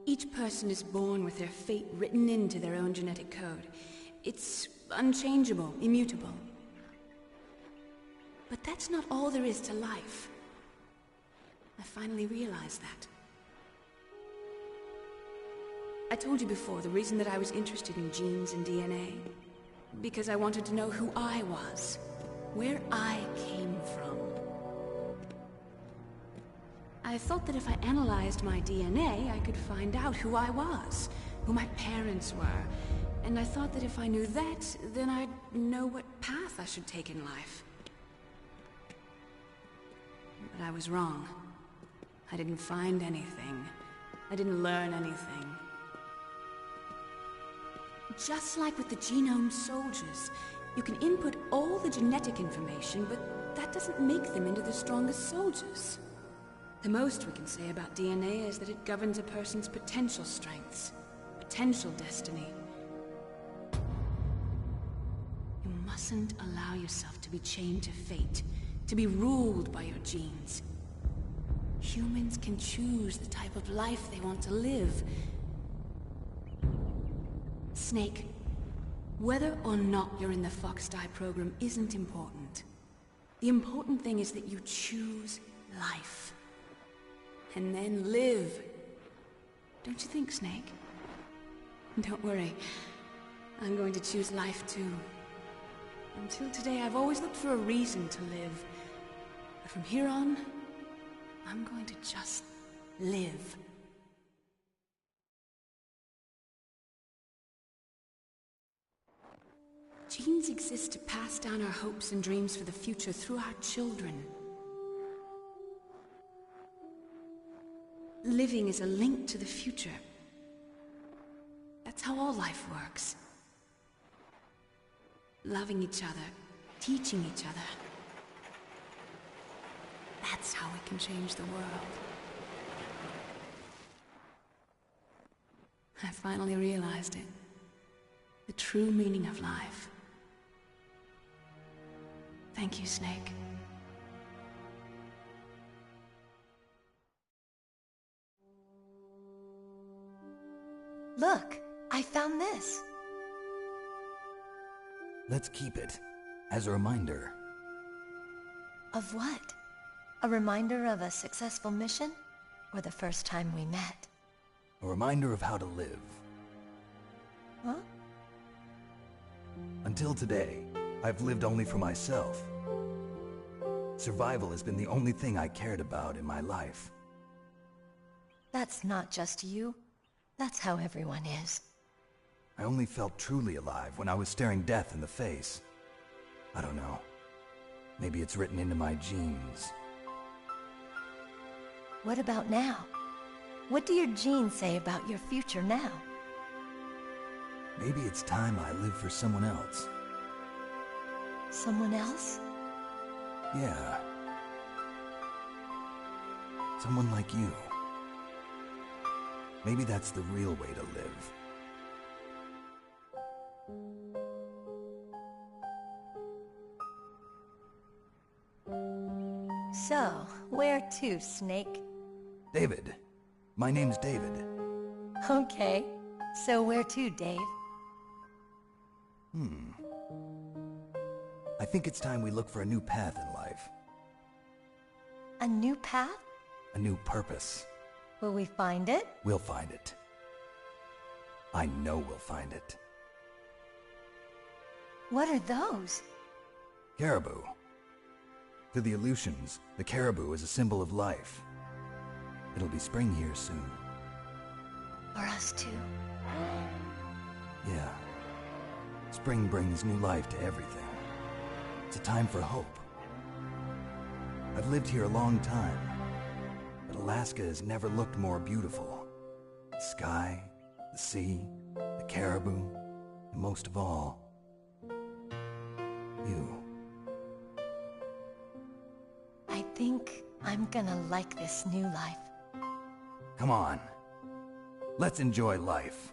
[SPEAKER 18] Each person is born with their fate written into their own genetic code. It's unchangeable, immutable. But that's not all there is to life. I finally realized that. I told you before, the reason that I was interested in genes and DNA. Because I wanted to know who I was. Where I came from. I thought that if I analyzed my DNA, I could find out who I was. Who my parents were. And I thought that if I knew that, then I'd know what path I should take in life. But I was wrong. I didn't find anything. I didn't learn anything. Just like with the genome soldiers, you can input all the genetic information, but that doesn't make them into the strongest soldiers. The most we can say about DNA is that it governs a person's potential strengths, potential destiny. You mustn't allow yourself to be chained to fate, to be ruled by your genes. Humans can choose the type of life they want to live. Snake, whether or not you're in the Fox-Die program isn't important. The important thing is that you choose life. And then live. Don't you think, Snake? Don't worry. I'm going to choose life too. Until today, I've always looked for a reason to live. But from here on, I'm going to just live. Genes exist to pass down our hopes and dreams for the future through our children. Living is a link to the future. That's how all life works. Loving each other, teaching each other. That's how we can change the world. I finally realized it. The true meaning of life. Thank you, Snake.
[SPEAKER 19] Look, I found this.
[SPEAKER 16] Let's keep it as a reminder.
[SPEAKER 19] Of what? A reminder of a successful mission? Or the first time we met?
[SPEAKER 16] A reminder of how to live.
[SPEAKER 19] Huh?
[SPEAKER 16] Until today, I've lived only for myself. Survival has been the only thing I cared about in my life.
[SPEAKER 19] That's not just you. That's how everyone is.
[SPEAKER 16] I only felt truly alive when I was staring death in the face. I don't know. Maybe it's written into my genes.
[SPEAKER 19] What about now? What do your genes say about your future now?
[SPEAKER 16] Maybe it's time I live for someone else.
[SPEAKER 19] Someone else?
[SPEAKER 16] Yeah. Someone like you. Maybe that's the real way to live.
[SPEAKER 19] So, where to, Snake?
[SPEAKER 16] David. My name's David.
[SPEAKER 19] Okay. So where to, Dave?
[SPEAKER 16] I think it's time we look for a new path in life.
[SPEAKER 19] A new path?
[SPEAKER 16] A new purpose.
[SPEAKER 19] Will we find it?
[SPEAKER 16] We'll find it. I know we'll find it.
[SPEAKER 19] What are those?
[SPEAKER 16] Caribou. To the Aleutians, the caribou is a symbol of life. It'll be spring here soon.
[SPEAKER 19] For us too.
[SPEAKER 16] Yeah. Spring brings new life to everything. It's a time for hope. I've lived here a long time, but Alaska has never looked more beautiful. The sky, the sea, the caribou, and most of all, you.
[SPEAKER 19] I think I'm gonna like this new life.
[SPEAKER 16] Come on. Let's enjoy life.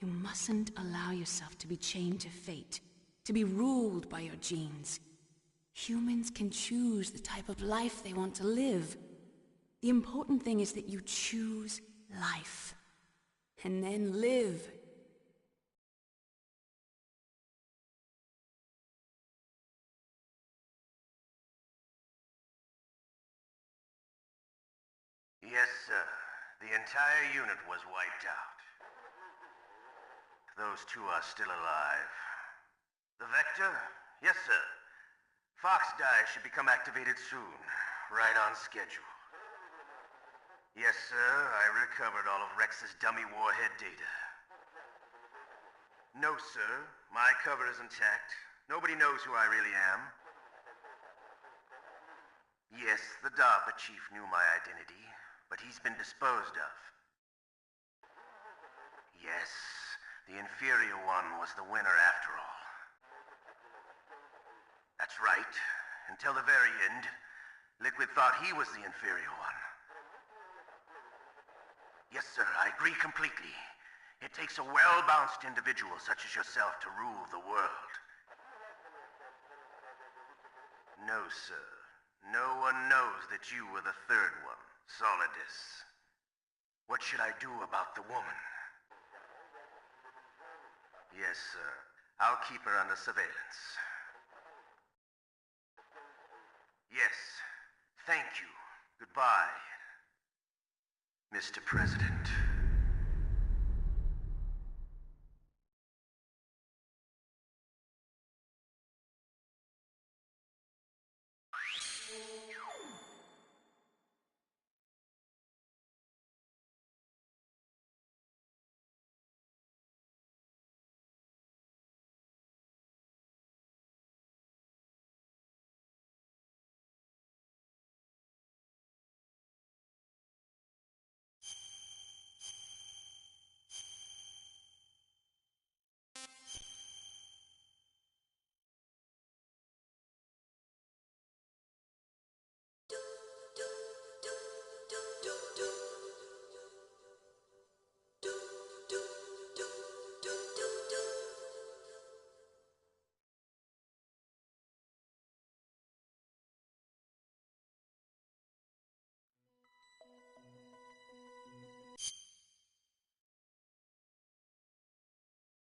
[SPEAKER 18] You mustn't allow yourself to be chained to fate, to be ruled by your genes. Humans can choose the type of life they want to live. The important thing is that you choose life, and then live.
[SPEAKER 7] Yes, sir. The entire unit was wiped out. Those two are still alive. The Vector? Yes, sir. Fox Die should become activated soon. Right on schedule. Yes, sir. I recovered all of Rex's dummy warhead data. No, sir. My cover is intact. Nobody knows who I really am. Yes, the DARPA chief knew my identity, but he's been disposed of. Yes. The inferior one was the winner after all. That's right. Until the very end, Liquid thought he was the inferior one. Yes, sir, I agree completely. It takes a well-balanced individual such as yourself to rule the world. No, sir. No one knows that you were the third one, Solidus. What should I do about the woman? Yes, sir. I'll keep her under surveillance. Yes. Thank you. Goodbye, Mr. President.